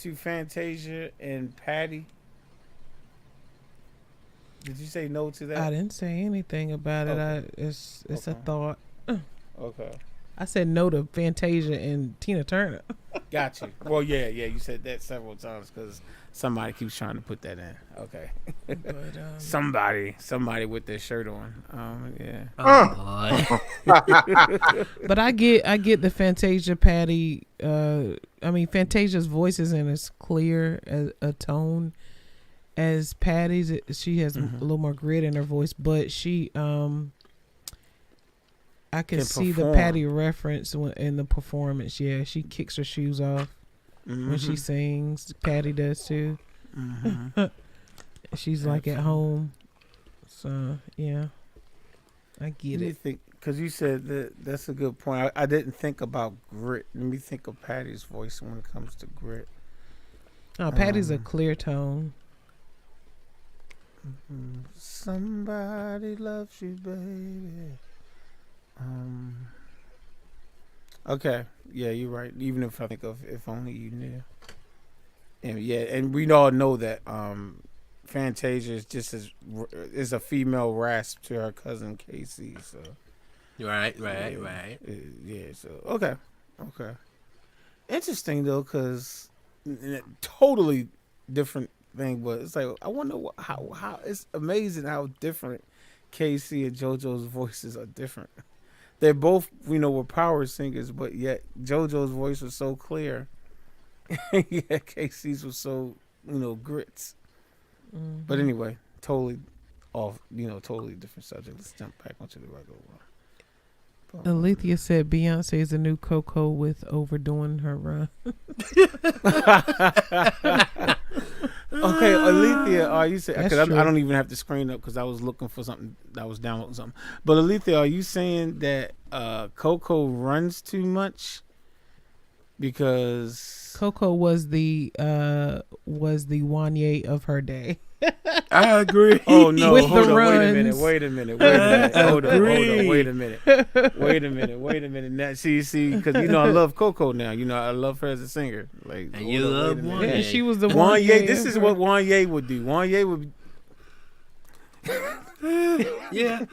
to Fantasia and Patty? Did you say no to that? I didn't say anything about it. Okay. It's a Okay. thought. Okay. I said no to Fantasia and Tina Turner. Got you. Well, yeah, you said that several times because somebody keeps trying to put that in. Okay. But, somebody with their shirt on. Yeah. Oh, boy. but I get the Fantasia Patty. Fantasia's voice isn't as clear as a tone as Patty's. She has a little more grit in her voice, but she I can see perform. the Patty reference in the performance. Yeah, she kicks her shoes off when she sings. Patty does too. She's like at home. So yeah, I get it. Because you said that's a good point. I didn't think about grit. Let me think of Patty's voice when it comes to grit. Oh, Patty's a clear tone. Somebody loves you, baby. Okay, yeah, you're right. Even if I think of If Only You Knew. And we all know that Fantasia is just is a female rasp to her cousin Casey. So Right. yeah. So okay. Interesting though, because totally different thing, but it's like I wonder how it's amazing how different Casey and JoJo's voices are different. They're both, were power singers, but yet JoJo's voice was so clear. Yeah, Casey's was so, grits. But anyway, totally off, totally different subject. Let's jump back onto the regular one. Alethea said Beyonce is the new Coco with overdoing her run. Okay, Alethea, are you saying? Because That's I don't even have the screen up because I was looking for something. I was downloading something. But Alethea, are you saying that Coco runs too much? Because Coco was the Wanye of her day. I agree. Oh no! With Hold the on! runs. Wait a minute! Hold on! Wait a minute! Now, see, because I love Coco now. I love her as a singer. Like, And you love Wanye. Yeah, she was the Wanye. This is what Wanye would do. Wanye would. Yeah.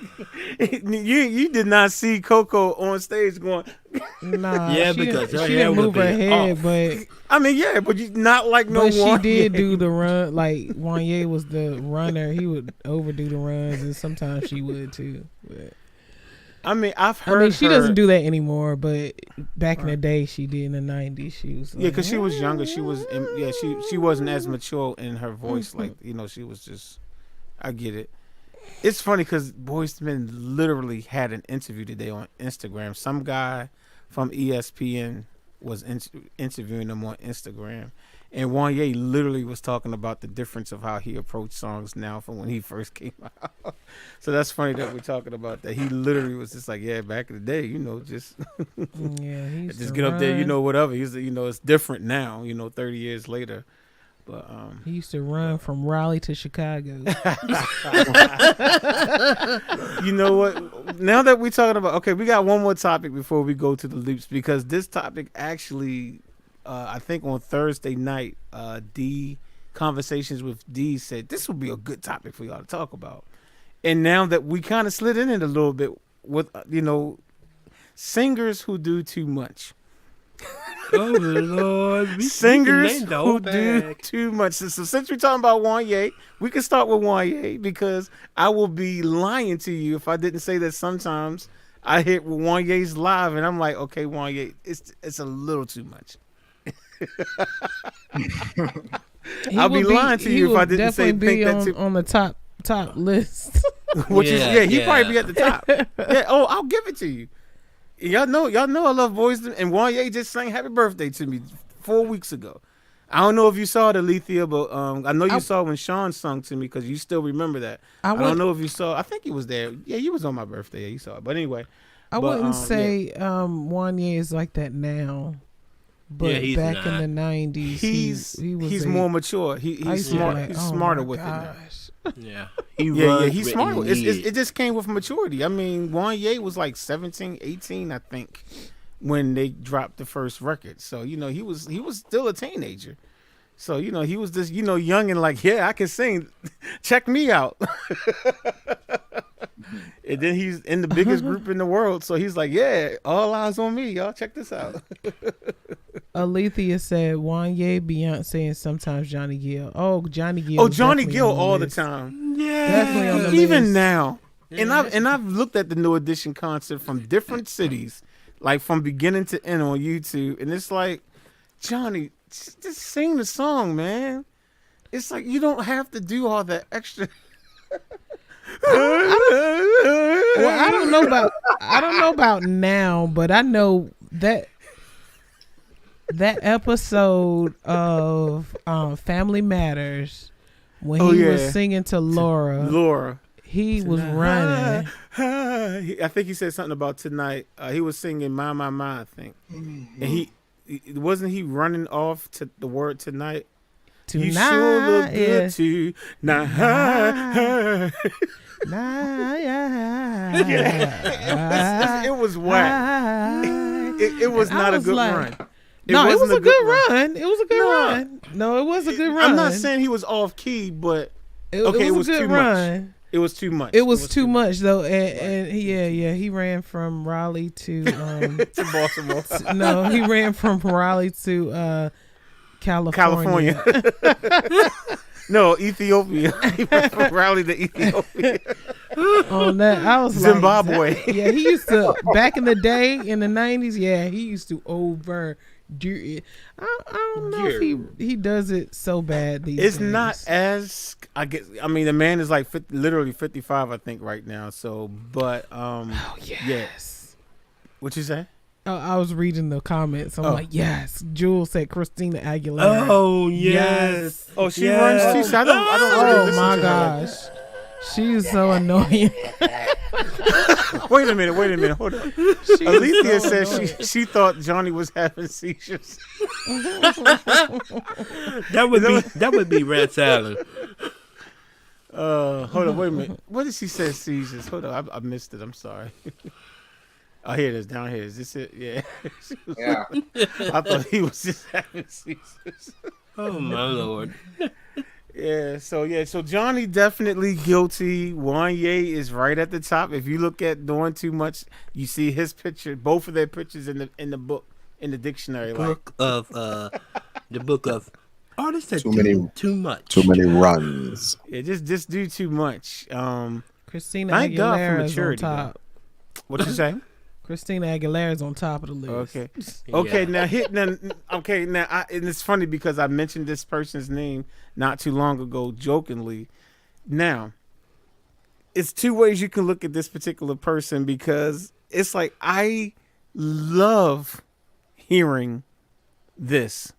You did not see Coco on stage going. Nah, Yeah, she because didn't, her she hair didn't would move her be head, off. but I mean, yeah, but you not like no but she one. did do the run. Like Wanye was the runner. He would overdo the runs, and sometimes she would too. But, I mean, I've heard. she doesn't do that anymore. But back in the day, she did in the '90s. She was like, Because she was younger. She was. She wasn't as mature in her voice. Like she was just. I get it. It's funny because Boyz II Men literally had an interview today on Instagram. Some guy from ESPN was interviewing them on Instagram. And Wanye literally was talking about the difference of how he approached songs now from when he first came out. So that's funny that we're talking about that. He literally was just like, yeah, back in the day, just yeah, he used just to get up there, run. whatever. He's, it's different now, 30 years later. But He used to run from Raleigh to Chicago. you know what? Now that we're talking about, okay, we got one more topic before we go to the loops, because this topic actually, I think on Thursday night, D Conversations with D said this would be a good topic for y'all to talk about. And now that we kind of slid in it a little bit with, singers who do too much. Oh Lord! Singers who do too much. So since we're talking about Wanye, we can start with Wanye, because I will be lying to you if I didn't say that sometimes I hit Wanye's live and I'm like, okay, Wanye, it's a little too much. I'll be lying to you if I didn't say think that too. On the top list. Which is he yeah. probably be at the top. Yeah. Oh, I'll give it to you. Y'all know I love Boyz, and Wanye just sang "Happy Birthday" to me 4 weeks ago. I don't know if you saw it, Alethea, but I know you saw when Sean sung to me, because you still remember that. I don't know if you saw. I think he was there. Yeah, you was on my birthday. Yeah, you saw it. But anyway, I wouldn't say Wanye is like that now. But he's back not. in the '90s, he's more mature. He's smart. He's smarter with it now. Yeah. He's smart. It just came with maturity. I mean, Wanye was like 17, 18, I think, when they dropped the first record. So, he was still a teenager. So, he was just, young and like, yeah, I can sing. Check me out. And then he's in the biggest group in the world, so he's like, "Yeah, all eyes on me, y'all. Check this out." Alethea said Wanye, Beyonce, and sometimes Johnny Gill. Oh, Johnny Gill. Oh, Johnny Gill all the time. Yeah. Definitely on the Even list. now. And I've looked at the New Edition concert from different cities, like from beginning to end on YouTube, and it's like, Johnny, just sing the song, man. It's like you don't have to do all that extra. Well, I don't know about now, but I know that episode of Family Matters when he was singing to Laura. He was running. I think he said something about tonight. He was singing "My, I think, and he wasn't he running off to the word tonight. You sure look good tonight. It was whack. It was not a good run. It was a good run. It was a good run. No, it was a good run. I'm not saying he was off key, but it was a good run. It was too much. It was too much though, and he ran from Raleigh to to Baltimore. No, he ran from Raleigh to California. No, Ethiopia. He went from Raleigh to Ethiopia. On that, I was Zimbabwe. Like, yeah, he used to back in the day in the 90s. Yeah, he used to overdo it. I don't know if he does it so bad these days. It's not as I mean, the man is like literally 55, I think, right now. So, but yes. What you say? I was reading the comments. I'm like, yes. Jules said Christina Aguilera. Oh yes. Oh, she runs too. So I don't. Oh my gosh, she's so annoying. Wait a minute. Hold on. Alethea said she thought Johnny was having seizures. That would be Rance Allen. Hold on. Wait a minute. What did she say? Seizures. Hold on. I missed it. I'm sorry. Oh, here it is. Down here. Is this it? Yeah. Yeah. I thought he was just having seizures. Oh my Lord. So Johnny definitely guilty. Wanye is right at the top. If you look at Doing Too Much, you see his picture, both of their pictures in the book, in the dictionary. The book of artists that Too many runs. Yeah, just do too much. Christina thank God for Aguilera's maturity. on top. What you say? Christina Aguilera's on top of the list. Okay. Now and it's funny because I mentioned this person's name not too long ago, jokingly. Now, it's two ways you can look at this particular person because it's like I love hearing this.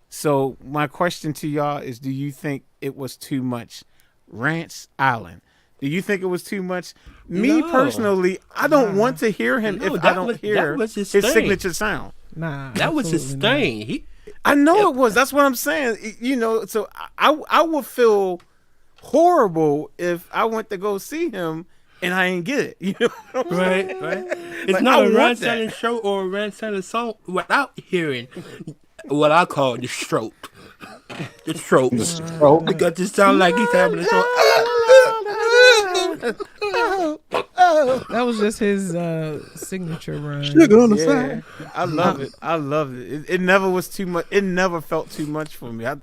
So my question to y'all is: do you think it was too much? Rance Allen. Do you think it was too much? Me personally, I don't want to hear him if I don't hear his signature sound. Nah, that was his thing. I know it was. That's what I'm saying. So I would feel horrible if I went to go see him and I ain't get it. You know what I'm saying? Right. It's not a Rance Allen show or a Rance Allen song without hearing what I call the stroke. The stroke. Because it sounds like he's having a stroke. That was just his signature run. Sugar on the side. I love it. It never was too much. It never felt too much for me. I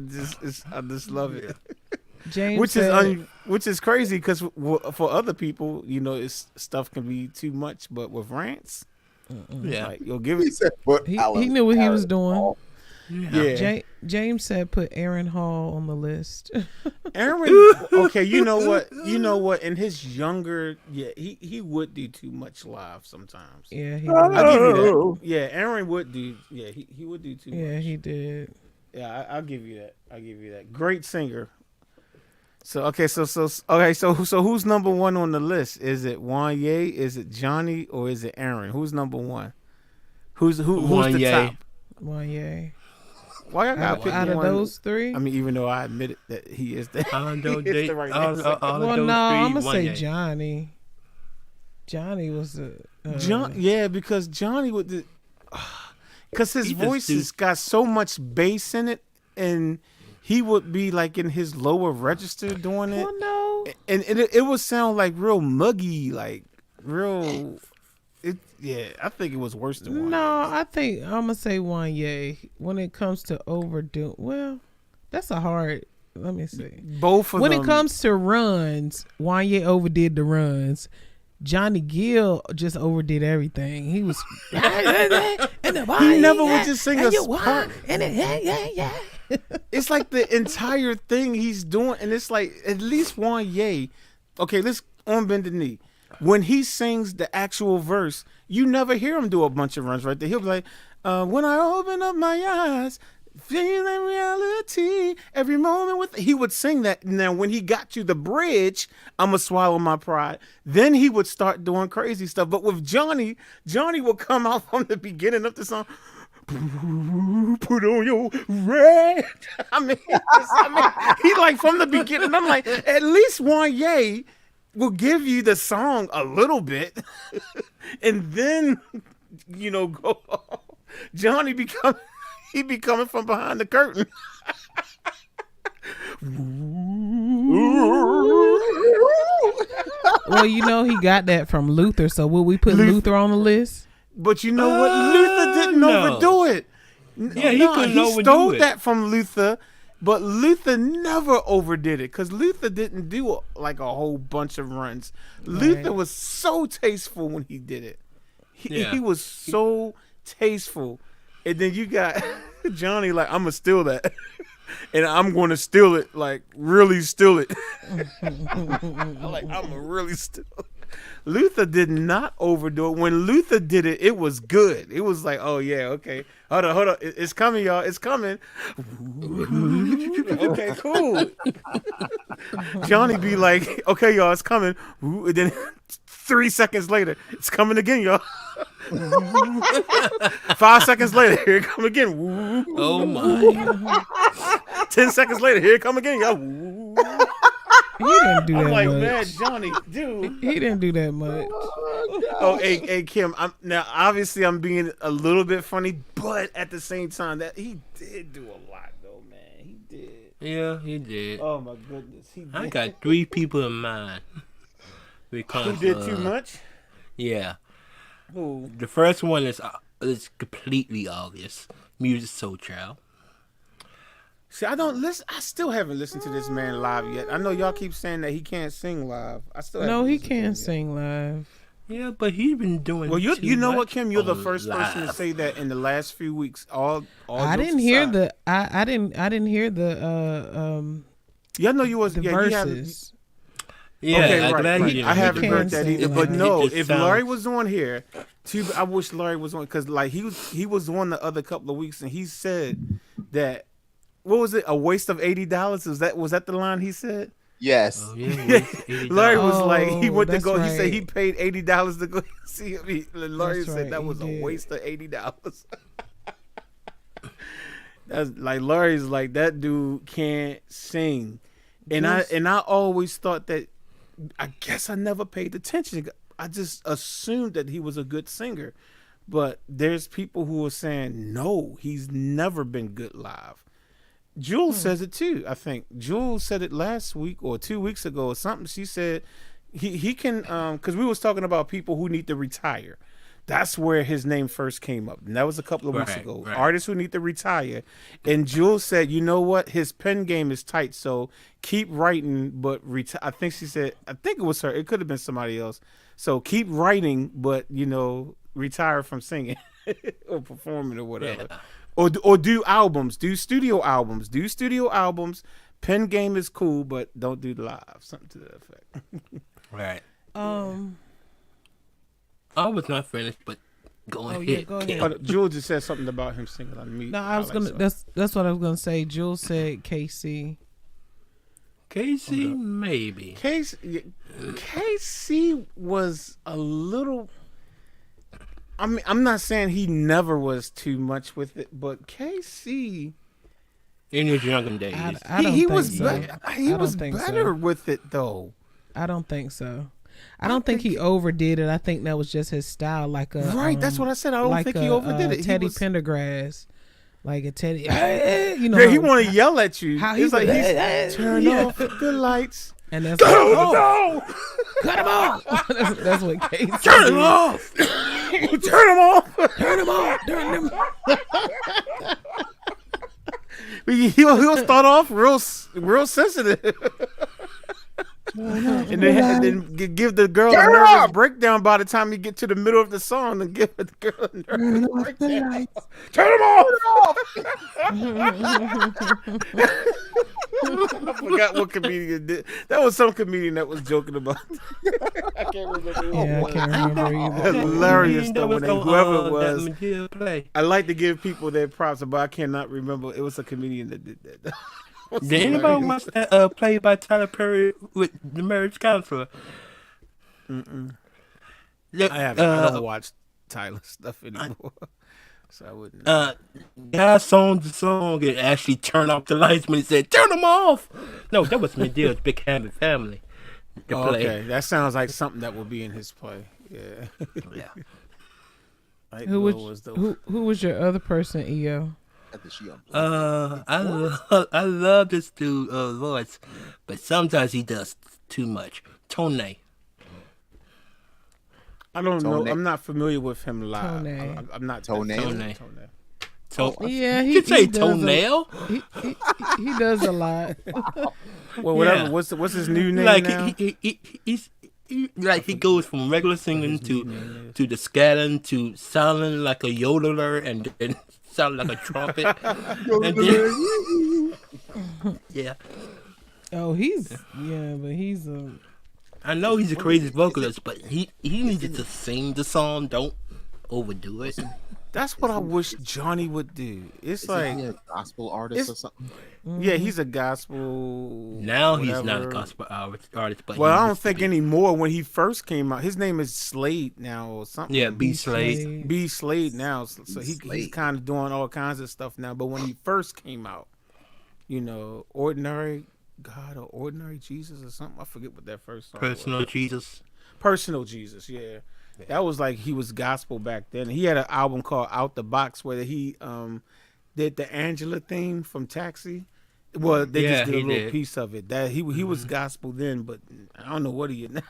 just love it. James which is crazy because for other people, stuff can be too much, but with Rance, like, you'll give it. He knew what he was doing. Yeah. James said put Aaron Hall on the list. Aaron, okay, you know what? In his younger, he would do too much live sometimes. Yeah, he I'll give you that. Yeah, Aaron would do. Yeah, he would do too much. Yeah, he did. Yeah, I'll give you that. Great singer. So who's number one on the list? Is it Wanye? Is it Johnny? Or is it Aaron? Who's number one? Who's the top? Wanye. Why I gotta pick out of those three? I mean, even though I admit that he is the I'm gonna say Johnny. Johnny was the because Johnny would, because his voice has got so much bass in it, and he would be like in his lower register doing it. Well, no, and it would sound like real muggy, like real. I think it was worse than Wanye. No, I think I'm gonna say Wanye when it comes to overdo. Well, that's a hard. Let me see. Both of when them. it comes to runs, Wanye overdid the runs. Johnny Gill just overdid everything. He was. He never would just sing a part. It's like the entire thing he's doing, and it's like at least Wanye. Okay, let's on bended knee. When he sings the actual verse, you never hear him do a bunch of runs right there. He'll be like, when I open up my eyes, feeling reality every moment with. He would sing that. Now, when he got to the bridge, I'ma swallow my pride. Then he would start doing crazy stuff. But with Johnny would come out from the beginning of the song. Put on your red. I mean, he like from the beginning. I'm like, at least Wanye will give you the song a little bit, and then go. Johnny be coming from behind the curtain. Well, he got that from Luther. So will we put Luther on the list? But you know what? Luther didn't overdo it. Yeah, he stole that from Luther, but Luther never overdid it because Luther didn't do like a whole bunch of runs. Right. Luther was so tasteful when he did it. He was so tasteful. And then you got Johnny like, I'm going to steal that. And I'm going to steal it, like really steal it. I'm going to really steal it. Luther did not overdo it. When Luther did it, it was good. It was like, oh yeah, okay. Hold on. It's coming, y'all. It's coming. Okay, cool. Johnny be like, okay, y'all, it's coming. And then 3 seconds later, it's coming again, y'all. 5 seconds later, here it come again. Oh my. 10 seconds later, here it come again, y'all. He didn't do that much. I'm like, man, Johnny, dude. He didn't do that much. Oh, hey, Kim. Now, obviously, I'm being a little bit funny, but at the same time, that he did do a lot, though, man. He did. Yeah, he did. Oh my goodness, he did. I got 3 people in mind. Because, who did too much? Yeah. Who? The first one is completely obvious. Music Soul Child. See, I still haven't listened to this man live yet. I know y'all keep saying that he can't sing live. No, he can sing live. Yeah, but he's been doing. Well, you know what, Kim? You're the first person to say that in the last few weeks. I didn't hear the. I didn't hear the. Yeah, I know you was the verses. Yeah, okay, right. I haven't heard that either. But no, if sounds... Laurie was on here, I wish Laurie was on because like he was on the other couple of weeks and he said that. What was it? A waste of $80? Was that the line he said? Yes. Oh, yeah, Larry was like he went to go. Right. He said he paid $80 to go see him. Larry said right, that was a waste of $80. That's like Larry's like that dude can't sing, and I always thought that. I guess I never paid attention. I just assumed that he was a good singer, but there's people who are saying no, he's never been good live. Jules says it too. I think Jules said it last week or 2 weeks ago or something. She said he can because we was talking about people who need to retire. That's where his name first came up, and that was a couple of weeks ago. Right. Artists who need to retire, and Jules said, "You know what? His pen game is tight, so keep writing, but retire." I think she said, I think it was her. It could have been somebody else. So keep writing, but retire from singing or performing or whatever. Yeah. Or do albums, do studio albums. Pen game is cool, but don't do the live. Something to that effect. Right. I was not finished, but go ahead. Yeah, go ahead. Jules just said something about him singing on me. No, I was gonna. That's what I was gonna say. Jules said KC. KC, maybe. KC was a little. I mean, I'm not saying he never was too much with it, but KC in his younger days, he was better with it though. I don't think so. I don't think he overdid it. I think that was just his style, like a that's what I said. I don't think he overdid it. Teddy Pendergrass, like a Teddy. Yeah, he want to yell at you. He's like, turn off the lights. And that's No! cut him off. That's what Casey Turn him did. off! Turn him off! Turn him off. Turn him off. He'll start off real sensitive. And then give the girl a nervous breakdown by the time you get to the middle of the song and give the girl a nervous breakdown. Turn him off! I forgot what comedian did. That was some comedian that was joking about. I can't remember. Yeah, I can't remember either. Hilarious though. When whoever it was, play. I like to give people their props, but I cannot remember. It was a comedian that did that. Did anybody watch that play by Tyler Perry with the marriage counselor? Mm-mm. Look, I haven't. I don't watch Tyler stuff anymore, so I wouldn't. Guy sung the song and actually turned off the lights when he said, "Turn them off." No, that was Medea's Big Happy Family. The play. Okay, that sounds like something that would be in his play. Yeah. Yeah. Like, Who what was the- who was your other person, EO? I love this dude voice, but sometimes he does too much. Tone. I don't know. Tone. I'm not familiar with him live. Tone. I'm not Tone. Yeah, you could say does toenail. He does a lot. Well, whatever. Yeah. What's his new name Like now? he's like he goes from regular singing to the scattering to sounding like a yodeler and then sounding like a trumpet. And then, yeah, Oh, he's but he's I know he's a crazy vocalist, but he needed to sing the song. Don't overdo it. That's what I wish Johnny would do. It's like, Is he a gospel artist or something? yeah, he's a gospel. Now he's not a whatever. gospel artist, but Well, he I don't used to think be. anymore. When he first came out, his name is Slade now or something. Yeah, B Slade. B Slade now. So he's Slade. kind of doing all kinds of stuff now. But when he first came out, Ordinary God or Ordinary Jesus or something. I forget what that first song Personal was. Jesus. Personal Jesus, yeah. That was like he was gospel back then. He had an album called Out the Box where he did the Angela theme from Taxi. Well, they just did a he little did. piece of it. That he was gospel then, but I don't know what he is now.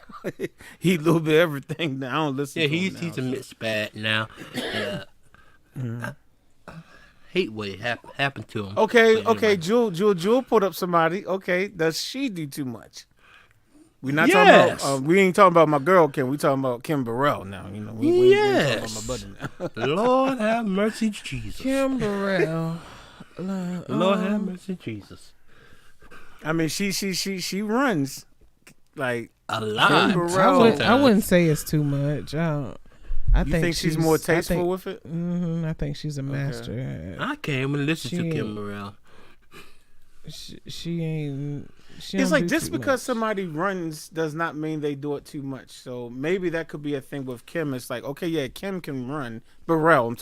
He a little bit everything now. I don't listen Yeah, to him he's now, a mixed bag now. I hate what happened to him. Okay, But anyway. Jewel put up somebody. Okay, does she do too much? We're not Yes. talking about. We ain't talking about my girl Kim. We talking about Kim Burrell now. We ain't talking about my buddy now. Lord have mercy, Jesus. Kim Burrell. Lord have mercy, Jesus. I mean, she runs like A lot. Burrell. I wouldn't say it's too much. I You think she's more tasteful with it? I think she's a master. I can't even listen She to ain't- Kim Burrell. She ain't. She It's don't like do just too because much. somebody runs does not mean they do it too much. So maybe that could be a thing with Kim. It's like, okay, yeah, Kim can run. Burrell,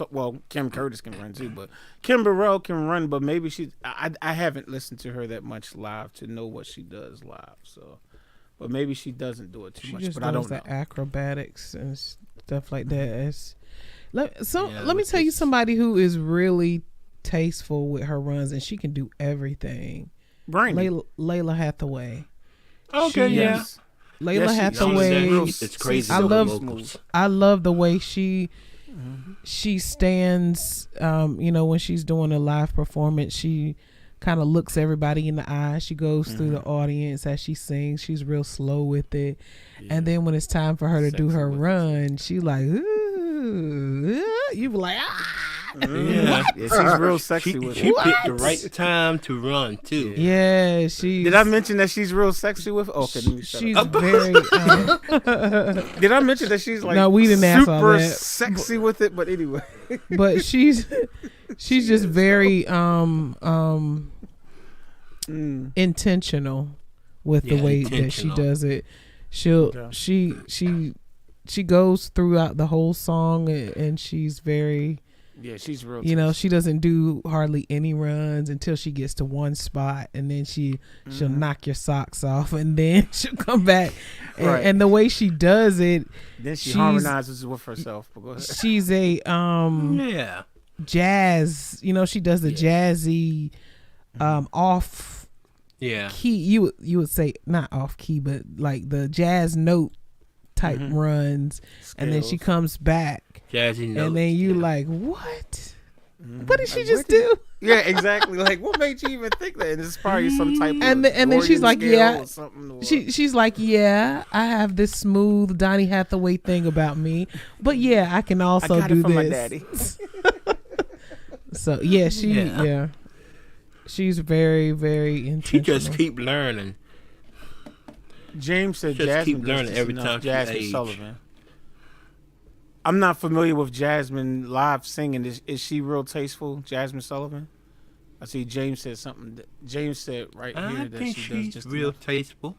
Kim Curtis can run too, but Kim Burrell can run. But maybe I haven't listened to her that much live to know what she does live. So, but maybe she doesn't do it too She much. just But I does don't the know. acrobatics and stuff like that. Let Yeah, me with tell you this- somebody who is really tasteful with her runs and she can do everything. Brainy. Layla Hathaway. Okay, She- yeah. Yes. Layla Yeah, she- Hathaway. It's crazy. I with love- vocals. I love the way she stands. When she's doing a live performance, she kind of looks everybody in the eye. She goes through the audience as she sings. She's real slow with it, and then when it's time for her to do Sexy her with it. run, she like, ooh, you be like, Yeah. Yeah, she's real sexy She with picked it. the right time to run too. yeah, she. Did I mention that she's real sexy with? Okay, let me shut She's up. very. Did I mention that she's like No, we didn't ask all super that. sexy with it? But anyway, But she's just very intentional with the Yeah, way that she intentional. does it. Okay. She goes throughout the whole song and she's very, yeah, she's real. she doesn't do hardly any runs until she gets to one spot, and then she'll knock your socks off, and then she'll come back and, Right. and the way she does it, Then she she's- harmonizes with herself. But go ahead. she's a Yeah. jazz, she does the jazzy off Yeah. key. You would say not off key, but like the jazz note type runs, and then she Scales. comes back, Jazzy notes. and then you yeah. like, what? What did she Like, just what did- do? Yeah, exactly. Like, what made you even think that? And it's probably some type of And then she's Gordon like, scale yeah. or something, or- She's like, yeah, I have this smooth Donny Hathaway thing about me, but yeah, I can also I got do it from this. my daddy. So yeah, Yeah. she's very, very She intentional. just keep learning. James said Just Jasmine keep does learning this every enough. time she Jasmine age. Sullivan. I'm not familiar with Jasmine live singing. Is she real tasteful, Jasmine Sullivan? I see James said something. James said right I here that think she does she's just real enough. tasteful.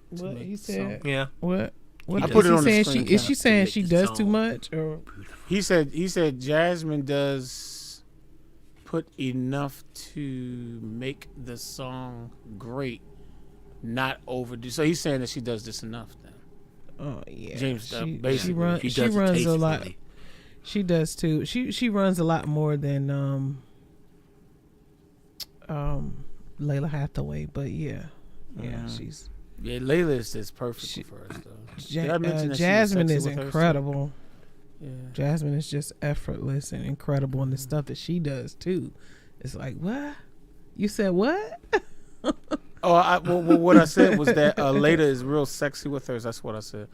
What make he some- said? Yeah. What? What I is put it he on the saying? screen, Is she Kat. saying Make she the does song. too much, or He said Jasmine does put enough to make the song great, not overdo. So he's saying that she does this enough then. oh yeah, James, she basically, runs. She She does it runs a lot. tastefully. She does too. She runs a lot more than Layla Hathaway, but yeah, she's Yeah, Layla is perfect for us though. Did I mention that she was Jasmine sexy is with her, too? incredible. Yeah. Jasmine is just effortless and incredible, and the stuff that she does too. It's like, what? You said what? Oh, what I said was that Layla is real sexy with hers. That's what I said.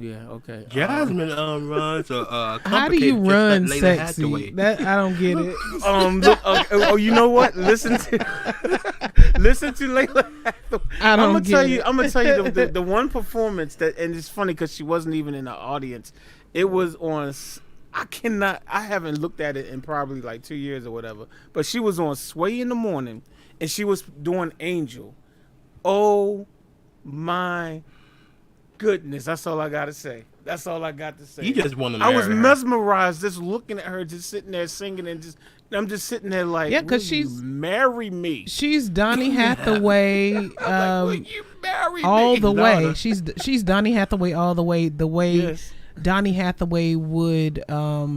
Yeah, okay. Jasmine runs a How do you complicated, just run like Layla sexy? Hathaway. That I don't get it. Look, you know what? Listen to Layla Hathaway. I don't I'm gonna get tell it. you. I'm gonna tell you the one performance that, and it's funny because she wasn't even in the audience. It was on. I haven't looked at it in probably like 2 years or whatever. But she was on Sway in the Morning, and she was doing Angel. Oh my goodness! That's all I gotta say. That's all I got to say. You just want to I was marry her. mesmerized just looking at her, just sitting there singing, and I'm just sitting there like, Yeah, 'cause will you she's- marry me. She's Donny Hathaway. Will you marry All me? the way. Donna. She's Donny Hathaway all the way. The way Yes. Donny Hathaway would How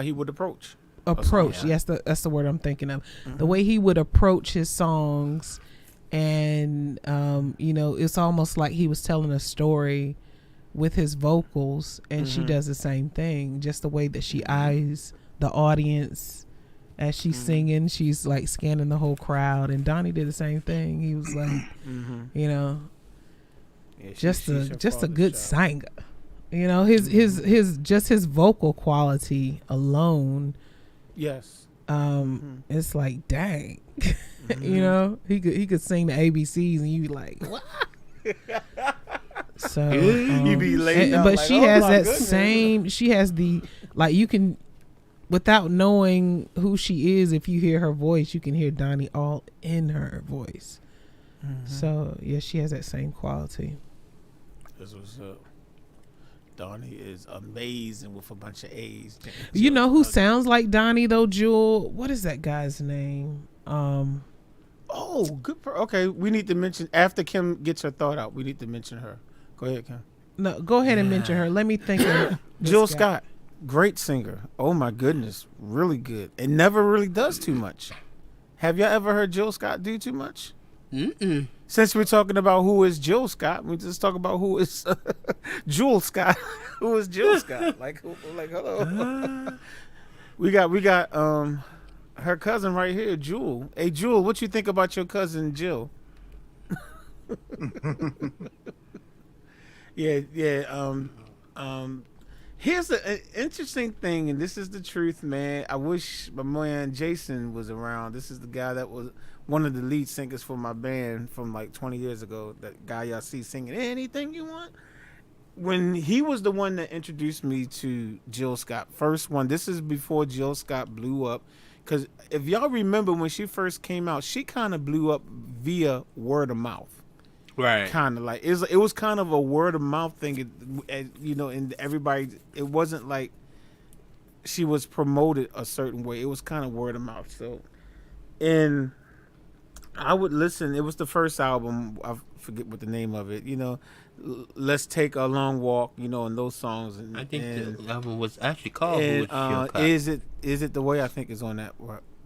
he would approach. approach. Yeah. Yes, that's the word I'm thinking of. The way he would approach his songs, and it's almost like he was telling a story with his vocals, and she does the same thing. Just the way that she eyes the audience as she's singing, she's like scanning the whole crowd. And Donnie did the same thing. He was like, Yeah, just she's a her just a father's good child. singer. His vocal quality alone, Yes. it's like dang. He could sing the ABCs and you be like, what? So You be laid out but like, she oh has my that goodness. same. She has the you can, without knowing who she is, if you hear her voice, you can hear Donnie all in her voice. So yeah, she has that same quality. This was Donnie is amazing with a bunch of A's. You know who sounds like Donnie though, Jewel? What is that guy's name? Oh, good. Okay, we need to mention after Kim gets her thought out. We need to mention her. Go ahead, Kim. No, go ahead and mention her. Let me think of this Jill guy. Scott, great singer. Oh my goodness, really good. It never really does too much. Have y'all ever heard Jill Scott do too much? Mm-mm. Since we're talking about who is Jill Scott, we just talk about who is Jewel Scott. Who is Jill Scott? Hello. we got her cousin right here, Jewel. Hey, Jewel, what you think about your cousin Jill? Yeah. Here's an interesting thing, and this is the truth, man. I wish my man Jason was around. This is the guy that was one of the lead singers for my band from like 20 years ago. That guy y'all see singing Anything You Want. When he was the one that introduced me to Jill Scott, first one. This is before Jill Scott blew up. Because if y'all remember when she first came out, she kind of blew up via word of mouth. Right. Kind of like it was kind of a word of mouth thing, and everybody. It wasn't like she was promoted a certain way. It was kind of word of mouth. So, and I would listen. It was the first album. I forget what the name of it. Let's Take a Long Walk. And those songs. And, I think and, the album was actually called and, Jill Scott. is it the way I think is on that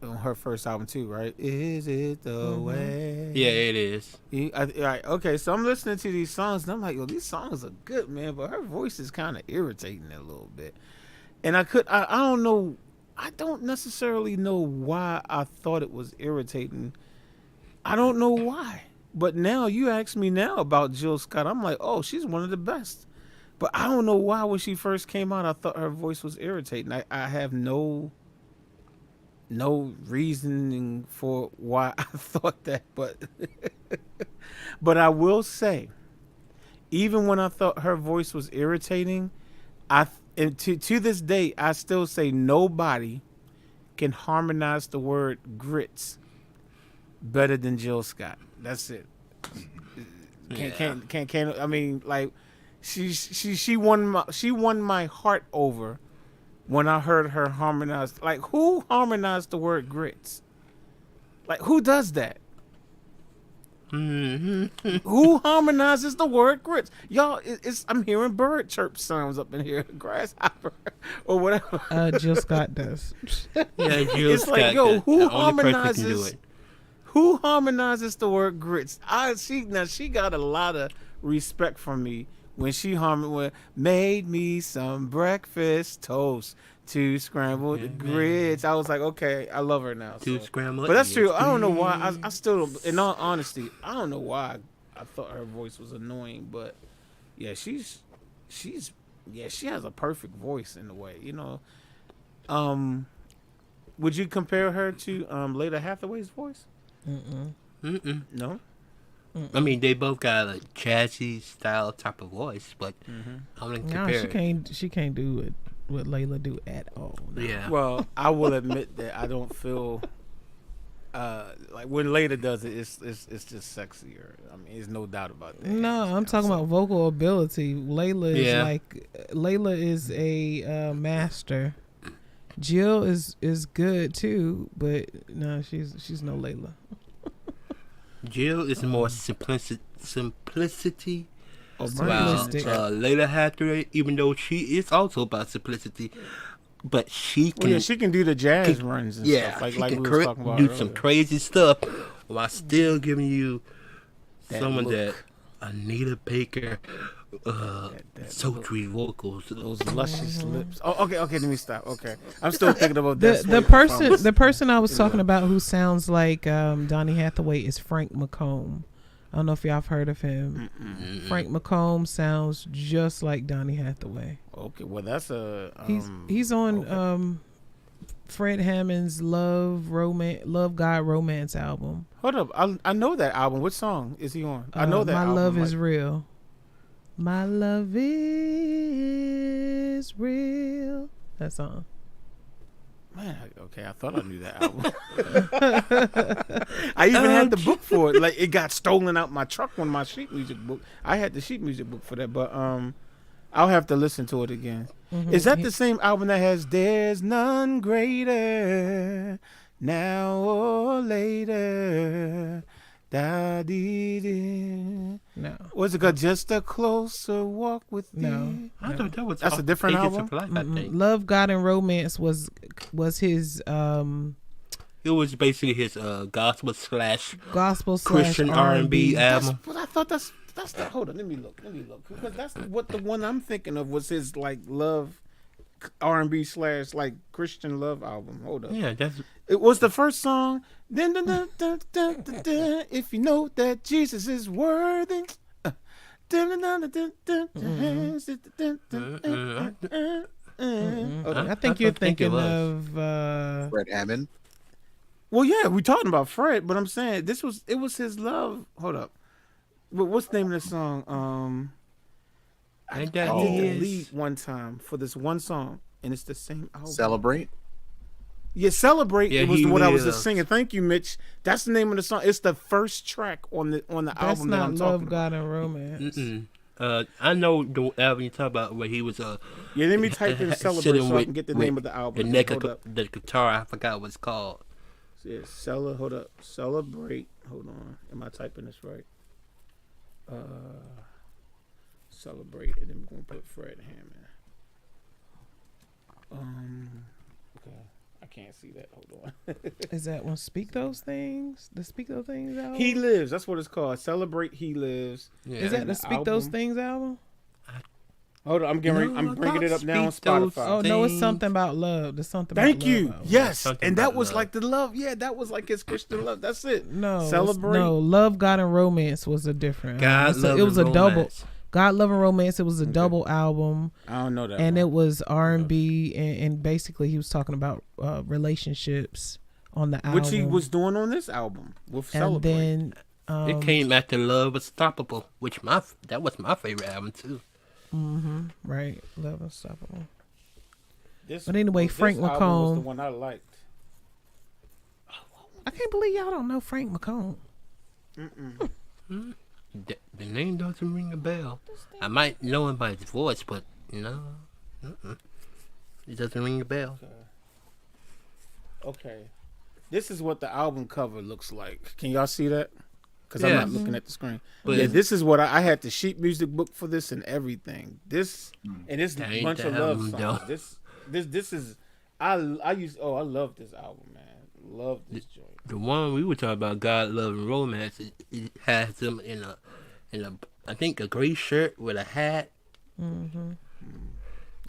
on her first album too, right? Is it the way? Yeah, it is. Right, okay, so I'm listening to these songs and I'm like, yo, these songs are good, man, but her voice is kind of irritating a little bit. And I don't know, I don't necessarily know why I thought it was irritating. I don't know why. But now you ask me now about Jill Scott, I'm like, oh, she's one of the best. But I don't know why when she first came out, I thought her voice was irritating. I have no reasoning for why I thought that, but but I will say, even when I thought her voice was irritating, and to this day I still say nobody can harmonize the word grits better than Jill Scott. That's it. Can't I mean, like, she won my heart over when I heard her harmonize. Like, who harmonized the word grits? Like, who does that? Who harmonizes the word grits? Y'all, I'm hearing bird chirp sounds up in here, grasshopper or whatever. Jill Scott does. Yeah, Jill It's Scott. like, yo, who the only person can do harmonizes? it. Who harmonizes the word grits? She got a lot of respect from me when she made me some breakfast toast, 2 scrambled grits. I was like, okay, I love her now. Two scrambled. But that's true. I don't know eggs. why. I still, in all honesty, I don't know why I thought her voice was annoying. But yeah, she has a perfect voice in a way. You know. Would you compare her to Leda Hathaway's voice? No. I mean, they both got a jazzy style type of voice, but I wouldn't No, compare. she can't do what Layla do at all. No. Yeah. Well, I will admit that I don't feel like when Leda does it, it's just sexier. I mean, there's no doubt about that. No, I'm talking about vocal ability. Layla is a master. Jill is good too, but no, she's no Layla. Jill is more simplicity. Oh, While Simplistic. Layla Hathaway, even though she is also about simplicity, but she can she can do the jazz runs and stuff. she Like can we was talking about do earlier. some crazy stuff while still giving you That someone look. that Anita Baker sultry vocals. Those luscious lips. Oh, okay. Let me stop. Okay, I'm still thinking about The that. the person I was talking about who sounds like Donny Hathaway is Frank McComb. I don't know if y'all have heard of him. Frank McComb sounds just like Donny Hathaway. Okay, well that's a He's on Fred Hammond's Love God Romance album. Hold up, I know that album. What song is he on? I know that My album. Love Is Real. My love is real. That song. Man, okay, I thought I knew that album. I even had the book for it. Like, it got stolen out my truck when my sheet music book. I had the sheet music book for that, but I'll have to listen to it again. Is that the same album that has "There's None Greater Now or Later"? Da-dee-dee. No. Was it called "Just a Closer Walk with Thee"? No. I thought that was That's a different album? I think. Love God and Romance was his It was basically his gospel / Christian R&B R&B album. But I thought that's the. Hold on, let me look because that's what the one I'm thinking of was his like love R&B / like Christian love album. Hold up, Yeah, that's it was the first song. Dun, dun, dun, dun, dun, dun, dun, if you know that Jesus is worthy. Dun, dun, dun, dun, dun, dun, dun, dun, dun, dun, dun. Hold on. I think you're I think it thinking was. of Fred Hammond. Well, yeah, we're talking about Fred, but I'm saying it was his love. Hold up, what's the name of the song? I Ain't did that the his? lead one time for this one song, and it's the same album. Celebrate. Yeah, Celebrate. Yeah, It was he what I was really, just singing. Thank you, Mitch. That's the name of the song. It's the first track on the that's album that not I'm Love talking about. God and Romance. I know the album you talk about where he was Yeah, let me type in Celebrate sitting so I with- can get the with name of the album. the neck Hold of up. the guitar. I forgot what it's called. Yeah, hold up. Celebrate. Hold on. Am I typing this right? Celebrate, and then we're gonna put Fred Hammond. Okay. I can't see that. Hold on. Is that one Speak Those Things? The Speak Those Things album? He Lives. That's what it's called. Celebrate He Lives. Yeah. Is that the Speak Those album. Things album? Hold on, I'm bringing it up now on Speak Those Spotify. Oh no, it's Things. something about love. There's something. Thank about you. Love album. Yes, Something and that about was love. like the love. Yeah, that was like his Christian love. That's it. No, Celebrate. No, Love, God, and Romance was a different. God, album. Love, it was and a double. Romance. God, Love, and Romance. It was a double album, I don't know that. and one. it was R&B, and basically he was talking about relationships on the album, Which he was doing on this album with and Celebrate. then It came after Love Unstoppable, which that was my favorite album too. right, Love Unstoppable. This, But anyway, this Frank album was McComb. the one I liked. I can't believe y'all don't know Frank McComb. The name doesn't ring a bell. I might know him by his voice, but no, it doesn't ring a bell. Okay, this is what the album cover looks like. Can y'all see that? Because I'm Yeah. not looking at the screen. But yeah, it's- this is what I had the sheet music book for this and everything. This and this That ain't bunch the of love album, songs. though. This is I love this album, man. Love this joint. The one we were talking about, God, Love, and Romance, it has him in a I think a gray shirt with a hat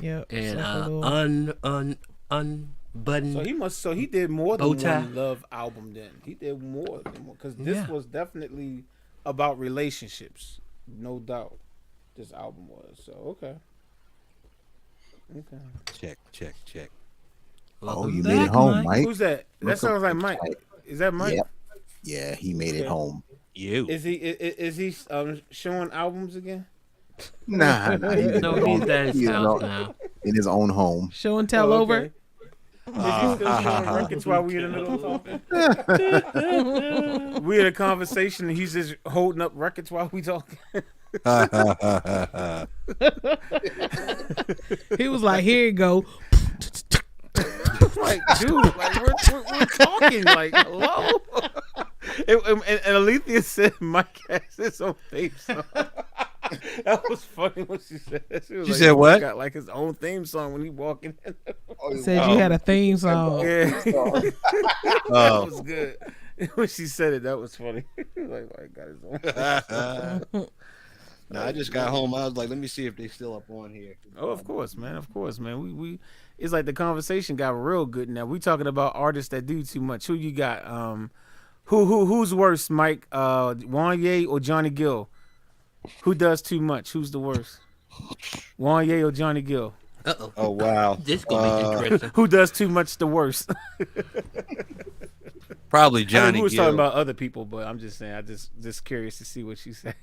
Yeah, and unbuttoned. So he did more Bow than tie. one love album. Then he did more because this Yeah. was definitely about relationships, no doubt. This album was so okay. Check. Oh, you Welcome made it back, home, Mike. Who's that? That Welcome sounds like back, Mike. Is that Mike? Yep. Yeah, he made it Okay. home. You. Is he showing albums again? Nah, he made No, it home. he's at his He's house now. in his own home. show and tell Oh, over. okay. Is he still showing records while we in the middle of talking? We in a conversation and he's just holding up records while we talking. He was like, "Here you go." Like, dude, like we're talking. Like, hello. And Alethea said Mike has his own theme song. That was funny when she said that. She was She like, said what? He got like his own theme song when he walking in. Said you had a theme song. Yeah. That was good. When she said it, that was funny. like got his own. Nah, I just got home. I was like, let me see if they still up on here. Oh, of course, man. Of course, man. We it's like the conversation got real good now. We talking about artists that do too much. Who you got? Who's worse, Mike? Wanye or Johnny Gill? Who does too much? Who's the worst? Wanye or Johnny Gill? Uh-oh. Oh wow. This gonna be interesting. Who does too much the worst? Probably I mean, Johnny we was Gill. talking about other people, but I'm just saying. I just curious to see what she said.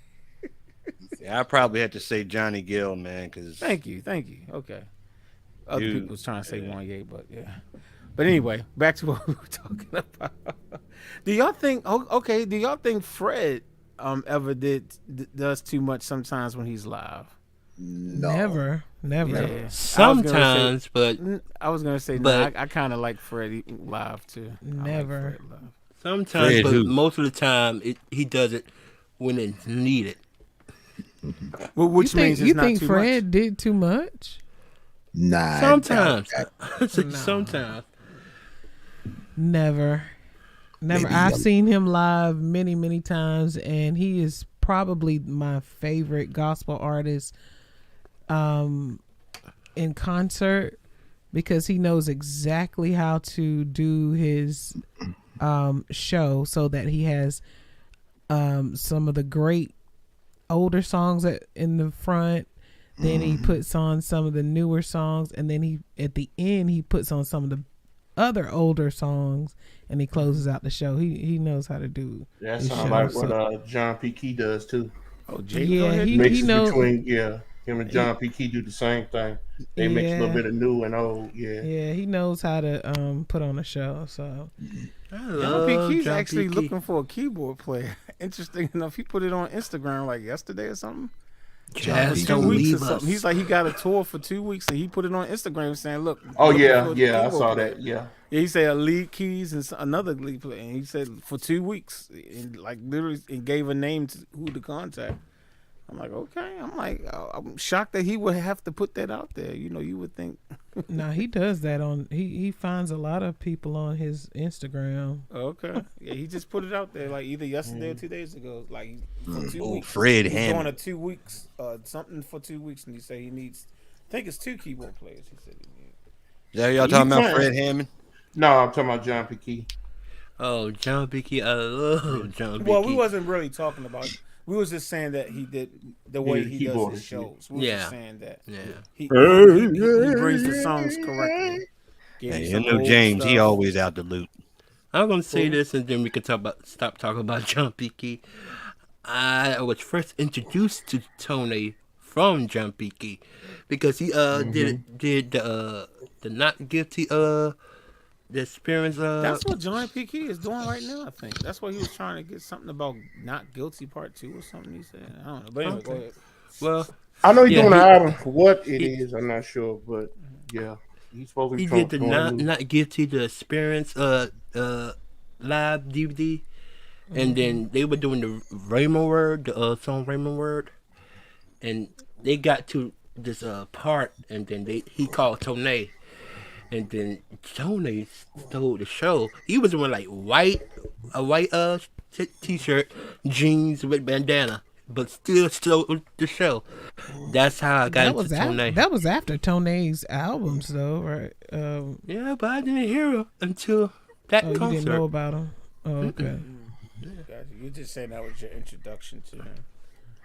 Yeah, I probably had to say Johnny Gill, man, because Thank you. Okay. Other Dude, people was trying to say Wanye, but yeah. But anyway, back to what we were talking about. Do y'all think? Okay. Do y'all think Fred ever does too much sometimes when he's live? No. Never. Yeah. Sometimes, but I was gonna say, But- no, I kind of like Freddie live too. I like Never. Fred live. sometimes, Fred but who? most of the time, he does it when it's needed. Well, which means it's you not think too Fred much. did too much? Nah. Sometimes, that- sometimes. Never. Maybe I've a- seen him live many times, and he is probably my favorite gospel artist in concert because he knows exactly how to do his show so that he has some of the great older songs in the front. Then he puts on some of the newer songs, and then he at the end he puts on some of the other older songs, and he closes out the show. He knows how to do. That his sounds show, like so- what John P. Key does too. Oh, Jay, Yeah, go ahead. he Mixes knows. between him and John P. Key do the same thing. They mix a Yeah. little bit of new and old. Yeah. Yeah, he knows how to put on a show. So I John love P. Key's John P. actually Key. looking for a keyboard player. Interesting enough, he put it on Instagram like yesterday or something. Jazz, P. Two don't weeks leave or something. us. He's like he got a tour for 2 weeks and he put it on Instagram saying, "Look." Oh looking yeah, for a yeah. I keyboard saw player. that. Yeah. Yeah, he said a lead keys and another lead player, and he said for 2 weeks, and like literally, and gave a name to who to contact. I'm like, okay. I'm like, I'm shocked that he would have to put that out there. You know, you would think. No, he does that on. He finds a lot of people on his Instagram. Okay. Yeah, he just put it out there like either yesterday or 2 days ago. Like for 2 weeks. Fred He's Hammond. going to 2 weeks, something for 2 weeks, and he said he needs. I think it's 2 keyboard players. He said he needs. Yeah, y'all talking about Fred Hammond? No, I'm talking about John P. Key. Oh, John B. Key. I love John B. Well, Key. we wasn't really talking about. We was just saying that he did the way he does his shows. We was just saying that. Yeah. He brings the songs correctly. Hey, you know James, he always out the loop. I'm gonna say this, and then we can stop talking about John P. Key. I was first introduced to Tony from John P. Key because he did the Not Guilty the experience. That's what John P. Key is doing right now. I think that's what he was trying to get something about Not Guilty Part 2 or something. He said, I don't know. But anyway, go ahead. Well, I know he's doing an album. For what it is, I'm not sure, but yeah, he's supposed to be. He did the Not Guilty the experience live DVD, and then they were doing the Raymond Word, the song Raymond Word, and they got to this part, and then he called Tony. And then Tony stole the show. He was wearing like a white t-shirt, jeans with bandana, but still stole the show. That's how I got into Tony. That was after Tony's albums, though, right? Yeah, but I didn't hear him until that concert. You didn't know about him? Oh, okay. You just saying that was your introduction to him.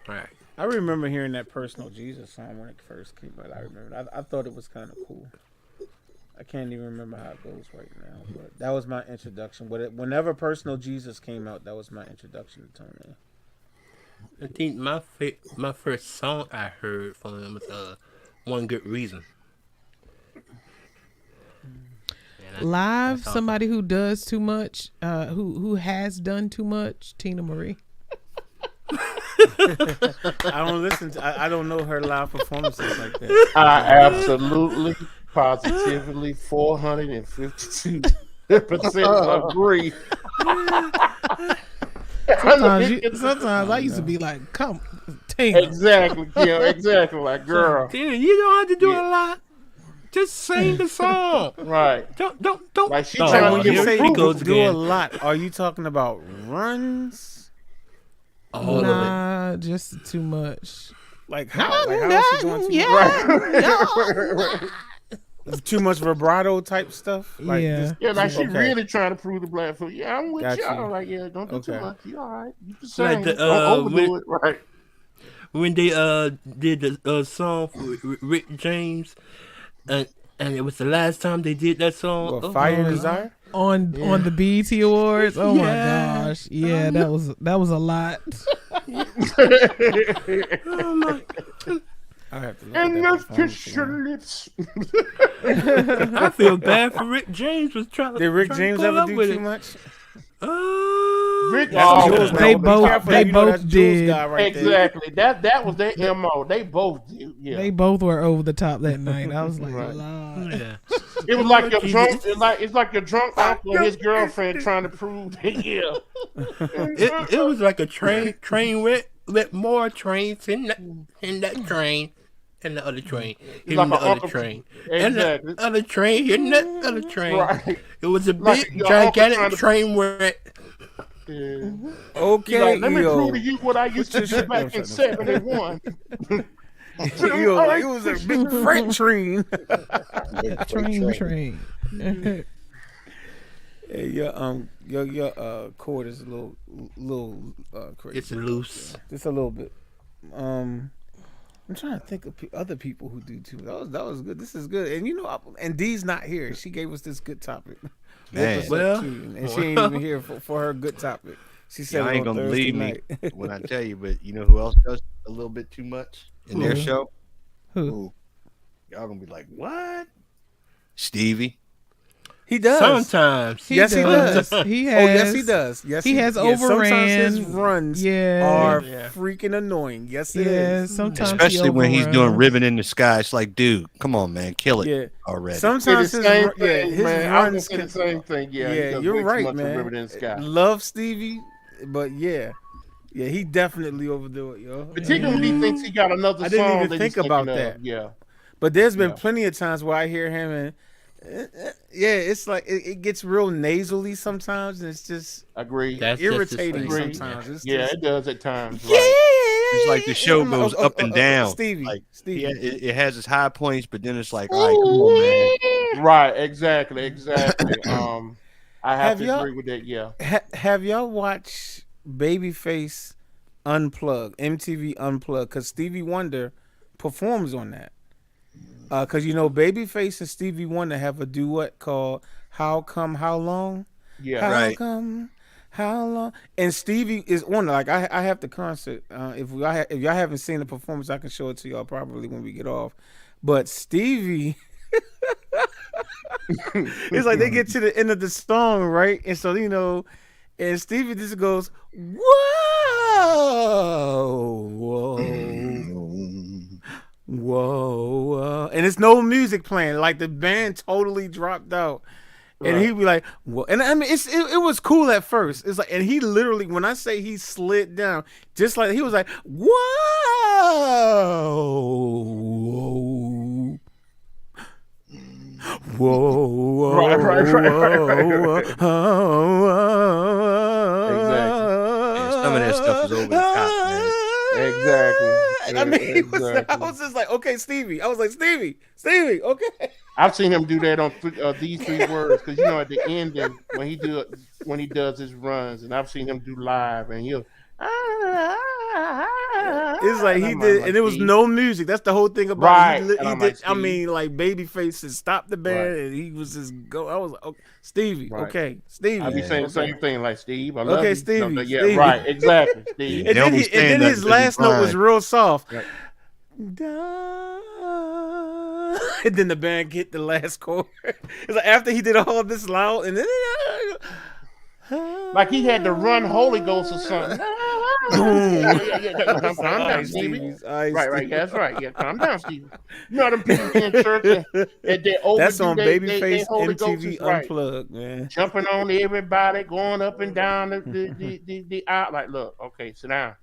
Right. I remember hearing that Personal Jesus song when it first came out. I remember. I thought it was kind of cool. I can't even remember how it goes right now, but that was my introduction. Whenever Personal Jesus came out, that was my introduction to Tony. I think my first song I heard from him was One Good Reason. Live, somebody who does too much, who has done too much, Tina Marie. I don't listen to. I don't know her live performances like that. I absolutely, positively, 452% agree. Sometimes I used to be like, "Come, Tina." Exactly, yeah, exactly. Like, girl, Tina, you don't have to do a lot. Just sing the song. Right. Don't. Like she When you say goes do again. a lot, are you talking about runs? Nah, just too much. Like how? Like how is she doing too much? Too much vibrato type stuff. Like Yeah. Yeah, like she really trying to prove the black foot. Yeah, I'm with Got y'all. you. Like, yeah, don't do too Okay. much. You all right? You can Like sing. the, Don't overdo it. Right. When they did the song with Rick James, and it was the last time they did that song. What, Fire and Desire? On the BET Awards. Oh my Yeah. gosh. Yeah, that was a lot. Oh my! I have to look And at that let's performance kiss your again. lips. I feel bad for Rick James. Was trying. Did Rick trying James to pull ever up do with too it. much? Rick, That's oh, Jules, man. They Be both- careful, they you know both that's Jules did. guy right there. Exactly. That was their MO. They both did. Yeah. They both were over the top that night. I was like, Right. Lord. Yeah. It was like your drunk. It's like your drunk uncle and his girlfriend trying to prove that. Yeah. It was like a train with more trains in that train. And the other train, hitting Like the a other uncle- train, Exactly. and the other train, hitting that other train. Right. It was a Like big, your uncle trying gigantic to- train wreck. Yeah. Okay, Like, let me yo. prove to you what I used to do back in '71. Yo, it was a big freight train. Train. Hey, your chord is a little crazy. It's loose. Just a little bit. I'm trying to think of other people who do too. That was good. This is good. And you know, and Dee's not here. She gave us this good topic. Man. Well, and she ain't even here for her good topic. She said Y'all it ain't on gonna Thursday believe me night. when I tell you, but you know who else does a little bit too much in their show? Who? Y'all gonna be like, what? Stevie. He does. Sometimes. Yes, he does. He has. Oh, yes, he does. Yes, He has Sometimes overran. his runs Yeah. are Yeah. freaking annoying. Yes, it Yeah, is. sometimes he Especially when he's doing overruns. Ribbon in the Sky. It's like, dude, come on, man, kill it Yeah. already. Sometimes It's his the same run- yeah, thing, his man. I was runs gonna say the same thing. Yeah, he Yeah, does way you're too right, much of man. Ribbon in the Sky. Love Stevie, but yeah, Yeah, he definitely overdo it, yo. Particularly when he thinks he got another I song. didn't even that think he's about thinking that. of. Yeah. But there's been Yeah. plenty of times where I hear him and yeah, it's like it gets real nasally sometimes, and it's just Agreed. That's just irritating the same. sometimes. It's Yeah, just, it does at times. yeah, Right. It's like the show goes up and down. Stevie, Like Stevie. yeah, it has its high points, but then it's like, all right, come on, man. Right. Exactly. I have to y'all- agree with that. Yeah. Have y'all watched Babyface Unplugged, MTV Unplugged? Because Stevie Wonder performs on that. Because Babyface and Stevie Wonder have a duet called "How Come How Long." Yeah. How Right. come how long? And Stevie is on. Like I have the concert. If y'all haven't seen the performance, I can show it to y'all probably when we get off. But Stevie. It's like they get to the end of the song, right? And so and Stevie just goes, whoa, whoa, and it's no music playing. Like the band totally dropped out, and he'd be like, "Whoa!" And I mean, it was cool at first. It's like, and he literally, when I say he slid down, just like he was like, whoa. Whoa, Right. Yeah, some of that stuff is over the top, man. Exactly. And I mean, Exactly. I was just like, okay, Stevie. I was like, Stevie, okay. I've seen him do that on these 3 words because at the end when he does his runs, and I've seen him do live, and he'll. It's like he did, and it was no music. That's the whole thing about Right. it. He And I'm did. like, I mean, like Babyface had stopped the band, and he was just go. I was like, okay, Stevie, Right. okay, Stevie. I be saying the same thing, like Steve. I love Okay, you. Stevie, Yeah, Stevie. right, exactly, Steve. And then, his last note was real soft. Right. And then the band get the last chord. It's like after he did all this loud, and then Like he had to run Holy Ghost or something. Calm down, Stevie. Right. Yeah, that's right. Yeah, calm down, Stevie. You know them people in church and they overdo. That's on Babyface Holy Ghost MTV is right. Unplugged, man. Jumping on everybody, going up and down the aisle. Like, look, okay, sit down.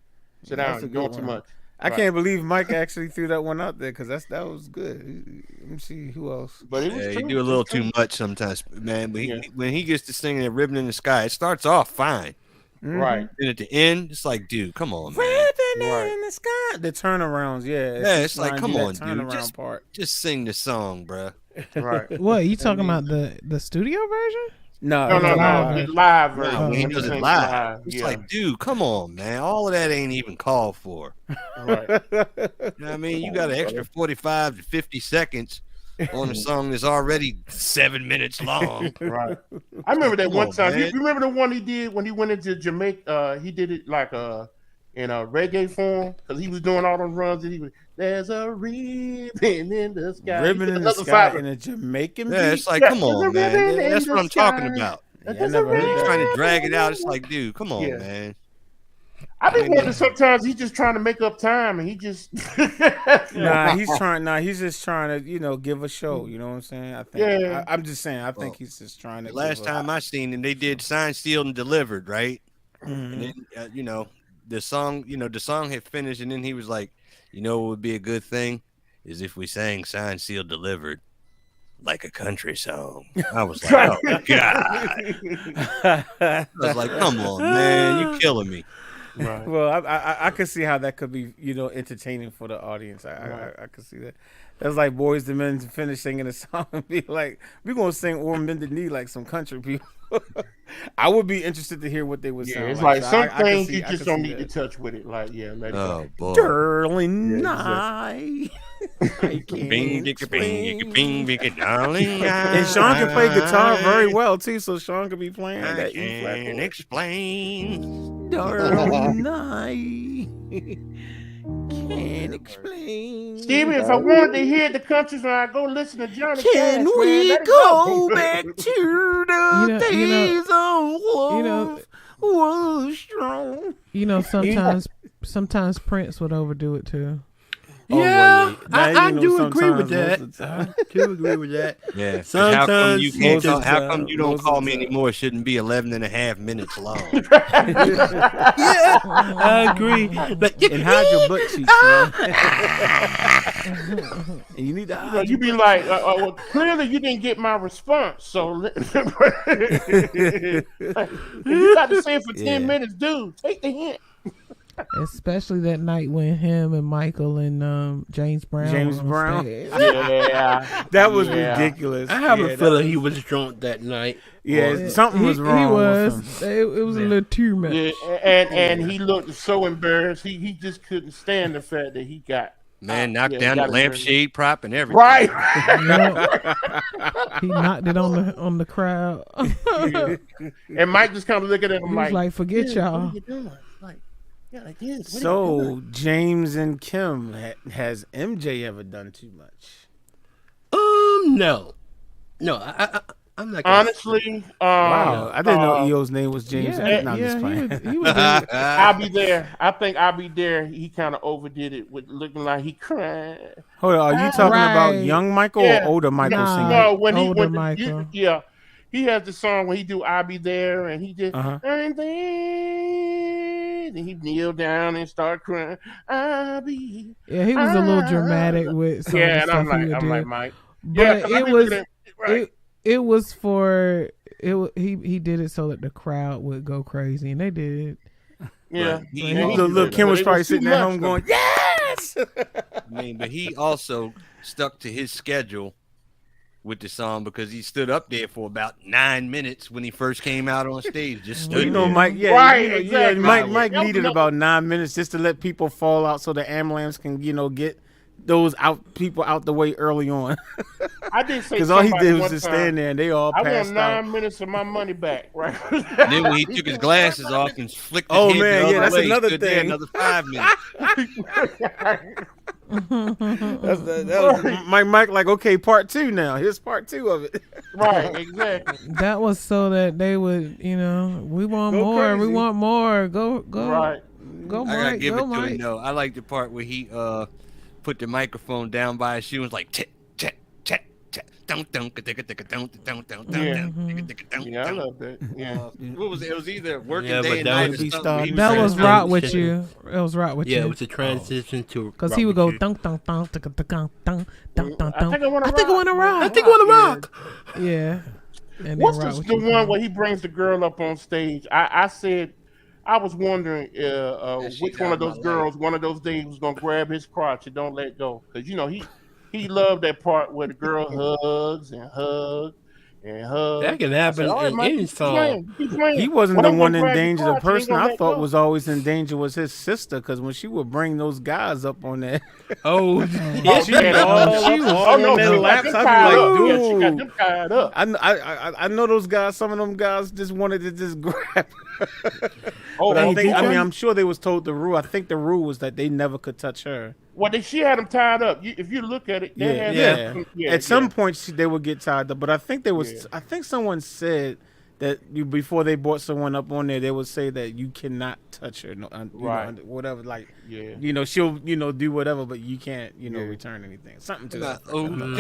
That's a You're doing good too one. much. I can't believe Mike actually threw that one out there because that was good. Let me see who else. But it was Yeah, true. you do a little too much sometimes, man. But when he gets to singing "A Ribbon in the Sky," it starts off fine, Right. and at the end, it's like, dude, come on, man. Ribbon Right. in the sky. The turnarounds, yeah. It's like, come on, dude, turnaround part. just sing the song, bruh. Right. What you talking about the studio version? No. No. The live version. When he does it live, it's Yeah. like, dude, come on, man. All of that ain't even called for. Right. You know what I mean? You got an extra 45 to 50 seconds on a song that's already 7 minutes long. Right. I remember that Come one on, time. You man. remember the one he did when he went into Jamaica? He did it like in a reggae form because he was doing all those runs. And he was, there's a ribbon in the sky. Ribbon in the sky in a Jamaican beat. Yeah, it's like, Yeah, come on, there's a man. ribbon That's in what the I'm talking sky. about. Yeah, I There's a never heard You're that. trying to drag it out. It's like, dude, come on, Yeah. man. I be wondering sometimes he's just trying to make up time and he just He's just trying to, give a show. You know what I'm saying? I think. Yeah. I'm just saying. I think he's just trying to. The last time I seen him, they did "Signed, Sealed, and Delivered," right? Mhm. And then, the song had finished, and then he was like, what would be a good thing is if we sang "Signed, Sealed, Delivered" like a country song. I was like, oh God. I was like, come on, man, you killing me. Right. Well, I could see how that could be, entertaining for the audience. I could see that. That's like Boys the Men to finish singing a song and be like, we're gonna sing "Or Bend the Knee" like some country people. I would be interested to hear what they would Yeah, sound it's like So some I could things see- you I just could don't see need to that. touch with it. Like, yeah, let it go. Oh boy. Darling, Yeah, I can't Bing, dicka, bing, dicka, bing, dicka, darling. And Sean can play guitar very well too, so Sean could be playing I that E flat can chord. explain. Darling, I can't explain. Stevie, if I wanted to hear the country song, I go listen to Johnny Cash. Can man. we Let it go back to the You know- days of you know- love was strong? Sometimes Prince would overdo it too. Yeah, Now, I you know, do agree with sometimes, that. most of the time. I do agree with that. Yeah. 'Cause Sometimes most of the how come time, you don't most of call the me time. anymore? It shouldn't be 11 and a half minutes long. Yeah, I agree. Like, And hide your butt cheeks, man. And you need to hide You be like, well, clearly you didn't get my response. So if you got to say it for 10 minutes, dude, take the hint. Especially that night when him and Michael and James Brown. James were on Brown? stage. Yeah. That was Yeah. ridiculous. I have Yeah, a that feeling was- he was drunk that night. Yeah, something was wrong. He with was. him. It was a little too much. Yeah, and he looked so embarrassed. He just couldn't stand the fact that he got Man, knocked yeah, down got the it lampshade prop and everything. right. He knocked it on the crowd. And Mike just kind of looking at him He was like, forget "Dude, y'all." What are you doing? Like, yeah, like this. What are you So doing?" James and Kim, has MJ ever done too much? No, I'm not. Gonna Honestly, Wow, I didn't know EO's name was James. Yeah, No, I'm just he playing. was I'll be there. I think I'll be there. He kind of overdid it with looking like he cried. Hold on, are you talking about Right. young Michael Yeah. or older Michael Nah. singing? No, when Older when Michael. he has the song when he do "I'll Be There" and he did Uh-huh. and then he kneel down and start crying. I'll be Yeah, he was a little dramatic with some yeah, of and the stuff he would do. I'm like Mike. But Yeah, 'cause I it be was looking at- right. it was for he did it so that the crowd would go crazy, and they did. Yeah, But he And also- Little Kim but was it probably too sitting at much home for going, me. yes! I mean, but he also stuck to his schedule with the song because he stood up there for about 9 minutes when he first came out on stage. Just stood You know, there. Mike. Yeah, Right, you know, exactly. yeah. Mike That was needed another- about 9 minutes just to let people fall out so the ambulance can, get those people out the way early on. I did say Because all he somebody did was one just time, stand there and they all I want passed 9 out. minutes of my money back, right? And then when he took his glasses off and flicked his Oh, head man, the other yeah, that's way, he another stood there thing. another 5 minutes. That was Mike. Like, okay, part 2 now. Here's part 2 of it. Right, exactly. That was so that they would, we want Go more, we crazy. want more. Go, Right. go, I gotta Mike, give go, it to Mike. him though. I like the part where he put the microphone down by his shoe and was like tit tit tit tit don't don't don't Yeah, I love that. Yeah. What was it? It was either working Yeah, day but and that night was- or Be something. started. He That was transition. rock with you. It was rock with Yeah, you. it was a transition to Because rock he would with go you. dunk, dunk, dunk, dunk, dunk, dunk, dunk, dunk, dunk, I think I wanna I think I want to rock. I think I want to rock. Yeah. And then What's rock the, with the you. one where he brings the girl up on stage? I said, I was wondering she which got one of my those life. girls, one of those days, was gonna grab his crotch and don't let go. Because he loved that part where the girl hugs and hugs and hugs. That can happen All right, in Mike, any keep song. playing, keep playing. He wasn't When the I'm one gonna in grab your danger. The crotch, you ain't person gonna I let thought go. was always in danger was his sister, because when she would bring those guys up on there, Oh, Oh, she had she was oh no, on their she got laps. them I'd tied be up. like, Yeah, she got dude. them tied up. I know those guys. Some of them guys just wanted to just grab. Oh, But they did? I'm sure they was told the rule. I think the rule was that they never could touch her. Well, she had them tied up. If you look at it, they had At some point they would get tied up. But I think there was. Yeah. I think someone said that before they brought someone up on there, they would say that you cannot touch her. No, Right. whatever. Like, Yeah. she'll do whatever, but you can't return anything. Something to that.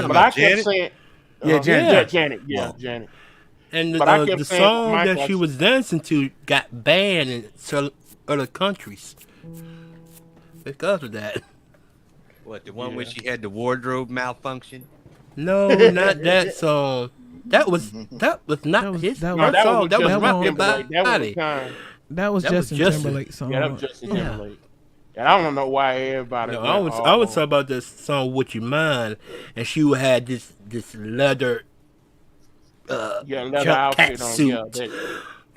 But I kept saying, Yeah, Janet. Yeah, Janet. Yeah, Janet. and But I the kept saying, song Mike, that she was dancing to got banned in some other countries because of that. What, the one where she had the wardrobe malfunction? No, not that song. That was not his that No, was- that song. was That was Justin Rock Timberlake. That was the Body. time. That was That was Justin Justin. Timberlake's song. Yeah, that was Justin Yeah. Timberlake. And I don't know why everybody. No, went I was all talking about this song "Would You Mind," and she would have this leather leather cat outfit on. suit.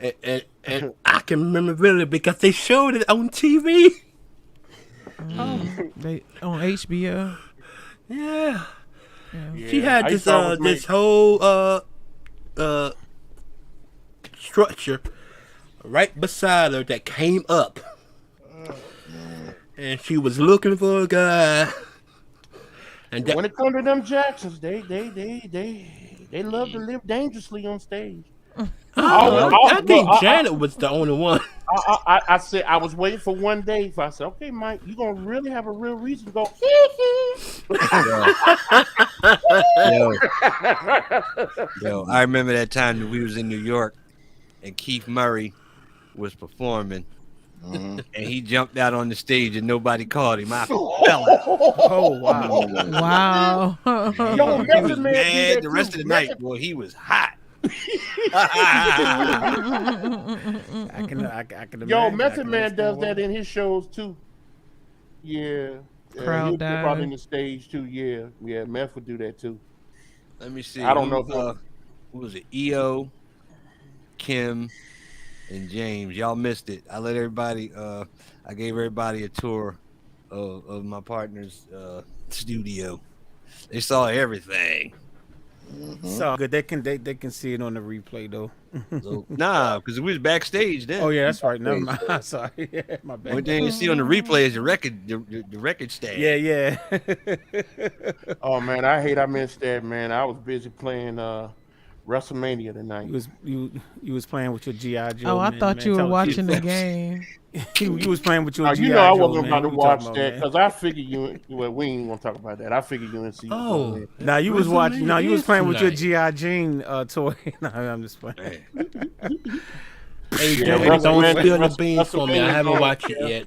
Yeah, and I can remember really because they showed it on TV. They on HBO. Yeah. yeah. She had I this used to always this whole structure right beside her that came up, and she was looking for a guy. And when it comes to them Jacksons, they love to live dangerously on stage. I think Janet was the only one. I said I was waiting for one day. I said, okay, Mike, you gonna really have a real reason to go? Yo, I remember that time that we was in New York and Keith Murray was performing. And he jumped out on the stage and nobody caught him. I fell out. Oh wow! Wow. Yo, He Method was Man mad did that the rest too. of the night. Boy, he was hot. I can imagine. Yo, I Method can Man understand does why. that in his shows too. Yeah. Crowd He'll jump out dive. in the stage too. Yeah, yeah. Meth would do that too. Let me see. I don't know Who was it? EO, Kim, and James. Y'all missed it. I let everybody. I gave everybody a tour of my partner's studio. They saw everything. So good. They can see it on the replay though. So, nah, because we was backstage then. Oh yeah, that's right. Never mind. Sorry, yeah, my bad. Only thing you see on the replay is the record, the record stand. Yeah, yeah. Oh man, I hate I missed that, man. I was busy playing WrestleMania tonight. You was playing with your GI Joe. Oh, I man, thought man. you were Tell watching the us. game. You was playing with your Now, GI you know I Joe. wasn't man. about to What you watch talking that about, because I figured you. Well, we ain't gonna talk about that. I figured you didn't see. Oh. Now you was watching. Now you was playing with your tonight. GI Jane toy. No, I'm just playing. Hey, Yeah, don't WrestleMania- spill the beans for me. I WrestleMania haven't going, watched it yeah. yet.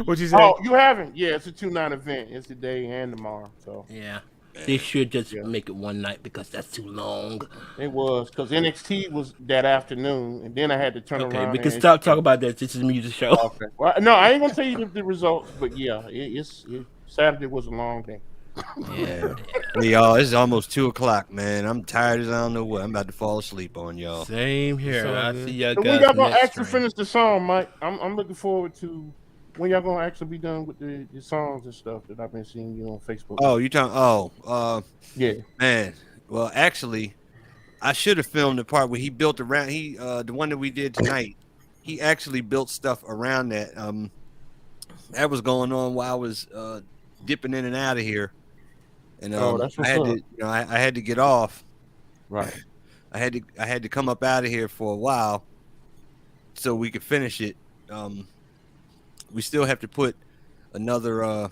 What you say? Oh, you haven't? Yeah, it's a 2-night event. It's today and tomorrow. So Yeah. They should just make it one night because that's too long. it was because NXT was that afternoon, and then I had to turn Okay, around. we can and- stop talking about that. This is a music show. Okay. Well, no, I ain't gonna tell you the results, but yeah, Saturday was a long day. Yeah. Hey, y'all, it's almost 2:00, man. I'm tired as I don't know what. I'm about to fall asleep on y'all. Same here. So I good. see y'all So when guys y'all gonna next actually stream. finish the song, Mike? I'm looking forward to when y'all gonna actually be done with the songs and stuff that I've been seeing you on Facebook. Oh, you talking? Yeah. Man. Well, actually, I should have filmed the part where he built around. The one that we did tonight. He actually built stuff around that. That was going on while I was dipping in and out of here, and that's what's I had up. to, I had to get off. Right. I had to come up out of here for a while so we could finish it. We still have to put another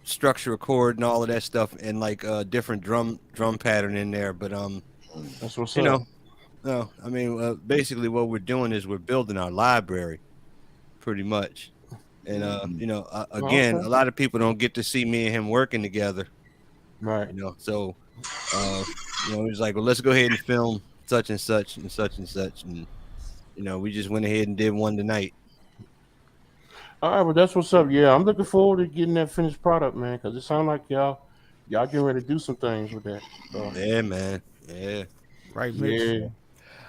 structural chord and all of that stuff and like different drum pattern in there. But That's what's you up. know, no, I mean basically what we're doing is we're building our library, pretty much. And again, okay. a lot of people don't get to see me and him working together. Right. So he was like, well, let's go ahead and film such and such and such and such, and we just went ahead and did one tonight. All right, well, that's what's up. Yeah, I'm looking forward to getting that finished product, man, because it sounds like y'all getting ready to do some things with that. So, Yeah, man. Yeah. Right, Mitch. yeah.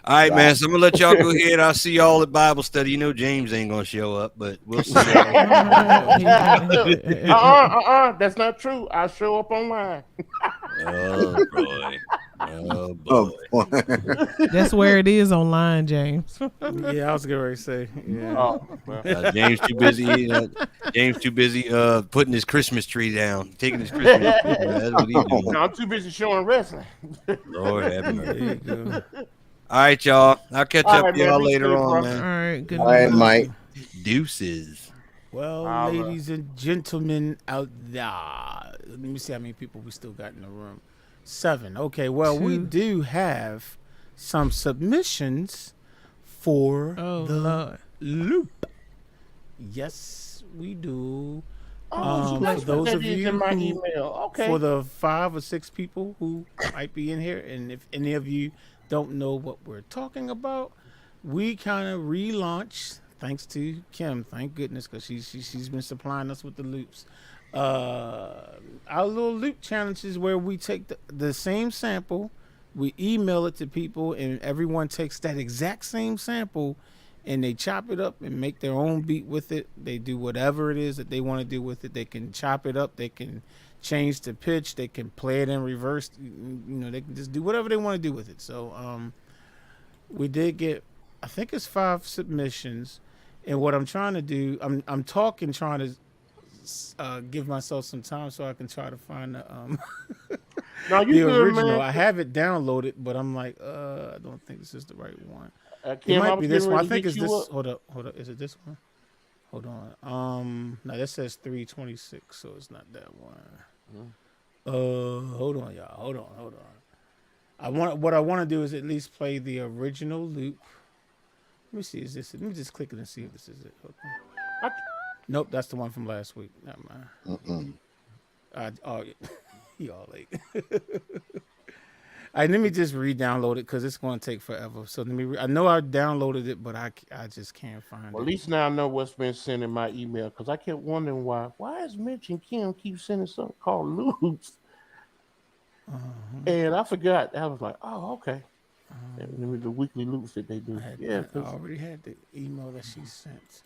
All right, man. So I'm gonna let y'all go ahead. I'll see y'all at Bible study. James ain't gonna show up, but we'll see. That's not true. I'll show up online. Oh boy. Oh boy. That's where it is online, James. Yeah, I was getting ready to say. Yeah. Oh, well. James too busy. James too busy putting his Christmas tree down, taking his Christmas tree down. That's what he's doing. No, I'm too busy showing wrestling. Lord have mercy. There you go. All right, y'all. I'll catch All up right, with y'all man. Be later safe, on, bro. man. All right, good All right, night. Mike. Deuces. Well, All right. ladies and gentlemen out there, let me see how many people we still got in the room. 7. Okay, well, we 2. do have some submissions for Oh, the Lord. loop. Yes, we do. Oh, For those of you in my who- email. Okay. For the 5 or 6 people who might be in here, and if any of you don't know what we're talking about, we kind of relaunched, thanks to Kim, thank goodness, because she's been supplying us with the loops. Our little loop challenge is where we take the same sample, we email it to people, and everyone takes that exact same sample and they chop it up and make their own beat with it. They do whatever it is that they want to do with it. They can chop it up, they can change the pitch, they can play it in reverse, they can just do whatever they want to do with it. So we did get, I think it's 5 submissions, and what I'm trying to do, I'm trying to give myself some time so I can try to find the No, you the good, original. man. I have it downloaded, but I'm like, I don't think this is the right one. It Kim, might I'm be this getting one. I ready to think hit it's you this. up. Hold up. Is it this one? Hold on. No, that says 326, so it's not that one. Hold on, y'all. Hold on. What I want to do is at least play the original loop. Let me see. Is this? Let me just click it and see if this is it. Hold on. Nope, that's the one from last week. Never mind. Y'all late. All right, let me just re-download it because it's going to take forever. So let me. I know I downloaded it, but I just can't find Well, it. at least now I know what's been sent in my email because I kept wondering why is Mitch and Kim keep sending something called loops, and I forgot. I was like, oh, okay. The weekly loops that they do. I already had the email that she sent.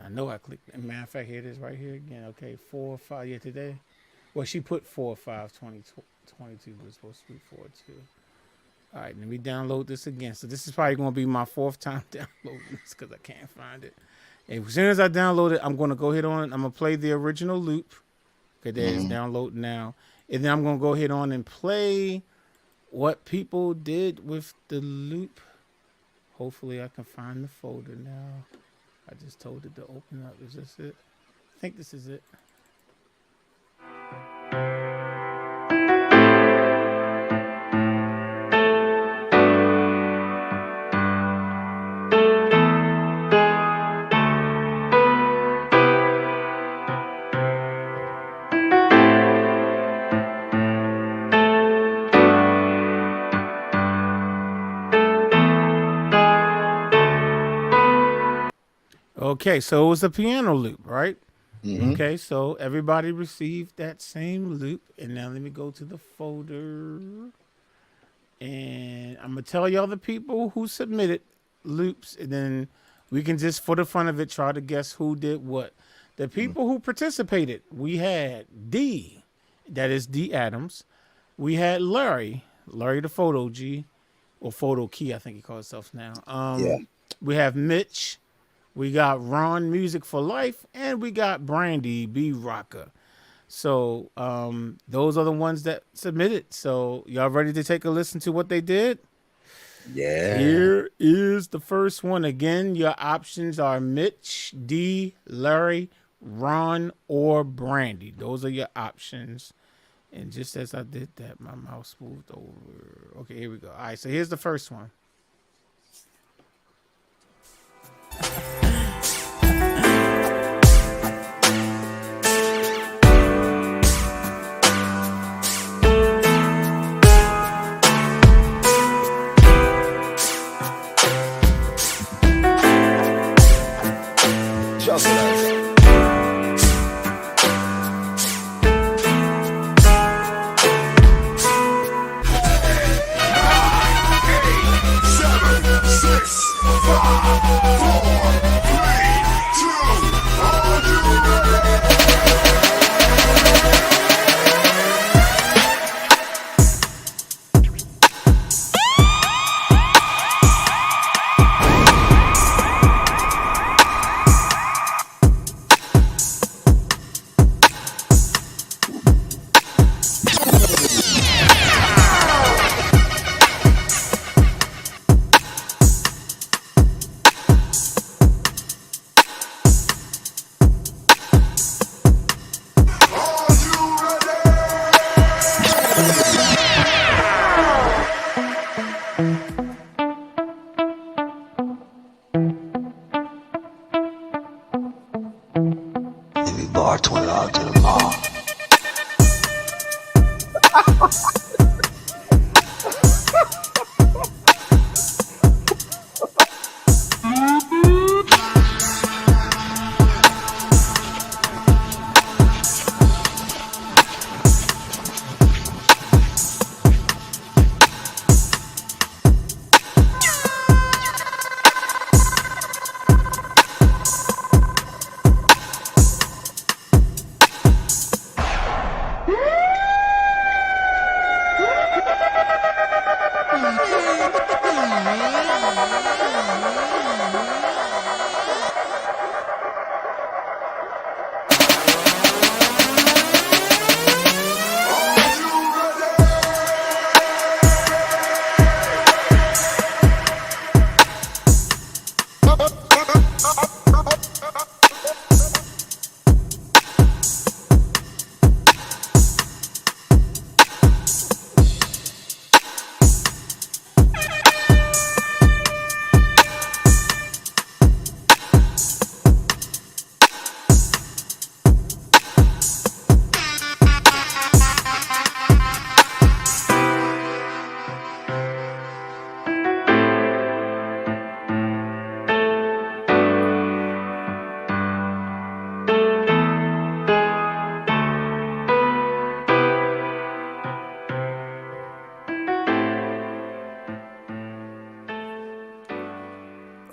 I know I clicked. As a matter of fact, here it is right here again. Okay, 4 or 5. Yeah, today. Well, she put 4 or 5, 22, but it's supposed to be 4 2. All right, let me download this again. So this is probably going to be my 4th time downloading this because I can't find it. And as soon as I download it, I'm going to go ahead on. I'm going to play the original loop. Okay, there it's download now. And then I'm going to go ahead on and play what people did with the loop. Hopefully I can find the folder now. I just told it to open up. Is this it? I think this is it. Okay, so it was a piano loop, right? Okay, so everybody received that same loop. And now let me go to the folder. And I'm going to tell y'all the people who submitted loops. And then we can just, for the fun of it, try to guess who did what. The people who participated, we had D, that is D Adams. We had Larry the Photo G, or Photo Key, I think he calls himself now. We have Mitch. We got Ron Music for Life, and we got Brandy B Rocker. So those are the ones that submitted. So y'all ready to take a listen to what they did? Yeah. Here is the first one. Again, your options are Mitch, D, Larry, Ron, or Brandy. Those are your options. And just as I did that, my mouse moved over. Okay, here we go. All right, so here's the first one.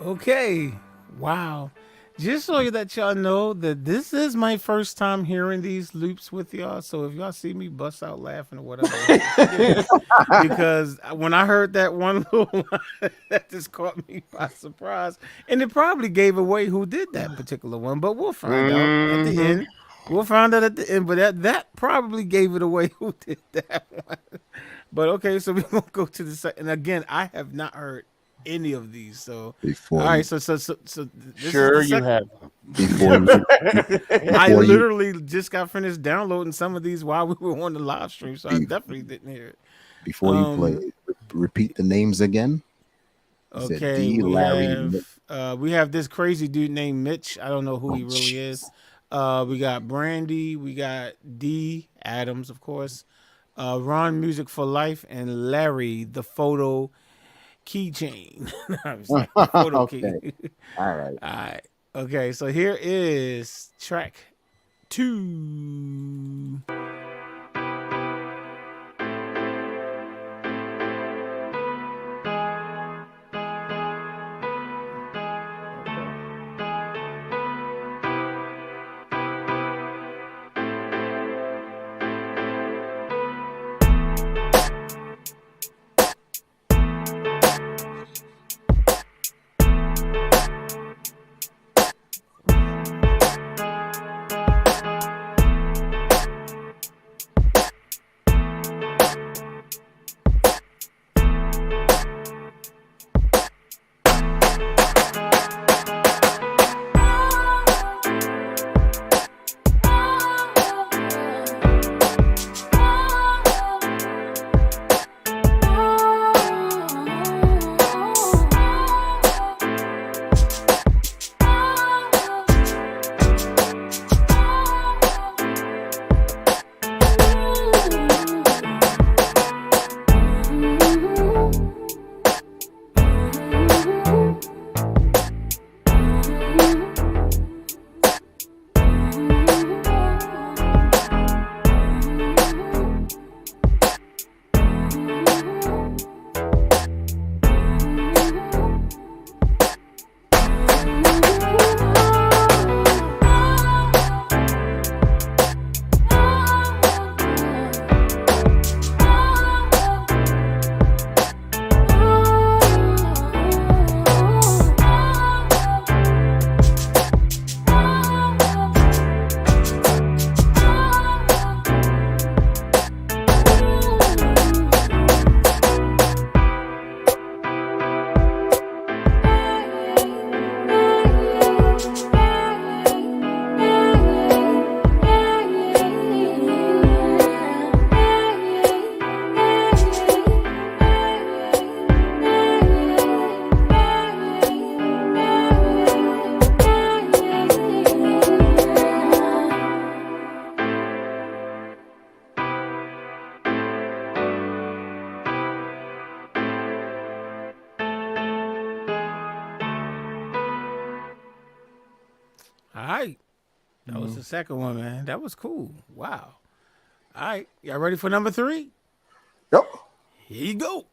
Okay. Wow. Just so that y'all know that this is my first time hearing these loops with y'all. So if y'all see me bust out laughing or whatever, because when I heard that one little line, that just caught me by surprise. And it probably gave away who did that particular one, but we'll find out at the end. We'll find out at the end, but that probably gave it away who did that one. But okay, so we're going to go to the second. And again, I have not heard any of these. So Before all right, you- so this Sure, is the you have. Before you, I before you- literally just got finished downloading some of these while we were on the live stream, so I definitely didn't hear it. before you play, repeat the names again. You said Okay, D, Larry, we have this crazy dude named Mitch. I don't know who he really is. We got Brandy, we got D Adams, of course, Ron Music for Life, and Larry the Photo Keychain. I was like, the photo Okay. key. All right. All right. Okay, so here is track 2. All right. That was the second one, man. That was cool. Wow. All right. Y'all ready for number 3? Yep. Here you go.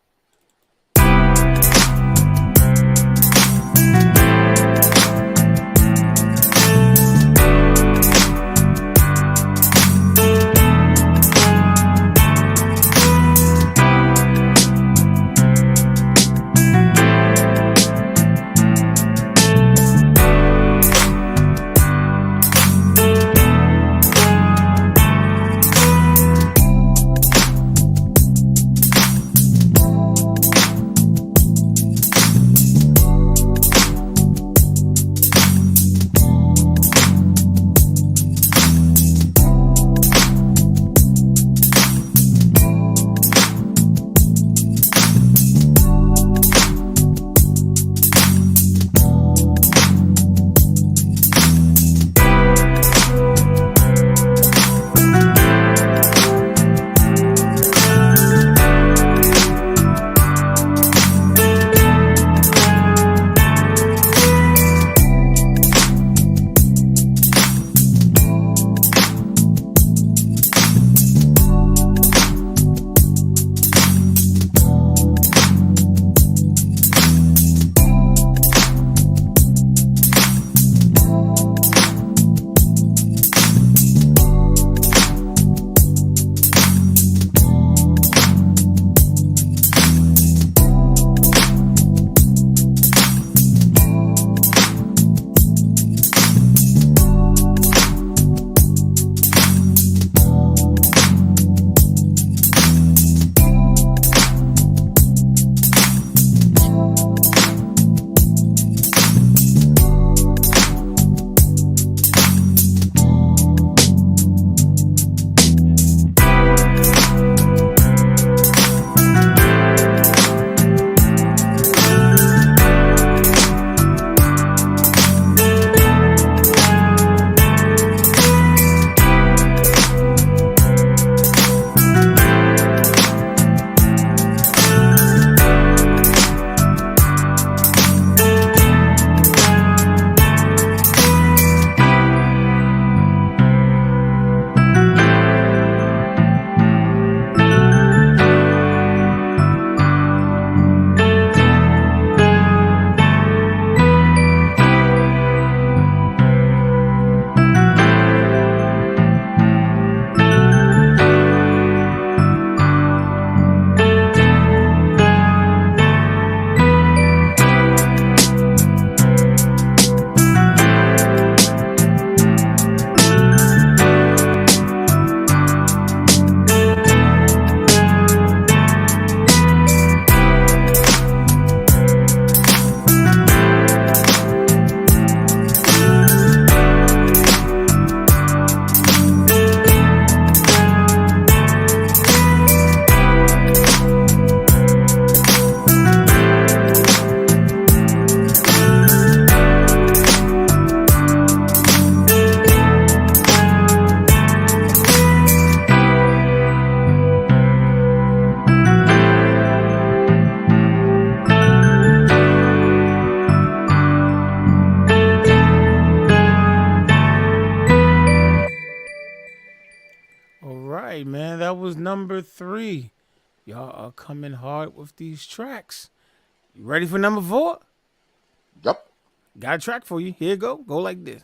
right, man. That was number 3. Y'all are coming hard with these tracks. You ready for number 4? Yep. Got a track for you. Here you go. Go like this.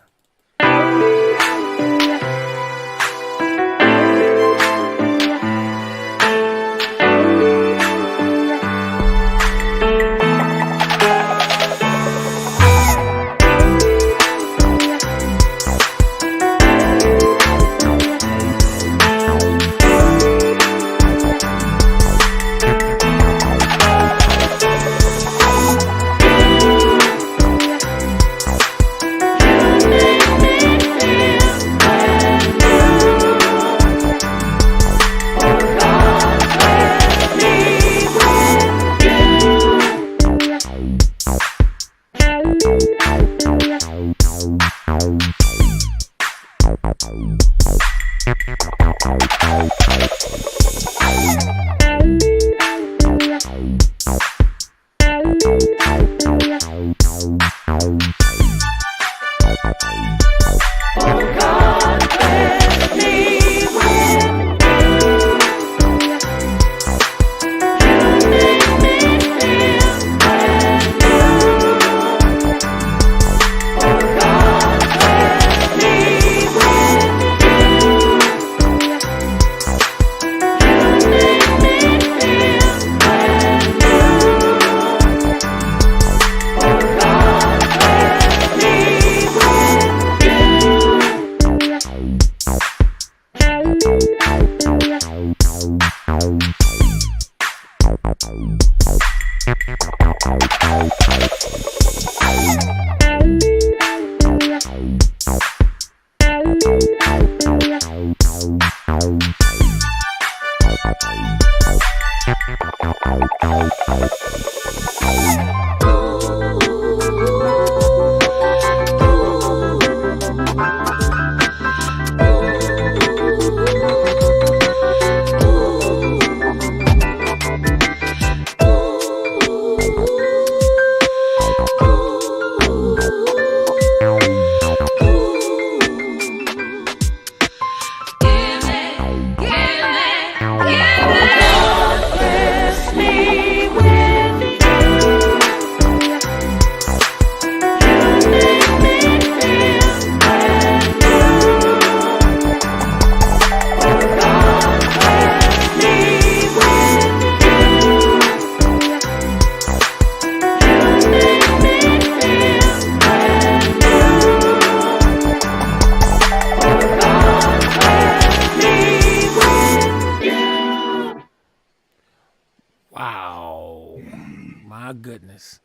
My goodness.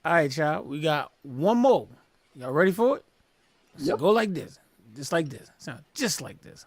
All right, y'all. We got one more. Y'all ready for it? So Yep. go like this. Just like this. Sound just like this.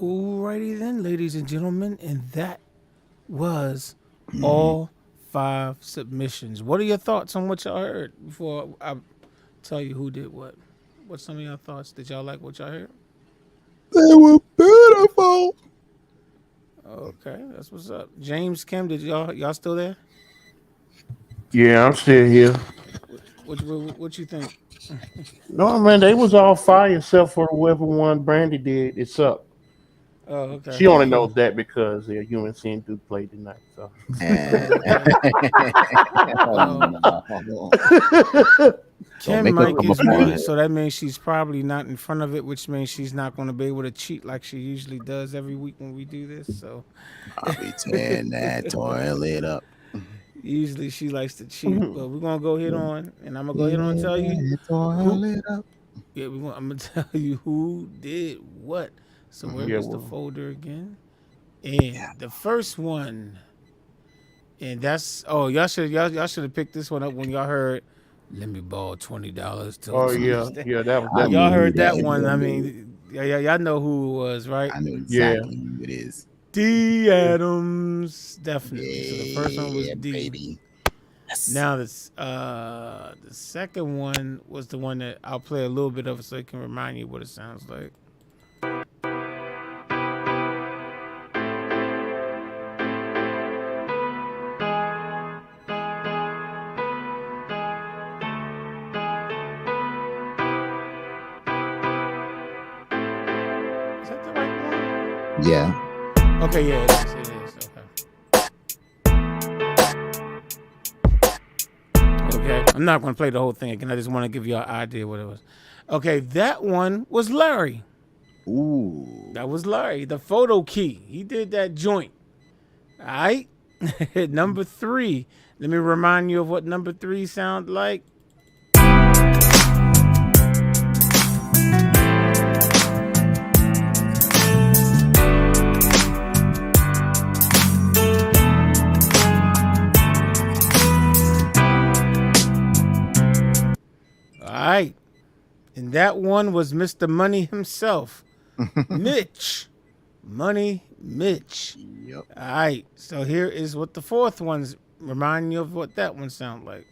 Alrighty then, ladies and gentlemen, and that was all 5 submissions. What are your thoughts on what y'all heard before I tell you who did what? What's some of your thoughts? Did y'all like what y'all heard? They were beautiful. Okay, that's what's up. James, Kim, did y'all still there? Yeah, I'm still here. What you think? No, man, they was all fire except for whoever one Brandy did. It sucked. Oh, okay. She only knows that because the UNC do play tonight. So. Kim mic is muted, so that means she's probably not in front of it, which means she's not going to be able to cheat like she usually does every week when we do this. So I'll be tearing that toilet up. Usually she likes to cheat, but we're gonna go ahead on, and I'm gonna go ahead on and tell you. Yeah, I'm gonna tell you who did what. So where is the folder again? And the first one, and that's y'all should have picked this one up when y'all heard. Let me borrow $20 till. Oh yeah, that was. Y'all heard that one. I mean, y'all know who it was, right? I know exactly who it is. D. Adams, definitely. So the first one was D. Baby. Yes. Now the second one was the one that I'll play a little bit of it so it can remind you what it sounds like. Is that the right one? Yeah. Okay, yeah, it is. Okay, I'm not going to play the whole thing again. I just want to give you an idea what it was. Okay, that one was Larry. Ooh. That was Larry, the photo key. He did that joint. All right. Number 3. Let me remind you of what number 3 sound like. All right. And that one was Mr. Money himself, Mitch. Money Mitch. Yep. All right. So here is what the fourth one's remind you of what that one sound like.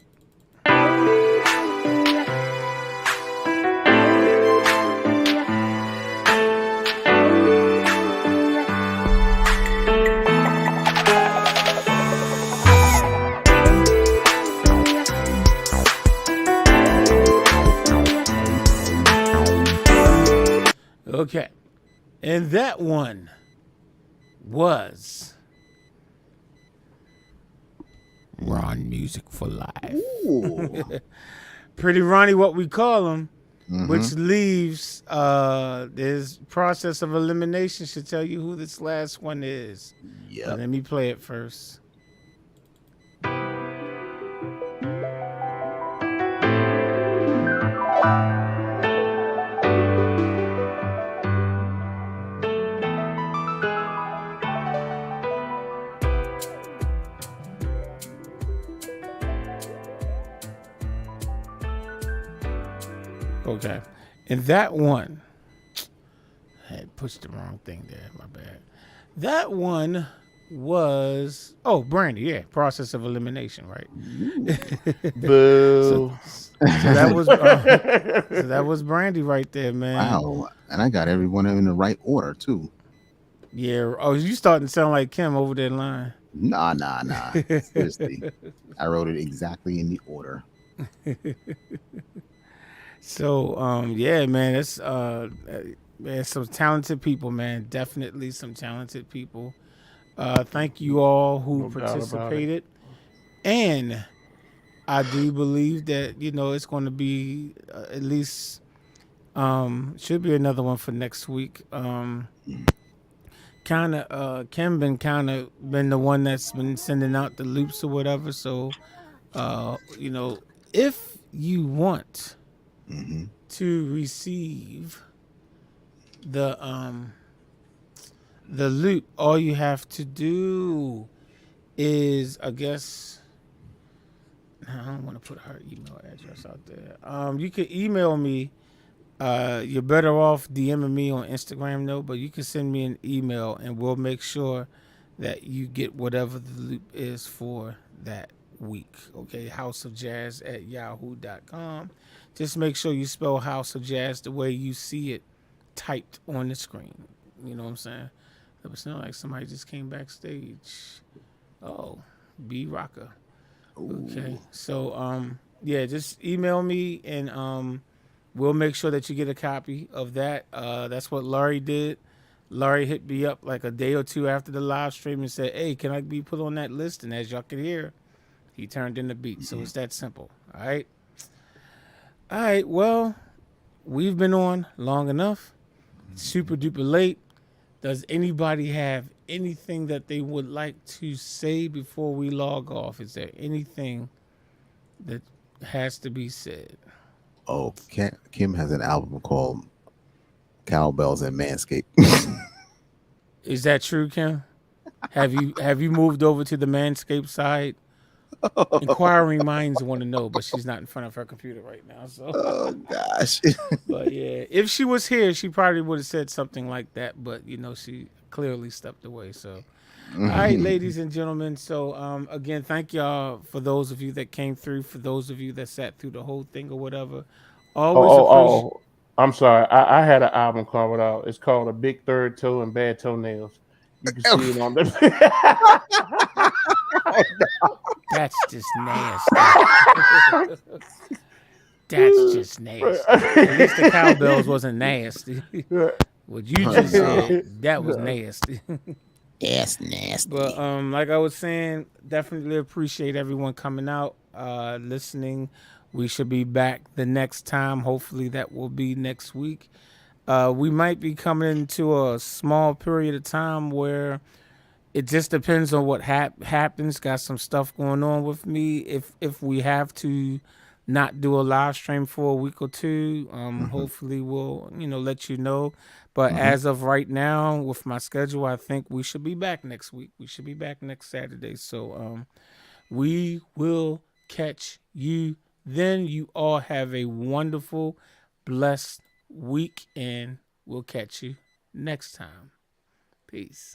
Okay. And that one was Ron Music for Life. Pretty Ronnie, what we call him, which leaves this process of elimination should tell you who this last one is. Yeah. Let me play it first. Okay. And that one, I had pushed the wrong thing there. My bad. That one was, Brandy. Yeah. Process of elimination, right? Boo. so that was Brandy right there, man. Wow. And I got everyone in the right order, too. Yeah. Oh, you starting to sound like Kim over that line. Nah. Seriously. I wrote it exactly in the order. So, yeah, man, it's some talented people, man. Definitely some talented people. Thank you all who participated. And I do believe that, it's going to be at least, should be another one for next week. Kim been the one that's been sending out the loops or whatever. So, if you want to receive the loop, all you have to do is, I guess, I don't want to put her email address out there. You can email me You're better off DMing me on Instagram though, but you can send me an email and we'll make sure that you get whatever the loop is for that week. Okay, houseofjazz@yahoo.com. Just make sure you spell House of Jazz the way you see it typed on the screen. You know what I'm saying? It was sound like somebody just came backstage. Oh, B Rocker. Okay. So yeah, just email me and we'll make sure that you get a copy of that. That's what Laurie did. Laurie hit me up like a day or two after the live stream and said, "Hey, can I be put on that list?" And as y'all can hear, he turned in the beat. So it's that simple. All right. All right. Well, we've been on long enough. Super duper late. Does anybody have anything that they would like to say before we log off? Is there anything that has to be said? Oh, Kim has an album called Cowbells and Manscaped. Is that true, Kim? Have you moved over to the Manscaped side? Inquiring minds want to know, but she's not in front of her computer right now. So, Oh gosh. but yeah, if she was here, she probably would have said something like that. But you know, she clearly stepped away. So, all right, ladies and gentlemen. So, again, thank y'all for those of you that came through, for those of you that sat through the whole thing or whatever. Always appreciate. I'm sorry. I had an album covered out. It's called A Big Third Toe and Bad Toenails. You can see it on the. That's just nasty. That's just nasty. At least the cowbells wasn't nasty. What you just said, that was nasty. That's nasty. But like I was saying, definitely appreciate everyone coming out, listening. We should be back the next time. Hopefully that will be next week. We might be coming into a small period of time where it just depends on what happens. Got some stuff going on with me. If we have to not do a live stream for a week or two, hopefully we'll let you know. But as of right now, with my schedule, I think we should be back next week. We should be back next Saturday. So we will catch you then. You all have a wonderful, blessed week, and we'll catch you next time. Peace.